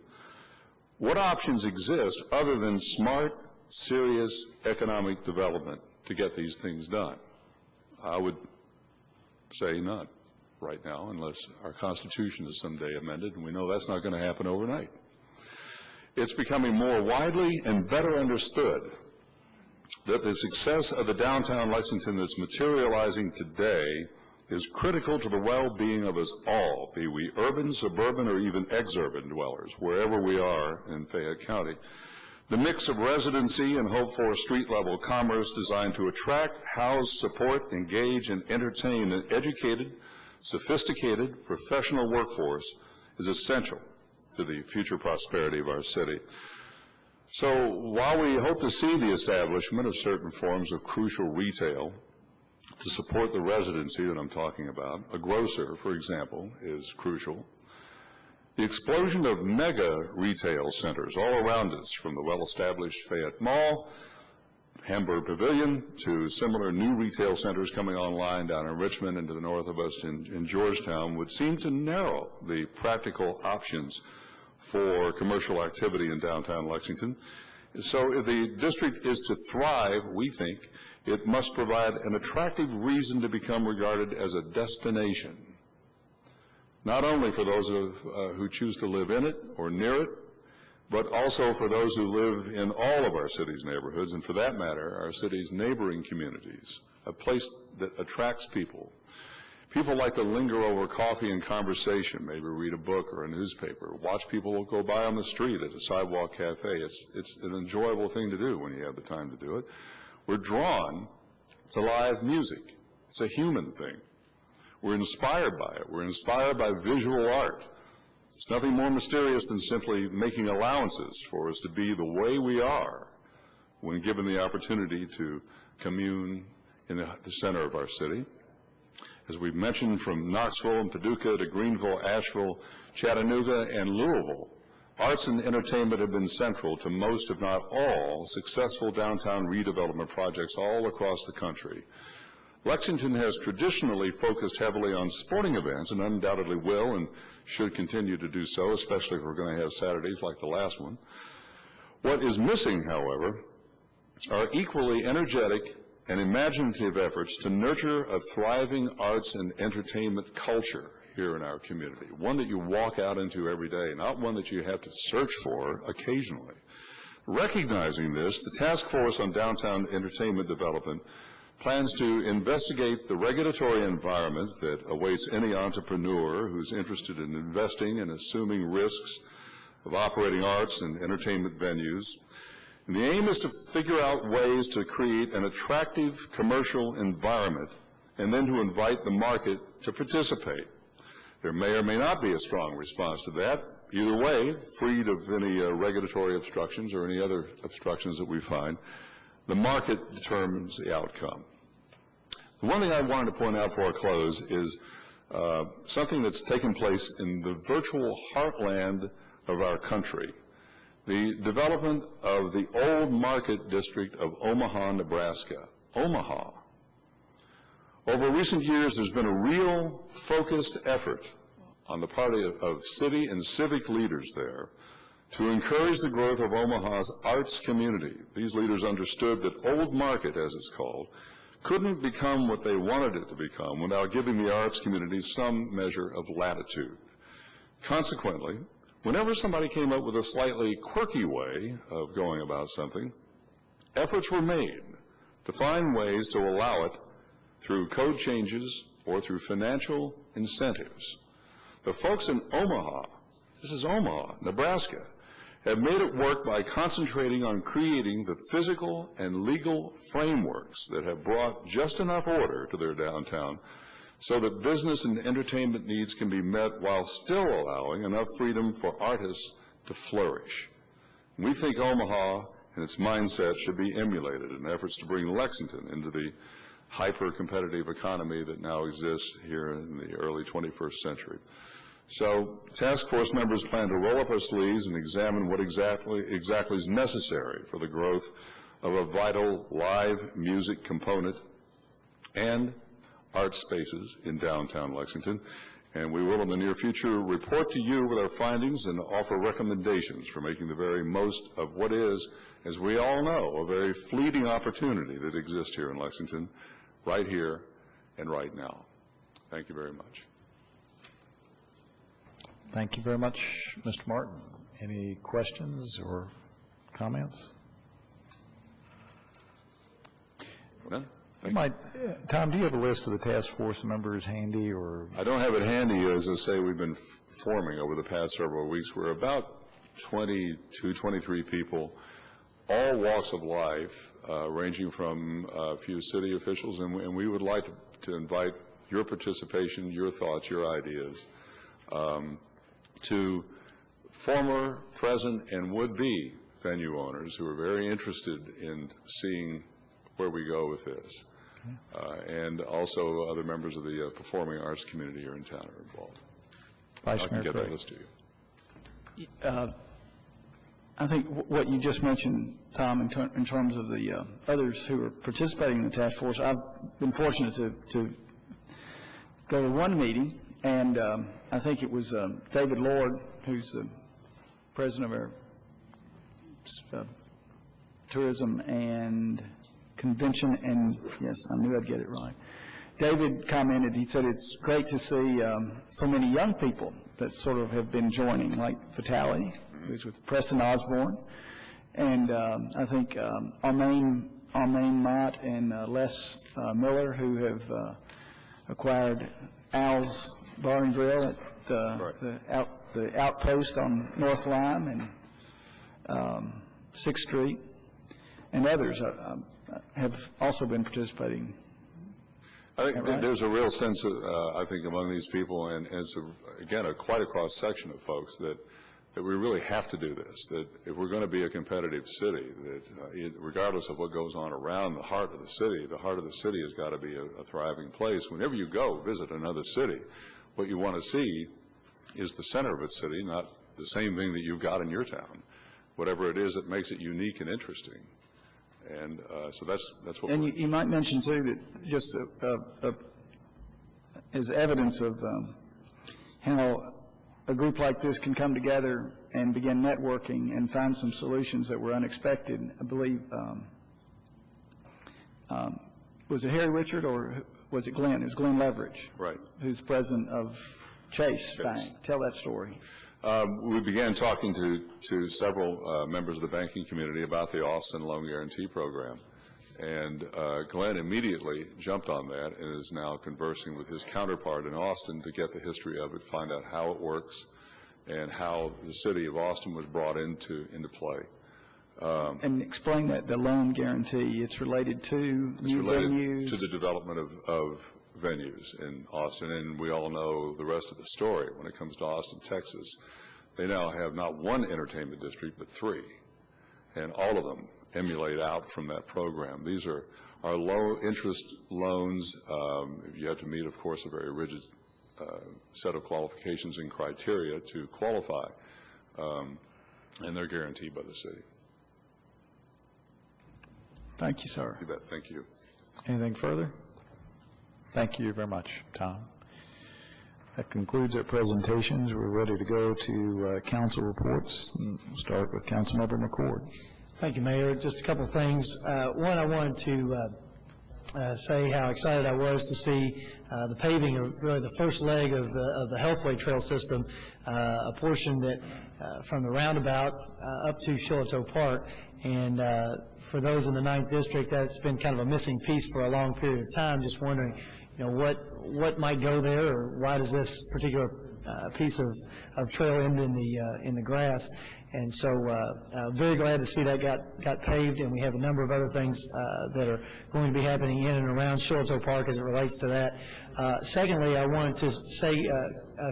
What options exist other than smart, serious economic development to get these things done? I would say none right now, unless our Constitution is someday amended, and we know that's not going to happen overnight. It's becoming more widely and better understood that the success of the downtown Lexington that's materializing today is critical to the well-being of us all, be we urban, suburban, or even exurban dwellers, wherever we are in Fayette County. The mix of residency and hope-for street-level commerce designed to attract, house, support, engage, and entertain an educated, sophisticated, professional workforce is essential to the future prosperity of our city. So while we hope to see the establishment of certain forms of crucial retail to support the residency that I'm talking about, a grocer, for example, is crucial. The explosion of mega retail centers all around us, from the well-established Fayette Mall, Hamburg Pavilion, to similar new retail centers coming online down in Richmond and to the north of us in Georgetown, would seem to narrow the practical options for commercial activity in downtown Lexington. So if the district is to thrive, we think, it must provide an attractive reason to become regarded as a destination, not only for those who choose to live in it or near it, but also for those who live in all of our city's neighborhoods, and for that matter, our city's neighboring communities, a place that attracts people. People like to linger over coffee and conversation, maybe read a book or a newspaper, watch people go by on the street at a sidewalk cafe. It's an enjoyable thing to do when you have the time to do it. We're drawn to live music. It's a human thing. We're inspired by it. We're inspired by visual art. It's nothing more mysterious than simply making allowances for us to be the way we are when given the opportunity to commune in the center of our city. As we've mentioned, from Knoxville and Paducah to Greenville, Asheville, Chattanooga, and Louisville, arts and entertainment have been central to most, if not all, successful downtown redevelopment projects all across the country. Lexington has traditionally focused heavily on sporting events, and undoubtedly will and should continue to do so, especially if we're going to have Saturdays like the last one. What is missing, however, are equally energetic and imaginative efforts to nurture a thriving arts and entertainment culture here in our community, one that you walk out into every day, not one that you have to search for occasionally. Recognizing this, the Task Force on Downtown Entertainment Development plans to investigate the regulatory environment that awaits any entrepreneur who's interested in investing and assuming risks of operating arts and entertainment venues. And the aim is to figure out ways to create an attractive commercial environment and then to invite the market to participate. There may or may not be a strong response to that. Either way, freed of any regulatory obstructions or any other obstructions that we find, the market determines the outcome. The one thing I wanted to point out before I close is something that's taken place in the virtual heartland of our country. The development of the Old Market District of Omaha, Nebraska. Omaha. Over recent years, there's been a real focused effort on the part of city and civic leaders there to encourage the growth of Omaha's arts community. These leaders understood that Old Market, as it's called, couldn't become what they wanted it to become without giving the arts community some measure of latitude. Consequently, whenever somebody came up with a slightly quirky way of going about something, efforts were made to find ways to allow it through code changes or through financial incentives. The folks in Omaha, this is Omaha, Nebraska, have made it work by concentrating on creating the physical and legal frameworks that have brought just enough order to their downtown so that business and entertainment needs can be met while still allowing enough freedom for artists to flourish. We think Omaha and its mindset should be emulated in efforts to bring Lexington into the hyper-competitive economy that now exists here in the early 21st century. So task force members plan to roll up our sleeves and examine what exactly is necessary for the growth of a vital live music component and art spaces in downtown Lexington. And we will in the near future report to you with our findings and offer recommendations for making the very most of what is, as we all know, a very fleeting opportunity that exists here in Lexington, right here and right now. Thank you very much. Thank you very much, Mr. Martin. Any questions or comments? None? Tom, do you have a list of the task force members handy, or? I don't have it handy. As I say, we've been forming over the past several weeks. We're about 22, 23 people, all walks of life, ranging from a few city officials, and we would like to invite your participation, your thoughts, your ideas, to former, present, and would-be venue owners who are very interested in seeing where we go with this. And also other members of the performing arts community here in town are involved. Vice I can Mayor get Craig. that list to you. I think what you just mentioned, Tom, in terms of the others who are participating in the task force, I've been fortunate to go to one meeting, and I think it was David Lord, who's the president of our tourism and convention, and yes, I knew I'd get it right. David commented, he said it's great to see so many young people that sort of have been joining, like Vitale, who's with Preston Osborne, and I think Armaine Mott and Les Miller, who have acquired Al's Bar and Grill at the Outpost on North Lime and 6th Street, and others have also been participating. I think there's a real sense, I think, among these people, and it's, again, quite a cross-section of folks that we really have to do this, that if we're going to be a competitive city, that regardless of what goes on around the heart of the city has got to be a thriving place. Whenever you go visit another city, what you want to see is the center of its city, not the same thing that you've got in your town, whatever it is that makes it unique and interesting. And so that's what. And you might mention too that just as evidence of how a group like this can come together and begin networking and find some solutions that were unexpected. I believe was it Harry Richard or was it Glenn? It was Glenn Leverage, right? Who's president of Chase Bank. Tell that story. We began talking to several members of the banking community about the Austin Loan Guarantee Program, and Glenn immediately jumped on that and is now conversing with his counterpart in Austin to get the history of it, find out how it works, and how the city of Austin was brought into play. And explain that the loan guarantee, it's related to new venues. To the development of venues in Austin, and we all know the rest of the story. When it comes to Austin, Texas, they now have not one entertainment district, but 3, and all of them emulate out from that program. These are low-interest loans. You have to meet, of course, a very rigid set of qualifications and criteria to qualify, and they're guaranteed by the city. Thank you, sir. You bet. Thank you. Anything further? Thank you very much, Tom. That concludes our presentations. We're ready to go to council reports. We'll start with Councilmember McCord. Thank you, Mayor. Just a couple of things. One, I wanted to say how excited I was to see the paving of really the first leg of the Healthway Trail system, a portion that from the roundabout up to Shiloh Park. And for those in the 9th District, that's been kind of a missing piece for a long period of time. Just wondering, what might go there, or why does this particular piece of trail end in the grass? And so very glad to see that got paved, and we have a number of other things that are going to be happening in and around Shiloh Park as it relates to that. Secondly, I wanted to say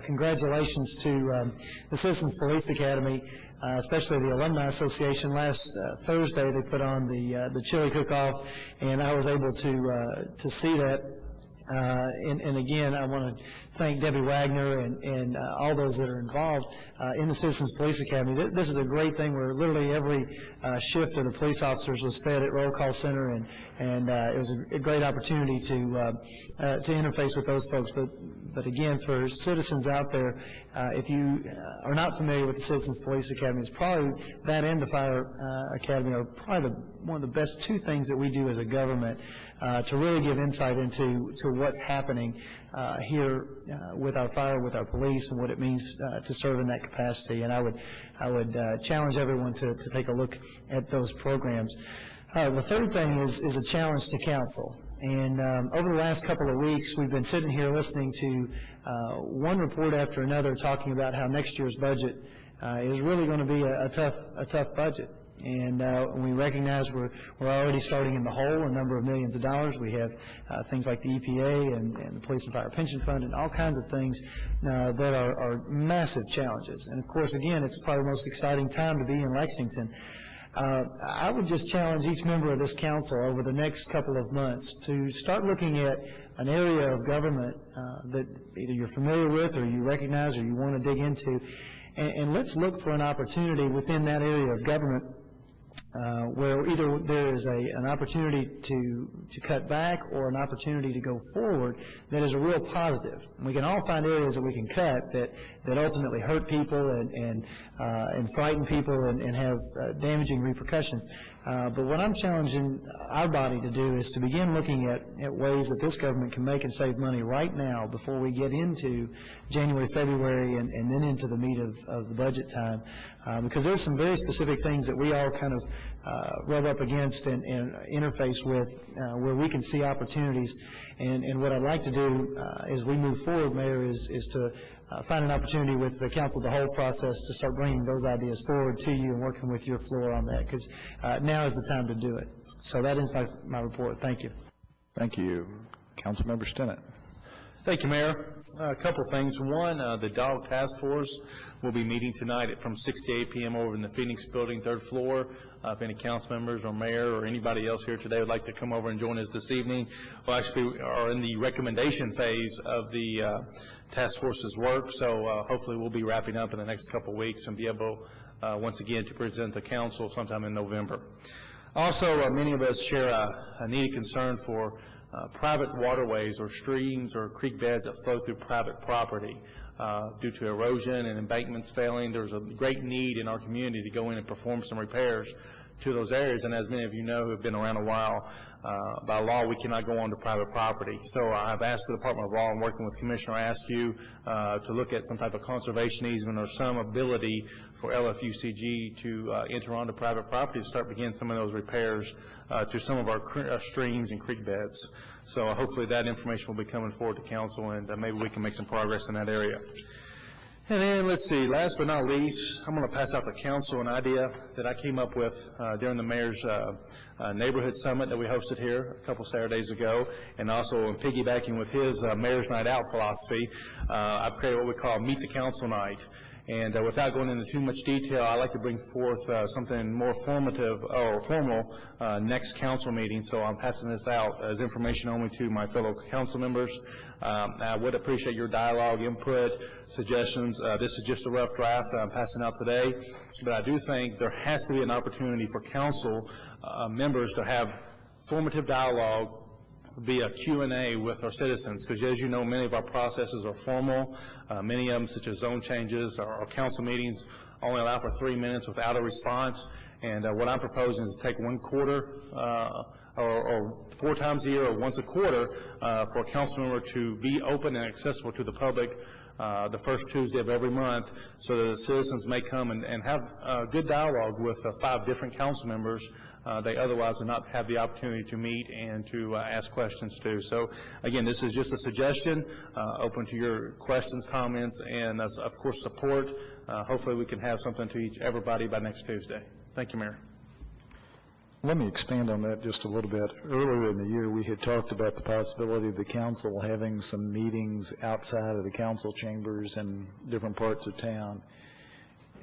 congratulations to the Citizens Police Academy, especially the Alumni Association. Last Thursday they put on the chili cook-off, and I was able to see that. And again, I want to thank Debbie Wagner and all those that are involved in the Citizens Police Academy. This is a great thing where literally every shift of the police officers was fed at Roll Call Center, and it was a great opportunity to interface with those folks. But again, for citizens out there, if you are not familiar with the Citizens Police Academy, it's probably that and the Fire Academy are probably one of the best two things that we do as a government to really give insight into what's happening here with our fire, with our police, and what it means to serve in that capacity. And I would challenge everyone to take a look at those programs. The third thing is a challenge to council. And over the last couple of weeks, we've been sitting here listening to one report after another talking about how next year's budget is really going to be a tough budget. And we recognize we're already starting in the hole, a number of millions of dollars. We have things like the EPA and the Police and Fire Pension Fund and all kinds of things that are massive challenges. And of course, again, it's probably the most exciting time to be in Lexington. I would just challenge each member of this council over the next couple of months to start looking at an area of government that either you're familiar with or you recognize or you want to dig into, and let's look for an opportunity within that area of government where either there is an opportunity to cut back or an opportunity to go forward that is a real positive. We can all find areas that we can cut that ultimately hurt people and frighten people and have damaging repercussions. But what I'm challenging our body to do is to begin looking at ways that this government can make and save money right now before we get into January, February, and then into the meat of the budget time. Because there's some very specific things that we all kind of rub up against and interface with where we can see opportunities. And what I'd like to do as we move forward, Mayor, is to find an opportunity with the council, the whole process, to start bringing those ideas forward to you and working with your floor on that, because now is the time to do it. So that ends my report. Thank you. Thank you. Councilmember Stinnett. Thank you, Mayor. A couple things. One, the Dog Task Force will be meeting tonight from 6 to 8 p.m. over in the Phoenix Building, 3rd floor. If any council members or mayor or anybody else here today would like to come over and join us this evening, we actually are in the recommendation phase of the task force's work, so hopefully we'll be wrapping up in the next couple of weeks and be able, once again, to present the council sometime in November. Also, many of us share a needed concern for private waterways or streams or creek beds that flow through private property. Due to erosion and embankments failing, there's a great need in our community to go in and perform some repairs to those areas. And as many of you know who have been around a while, by law we cannot go onto private property. So I've asked the Department of Law, and working with Commissioner Askew, to look at some type of conservation easement or some ability for LFUCG to enter onto private property to start beginning some of those repairs to some of our streams and creek beds. So hopefully that information will be coming forward to council, and maybe we can make some progress in that area. And then, let's see, last but not least, I'm going to pass out to council an idea that I came up with during the mayor's neighborhood summit that we hosted here a couple Saturdays ago, and also in piggybacking with his mayor's night out philosophy, I've created what we call Meet the Council Night. And without going into too much detail, I'd like to bring forth something more formative or formal next council meeting. So I'm passing this out as information only to my fellow council members. I would appreciate your dialogue, input, suggestions. This is just a rough draft that I'm passing out today, but I do think there has to be an opportunity for council members to have formative dialogue be a Q&A with our citizens, because as you know, many of our processes are formal. Many of them, such as zone changes, our council meetings only allow for 3 minutes without a response. And what I'm proposing is to take 1 quarter or 4 times a year or once a quarter for a council member to be open and accessible to the public the first Tuesday of every month, so that the citizens may come and have a good dialogue with 5 different council members they otherwise would not have the opportunity to meet and to ask questions to. So again, this is just a suggestion, open to your questions, comments, and of course support. Hopefully we can have something to everybody by next Tuesday. Thank you, Mayor. Let me expand on that just a little bit. Earlier in the year, we had talked about the possibility of the council having some meetings outside of the council chambers in different parts of town.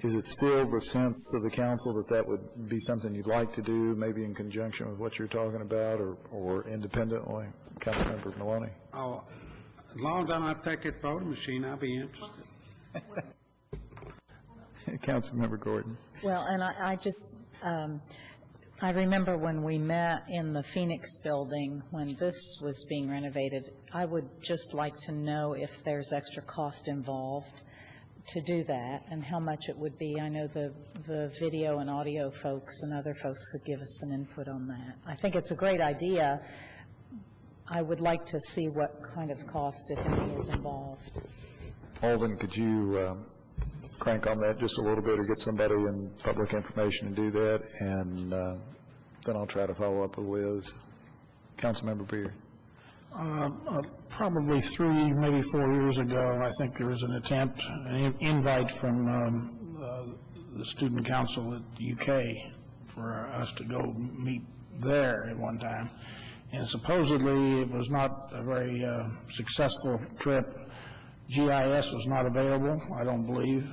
Is it still the sense of the council that that would be something you'd like to do, maybe in conjunction with what you're talking about, or independently? Councilmember Maloney? Oh, as long as I don't have to take it voting machine, I'll be interested. Councilmember Gordon? Well, and I just, I remember when we met in the Phoenix building when this was being renovated, I would just like to know if there's extra cost involved to do that and how much it would be. I know the video and audio folks and other folks could give us some input on that. I think it's a great idea. I would like to see what kind of cost, if any, is involved. Alden, could you crank on that just a little bit or get somebody in public information to do that, and then I'll try to follow up with Liz. Councilmember Beard. Probably 3, maybe 4 years ago, I think there was an attempt, an invite from the student council at UK for us to go meet there at one time. And supposedly it was not a very successful trip. GIS was not available, I don't believe.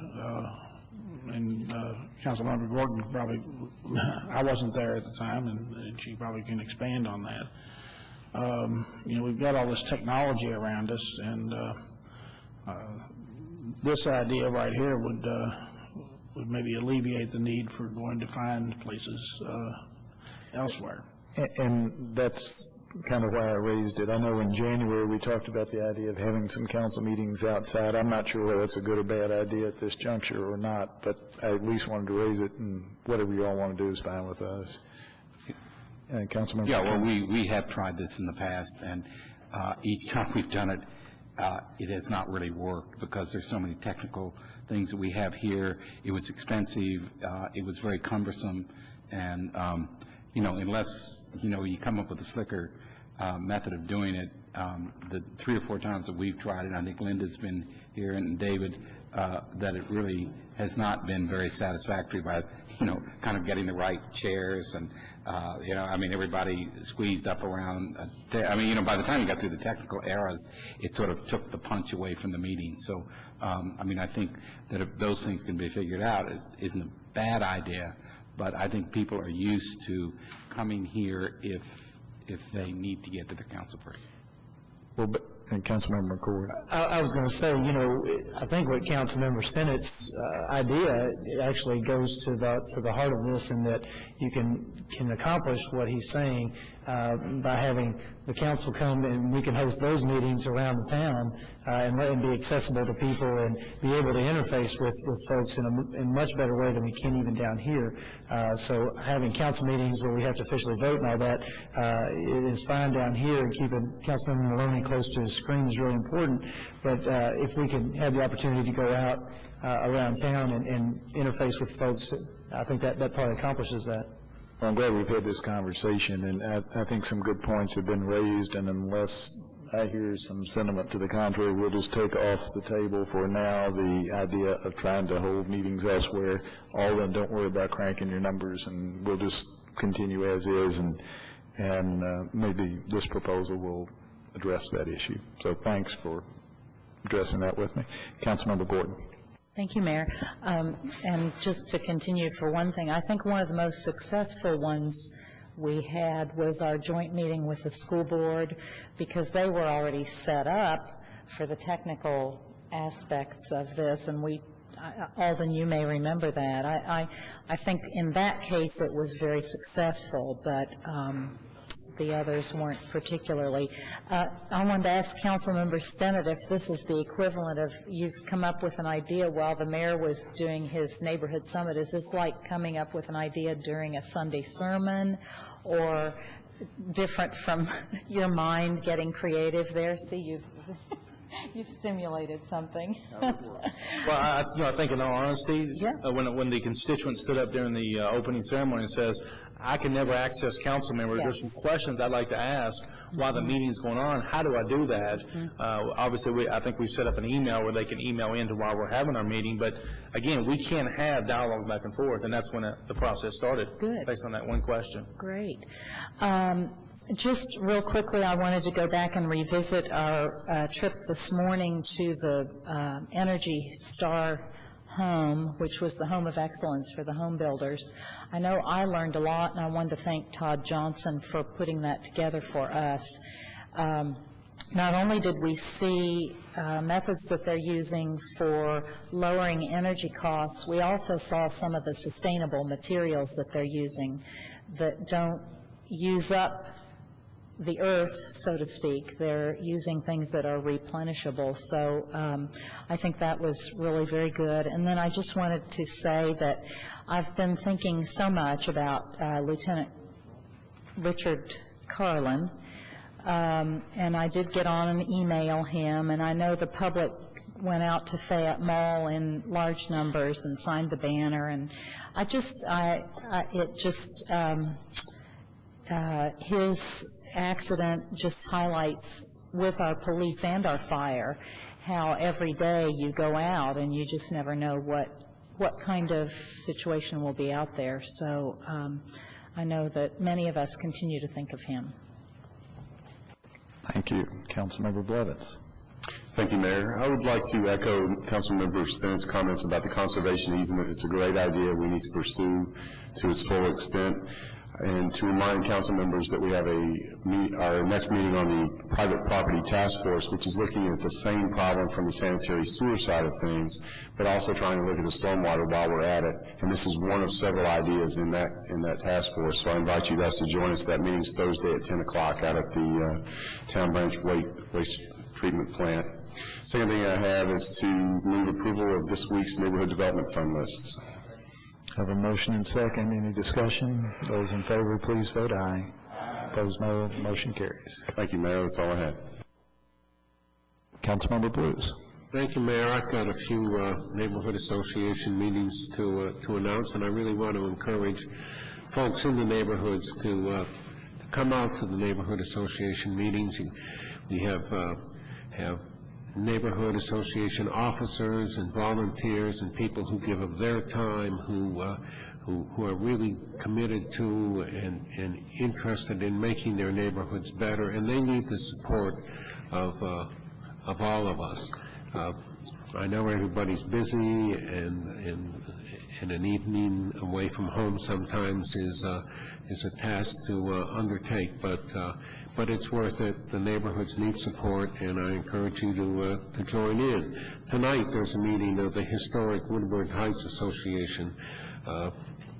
And Councilmember Gordon probably, I wasn't there at the time, and she probably can expand on that. You know, we've got all this technology around us, and this idea right here would maybe alleviate the need for going to find places elsewhere. And that's kind of why I raised it. I know in January we talked about the idea of having some council meetings outside. I'm not sure whether that's a good or bad idea at this juncture or not, but I at least wanted to raise it, and whatever you all want to do is fine with us. Councilmember? Yeah, well, we have tried this in the past, and each time we've done it, it has not really worked because there's so many technical things that we have here. It was expensive. It was very cumbersome, and you know, unless you come up with a slicker method of doing it, the 3 or 4 times that we've tried it, I think Linda's been here and David, that it really has not been very satisfactory by, kind of getting the right chairs and, I mean, everybody squeezed up around. By the time you got through the technical errors, it sort of took the punch away from the meeting. So, I think that if those things can be figured out, it isn't a bad idea, but I think people are used to coming here if they need to get to the council person. Well, and Councilmember McCord. I was going to say, I think what Councilmember Stenett's idea actually goes to the heart of this, in that you can accomplish what he's saying by having the council come, and we can host those meetings around the town and let them be accessible to people and be able to interface with folks in a much better way than we can even down here. So having council meetings where we have to officially vote and all that is fine down here, and keeping Councilmember Maloney close to his screen is really important. But if we can have the opportunity to go out around town and interface with folks, I think that probably accomplishes that. Well, I'm glad we've had this conversation, and I think some good points have been raised, and unless I hear some sentiment to the contrary, we'll just take off the table for now the idea of trying to hold meetings elsewhere. Alden, don't worry about cranking your numbers, and we'll just continue as is, and maybe this proposal will address that issue. So thanks for addressing that with me. Councilmember Gordon. Thank you, Mayor. And just to continue, for one thing, I think one of the most successful ones we had was our joint meeting with the school board, because they were already set up for the technical aspects of this, and Alden, you may remember that. I think in that case it was very successful, but the others weren't particularly. I wanted to ask Councilmember Stennett if this is the equivalent of, you've come up with an idea while the mayor was doing his neighborhood summit. Is this like coming up with an idea during a Sunday sermon, or different from your mind getting creative there? See, you've stimulated something. Well, I think in all honesty, when the constituent stood up during the opening ceremony and says, I can never access council members, there's some questions I'd like to ask while the meeting's going on. How do I do that? Obviously, I think we've set up an email where they can email into while we're having our meeting, but again, we can't have dialogue back and forth, and that's when the process started. Good. Based on that one question. Great. Just real quickly, I wanted to go back and revisit our trip this morning to the Energy Star home, which was the home of excellence for the home builders. I know I learned a lot, and I wanted to thank Todd Johnson for putting that together for us. Not only did we see methods that they're using for lowering energy costs, we also saw some of the sustainable materials that they're using that don't use up the earth, so to speak. They're using things that are replenishable. So I think that was really very good. And then I just wanted to say that I've been thinking so much about Lieutenant Richard Carlin, and I did get on and email him, and I know the public went out to Fayette Mall in large numbers and signed the banner, and his accident just highlights, with our police and our fire, how every day you go out and you just never know what kind of situation will be out there. So I know that many of us continue to think of him. Thank you. Councilmember Blevins. Thank you, Mayor. I would like to echo Councilmember Stennett's comments about the conservation easement. It's a great idea we need to pursue to its full extent. And to remind council members that we have our next meeting on the private property task force, which is looking at the same problem from the sanitary sewer side of things, but also trying to look at the stormwater while we're at it. And this is one of several ideas in that task force. So I invite you guys to join us. That meeting's Thursday at 10 o'clock out at the Town Branch Waste Treatment Plant. Second thing I have is to move approval of this week's Neighborhood Development Fund lists. Have a motion and second. Any discussion? Those in favor, please vote aye. Opposed, no. Motion carries. Thank you, Mayor. That's all I had. Councilmember Blues. Thank you, Mayor. I've got a few neighborhood association meetings to announce, and I really want to encourage folks in the neighborhoods to come out to the neighborhood association meetings. We have neighborhood association officers and volunteers and people who give of their time, who are really committed to and interested in making their neighborhoods better, and they need the support of all of us. I know everybody's busy, and an evening away from home sometimes is a task to undertake, but it's worth it. The neighborhoods need support, and I encourage you to join in. Tonight, there's a meeting of the Historic Woodward Heights Association.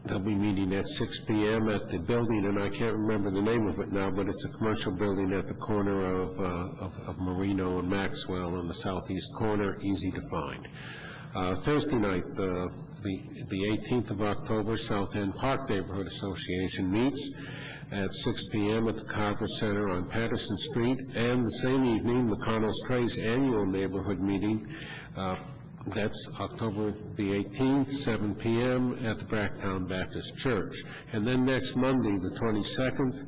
They'll be meeting at 6 p.m. at the building, and I can't remember the name of it now, but it's a commercial building at the corner of Marino and Maxwell on the southeast corner, easy to find. Thursday night, the 18th of October, South End Park Neighborhood Association meets at 6 p.m. at the Carver Center on Patterson Street, and the same evening, McConnell's Trace annual neighborhood meeting. That's October the 18th, 7 p.m. at the Bracktown Baptist Church. And then next Monday, the 22nd,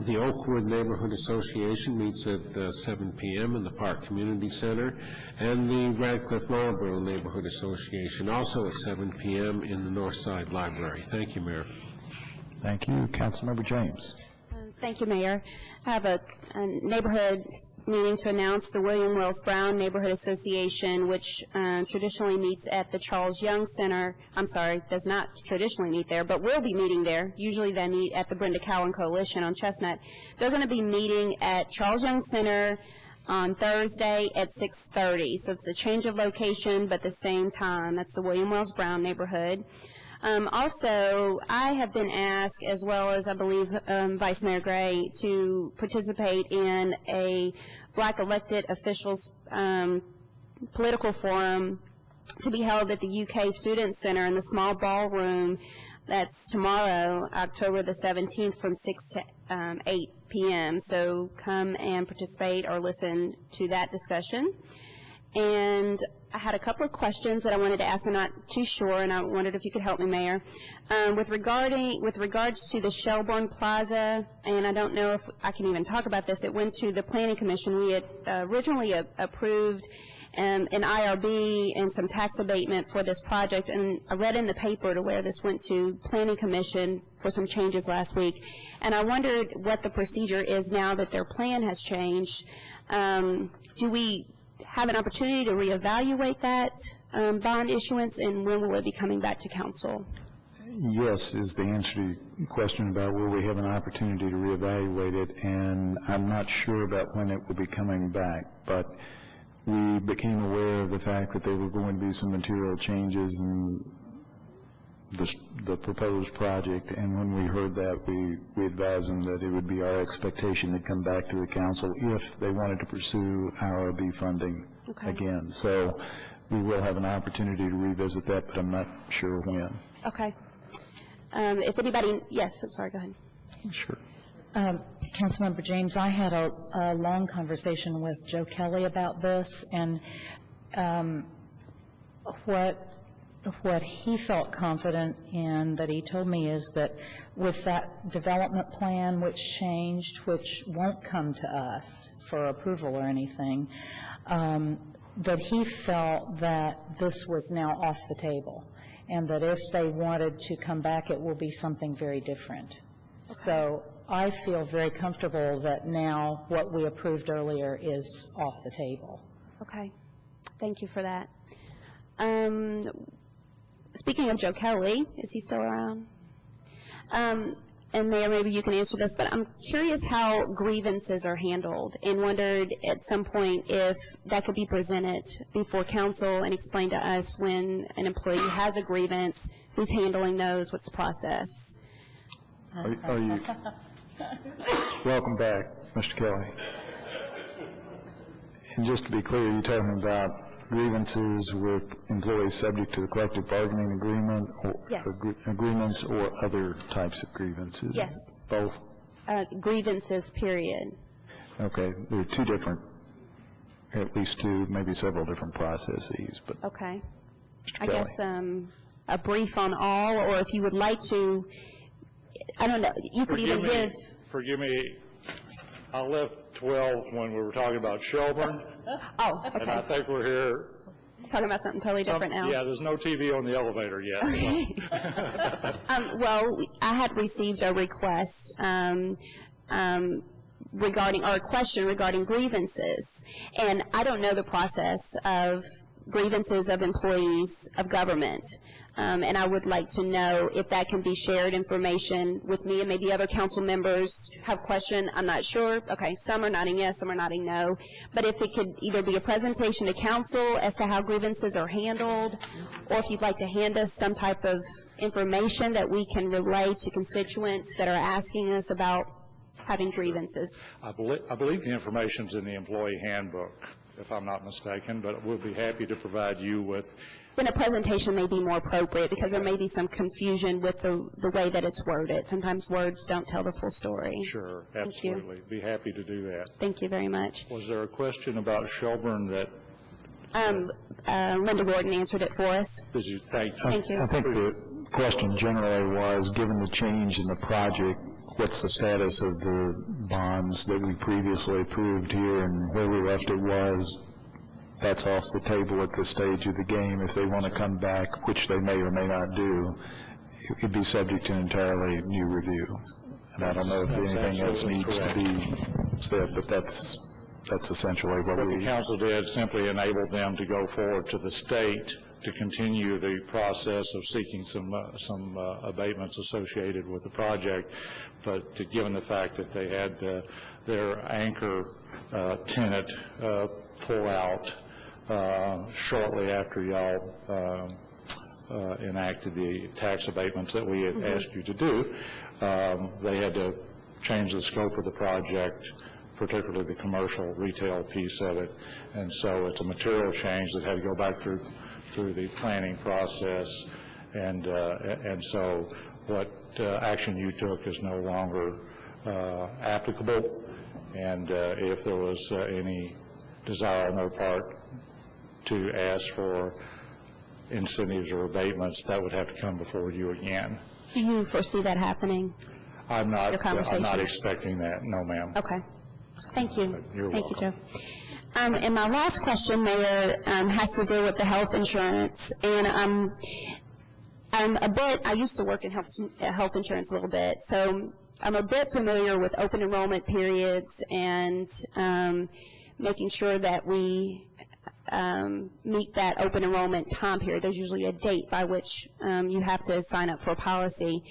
the Oakwood Neighborhood Association meets at 7 p.m. in the Park Community Center, and the Radcliffe Marlboro Neighborhood Association also at 7 p.m. in the Northside Library. Thank you, Mayor. Thank you. Councilmember James. Thank you, Mayor. I have a neighborhood meeting to announce. The William Wells Brown Neighborhood Association, which traditionally meets at the Charles Young Center, does not traditionally meet there, but will be meeting there. Usually they meet at the Brenda Cowan Coalition on Chestnut. They're going to be meeting at Charles Young Center on Thursday at 6:30. So it's a change of location, but the same time. That's the William Wells Brown neighborhood. Also, I have been asked, as well as I believe Vice Mayor Gray, to participate in a Black elected officials political forum to be held at the UK Student Center in the small ballroom. That's tomorrow, October the 17th, from 6 to 8 p.m. So come and participate or listen to that discussion. And I had a couple of questions that I wanted to ask. I'm not too sure, and I wondered if you could help me, Mayor. With regards to the Shelbourne Plaza, and I don't know if I can even talk about this, it went to the Planning Commission. We had originally approved an IRB and some tax abatement for this project, and I read in the paper to where this went to Planning Commission for some changes last week, and I wondered what the procedure is now that their plan has changed. Do we have an opportunity to reevaluate that bond issuance, and when will it be coming back to council? Yes is the answer to your question about will we have an opportunity to reevaluate it, and I'm not sure about when it will be coming back, but we became aware of the fact that there were going to be some material changes in the proposed project, and when we heard that, we advised them that it would be our expectation to come back to the council if they wanted to pursue IRB funding again. So we will have an opportunity to revisit that, but I'm not sure when. Okay. If anybody, yes, I'm sorry, go ahead. Sure. Councilmember James, I had a long conversation with Joe Kelly about this, and what he felt confident in that he told me is that with that development plan which changed, which won't come to us for approval or anything, that he felt that this was now off the table, and that if they wanted to come back, it will be something very different. Okay. So I feel very comfortable that now what we approved earlier is off the table. Okay. Thank you for that. Speaking of Joe Kelly, is he still around? And Mayor, maybe you can answer this, but I'm curious how grievances are handled, and wondered at some point if that could be presented before council and explained to us when an employee has a grievance, who's handling those, what's the process? Are you welcome back, Mr. Kelly. And just to be clear, you're talking about grievances with employees subject to the collective bargaining agreement, or yes. Agreements, or other types of grievances? Yes. Both? Grievances, period. Okay. There are two different, at least two, maybe several different processes. But okay. Mr. I Kelly. guess a brief on all, or if you would like to, I don't know, you could even give. Forgive me, I left 12 when we were talking about Shelbourne. Oh, okay. And I think we're here. Talking about something totally different now. Yeah, there's no TV on the elevator yet. Okay. So. Well, I had received a request regarding, or a question regarding grievances, and I don't know the process of grievances of employees of government. And I would like to know if that can be shared information with me, and maybe other council members have questions. I'm not sure. Okay, some are nodding yes, some are nodding no. But if it could either be a presentation to council as to how grievances are handled, or if you'd like to hand us some type of information that we can relay to constituents that are asking us about having grievances. I believe the information's in the employee handbook, if I'm not mistaken, but we'll be happy to provide you with. Then a presentation may be more appropriate, because there may be some confusion with the way that it's worded. Sometimes words don't tell the full story. Sure, absolutely. Be happy to do that. Thank you very much. Was there a question about Shelbourne that? Linda Gordon answered it for us. Did you? Thank you. I think the question generally was, given the change in the project, what's the status of the bonds that we previously approved here, and where we left it was that's off the table at this stage of the game. If they want to come back, which they may or may not do, it would be subject to an entirely new review. And I don't know if anything else needs to be said, but that's essentially what the council did, simply enabled them to go forward to the state to continue the process of seeking some abatements associated with the project. But given the fact that they had their anchor tenant pull out shortly after y'all enacted the tax abatements that we had asked you to do, they had to change the scope of the project, particularly the commercial retail piece of it. And so it's a material change that had to go back through the planning process. And so what action you took is no longer applicable. And if there was any desire on their part to ask for incentives or abatements, that would have to come before you again. Do you foresee that happening? I'm not expecting that, no, ma'am. Okay. Thank you. You're Thank welcome. you, Joe. And my last question, Mayor, has to do with the health insurance. And I used to work in health insurance a little bit, so I'm a bit familiar with open enrollment periods and making sure that we meet that open enrollment time period. There's usually a date by which you have to sign up for a policy.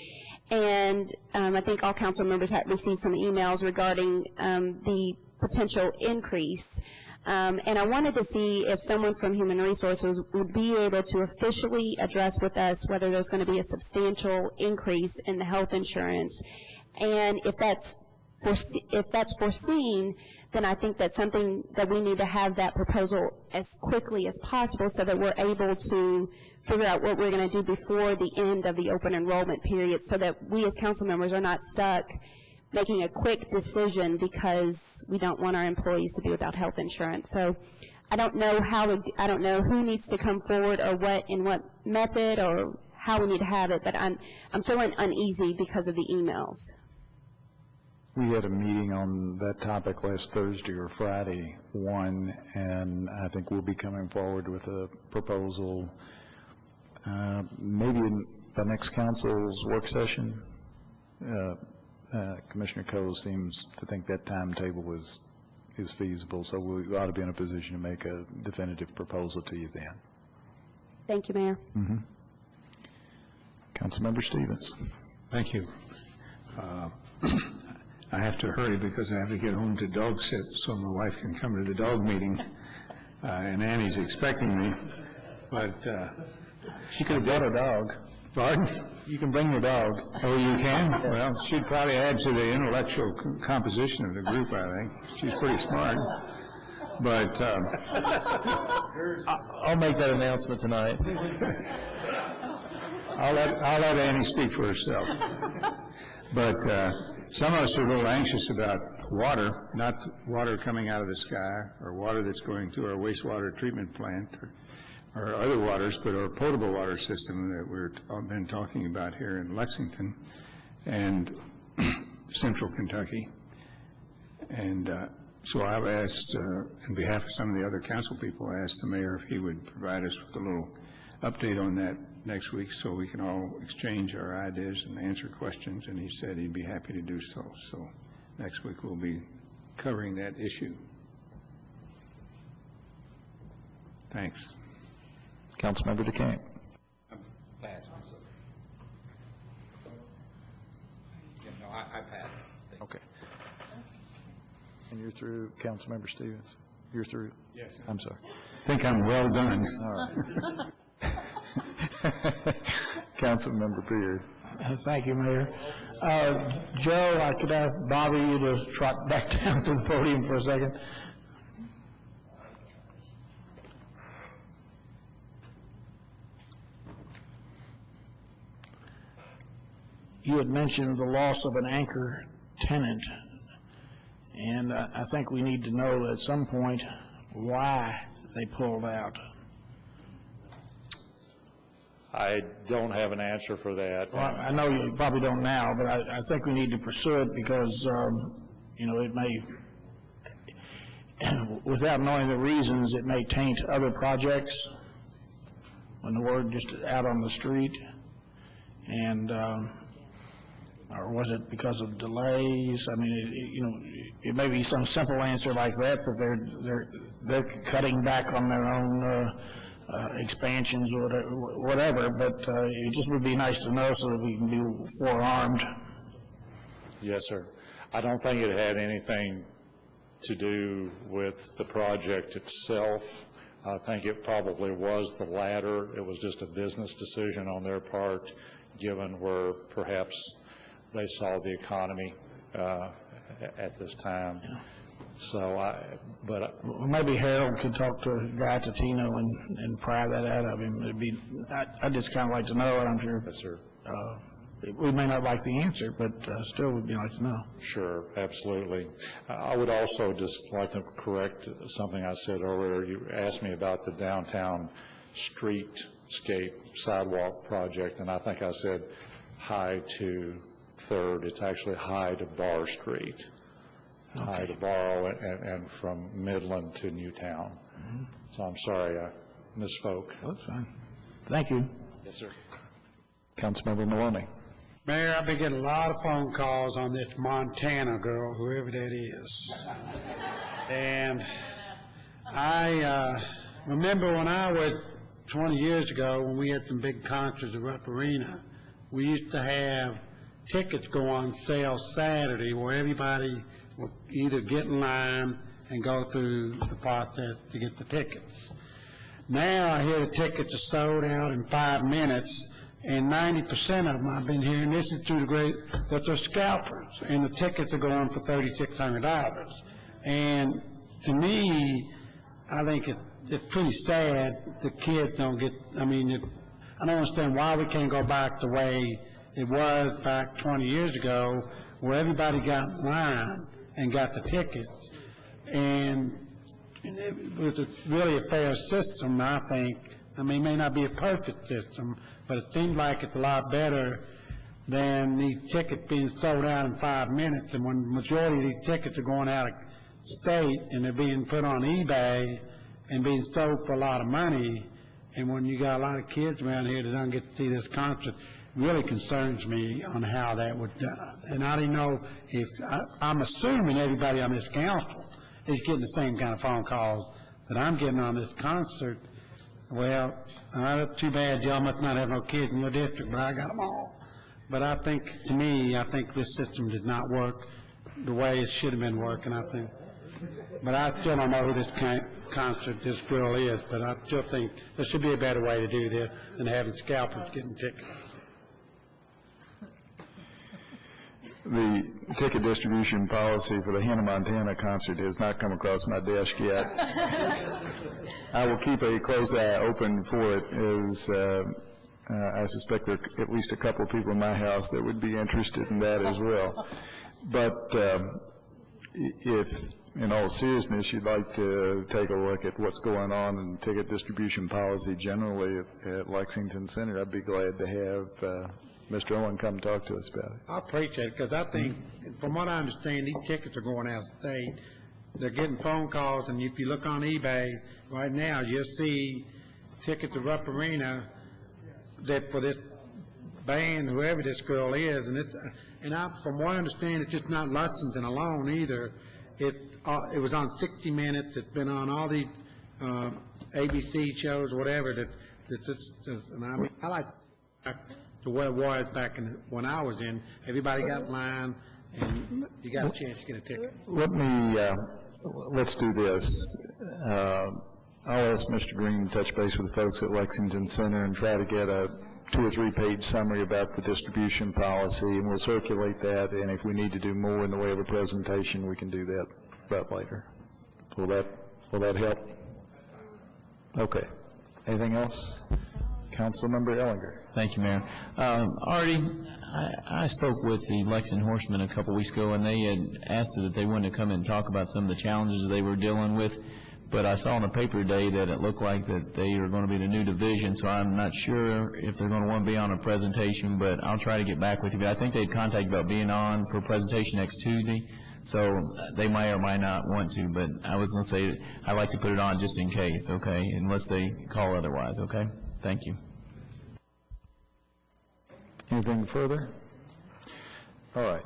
And I think all council members have received some emails regarding the potential increase. And I wanted to see if someone from Human Resources would be able to officially address with us whether there's going to be a substantial increase in the health insurance. And if that's foreseen, then I think that's something that we need to have that proposal as quickly as possible so that we're able to figure out what we're going to do before the end of the open enrollment period, so that we as council members are not stuck making a quick decision because we don't want our employees to be without health insurance. So I don't know who needs to come forward or in what method or how we need to have it, but I'm feeling uneasy because of the emails. We had a meeting on that topic last Thursday or Friday, and I think we'll be coming forward with a proposal maybe in the next council's work session. Commissioner Coe seems to think that timetable is feasible, so we ought to be in a position to make a definitive proposal to you then. Thank you, Mayor. Mm-hmm. Councilmember Stevens. Thank you. I have to hurry because I have to get home to dog sit so my wife can come to the dog meeting. And Annie's expecting me, but she could have brought a dog. Pardon? You can bring your dog. Oh, you can? Well, she'd probably add to the intellectual composition of the group, I think. She's pretty smart. But I'll make that announcement tonight. I'll let Annie speak for herself. But some of us are a little anxious about water, not water coming out of the sky or water that's going to our wastewater treatment plant or other waters, but our potable water system that we've been talking about here in Lexington and central Kentucky. And so I've asked, on behalf of some of the other council people, I asked the mayor if he would provide us with a little update on that next week so we can all exchange our ideas and answer questions, and he said he'd be happy to do so. So next week we'll be covering that issue. Thanks. Councilmember DeCamp. Pass. No, I pass. Okay. And you're through, Councilmember Stevens? You're through? Yes. I'm sorry. I think I'm well done. All right. Councilmember Beard. Thank you, Mayor. Joe, I could bother you to trot back down to the podium for a second. You had mentioned the loss of an anchor tenant, and I think we need to know at some point why they pulled out. I don't have an answer for that. Well, I know you probably don't now, but I think we need to pursue it because, it may, without knowing the reasons, it may taint other projects when the word just out on the street. And, or was it because of delays? I mean, it may be some simple answer like that they're cutting back on their own expansions or whatever, but it just would be nice to know so that we can be forearmed. Yes, sir. I don't think it had anything to do with the project itself. I think it probably was the latter. It was just a business decision on their part, given where perhaps they saw the economy at this time. So Well, maybe Harold could talk to Guy Tatino and pry that out of him. I'd just kind of like to know it, I'm sure. Yes, sir. We may not like the answer, but still would be like to know. Sure, absolutely. I would also just like to correct something I said earlier. You asked me about the downtown streetscape sidewalk project, and I think I said High to 3rd. It's actually High to Bar Street. Okay. High to Bar and from Midland to Newtown. Mm-hmm. So I'm sorry I misspoke. That's fine. Thank you. Yes, sir. Councilmember Maloney. Mayor, I've been getting a lot of phone calls on this Montana girl, whoever that is. And I remember when I was 20 years ago, when we had some big concerts at Rupp Arena, we used to have tickets go on sale Saturday where everybody would either get in line and go through the process to get the tickets. Now I hear the tickets are sold out in 5 minutes, and 90% of them I've been hearing, this is to the great, that they're scalpers, and the tickets are going for $3,600. And to me, I think it's pretty sad the kids don't get, I don't understand why we can't go back the way it was back 20 years ago, where everybody got in line and got the tickets. And it was really a fair system, I think. It may not be a perfect system, but it seems like it's a lot better than these tickets being sold out in 5 minutes. And when the majority of these tickets are going out of state and they're being put on eBay and being sold for a lot of money, and when you got a lot of kids around here that don't get to see this concert, really concerns me on how that would done. And I don't know if, I'm assuming everybody on this council is getting the same kind of phone calls that I'm getting on this concert. Well, that's too bad. Y'all must not have no kids in your district, but I got them all. But I think, to me, I think this system did not work the way it should have been working, I think. But I still don't know who this concert, this girl is, but I still think there should be a better way to do this than having scalpers getting tickets. The ticket distribution policy for the Hannah Montana concert has not come across my desk yet. I will keep a close eye open for it, as I suspect there are at least a couple of people in my house that would be interested in that as well. But if, in all seriousness, you'd like to take a look at what's going on in ticket distribution policy generally at Lexington Center, I'd be glad to have Mr. Owen come talk to us about it. I appreciate it, because I think, from what I understand, these tickets are going out of state. They're getting phone calls, and if you look on eBay right now, you'll see tickets at Rupp Arena that for this band, whoever this girl is, from what I understand, it's just not Lexington alone either. It was on 60 Minutes. It's been on all these ABC shows, whatever. And I like to where it was back when I was in. Everybody got in line, and you got a chance to get a ticket. Let's do this. I'll ask Mr. Green to touch base with the folks at Lexington Center and try to get a 2 or 3 page summary about the distribution policy, and we'll circulate that, and if we need to do more in the way of a presentation, we can do that later. Will that help? Okay. Anything else? Councilmember Ellinger. Thank you, Mayor. Artie, I spoke with the Lexington Horsemen a couple weeks ago, and they had asked that they wanted to come in and talk about some of the challenges they were dealing with. But I saw in the paper today that it looked like that they are going to be in a new division, so I'm not sure if they're going to want to be on a presentation, but I'll try to get back with you. But I think they'd contact about being on for a presentation next Tuesday, so they might or might not want to, but I was going to say I'd like to put it on just in case, okay, unless they call otherwise, okay? Thank you. Anything further? All right.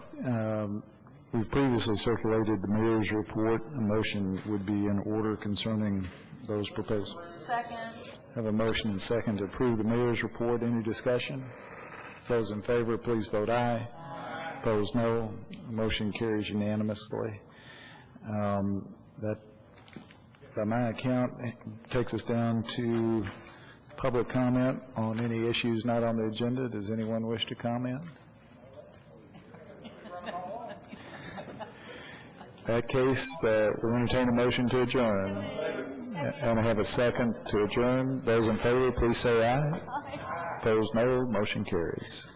We've previously circulated the mayor's report. A motion would be in order concerning those proposals. Second. Have a motion and second to approve the mayor's report. Any discussion? Those in favor, please vote aye. Aye. Opposed, no. Motion carries unanimously. That by my account, takes us down to public comment on any issues not on the agenda. Does anyone wish to comment? In that case, we'll entertain a motion to adjourn. And I have a second to adjourn. Those in favor, please say aye. Opposed, no. Motion carries.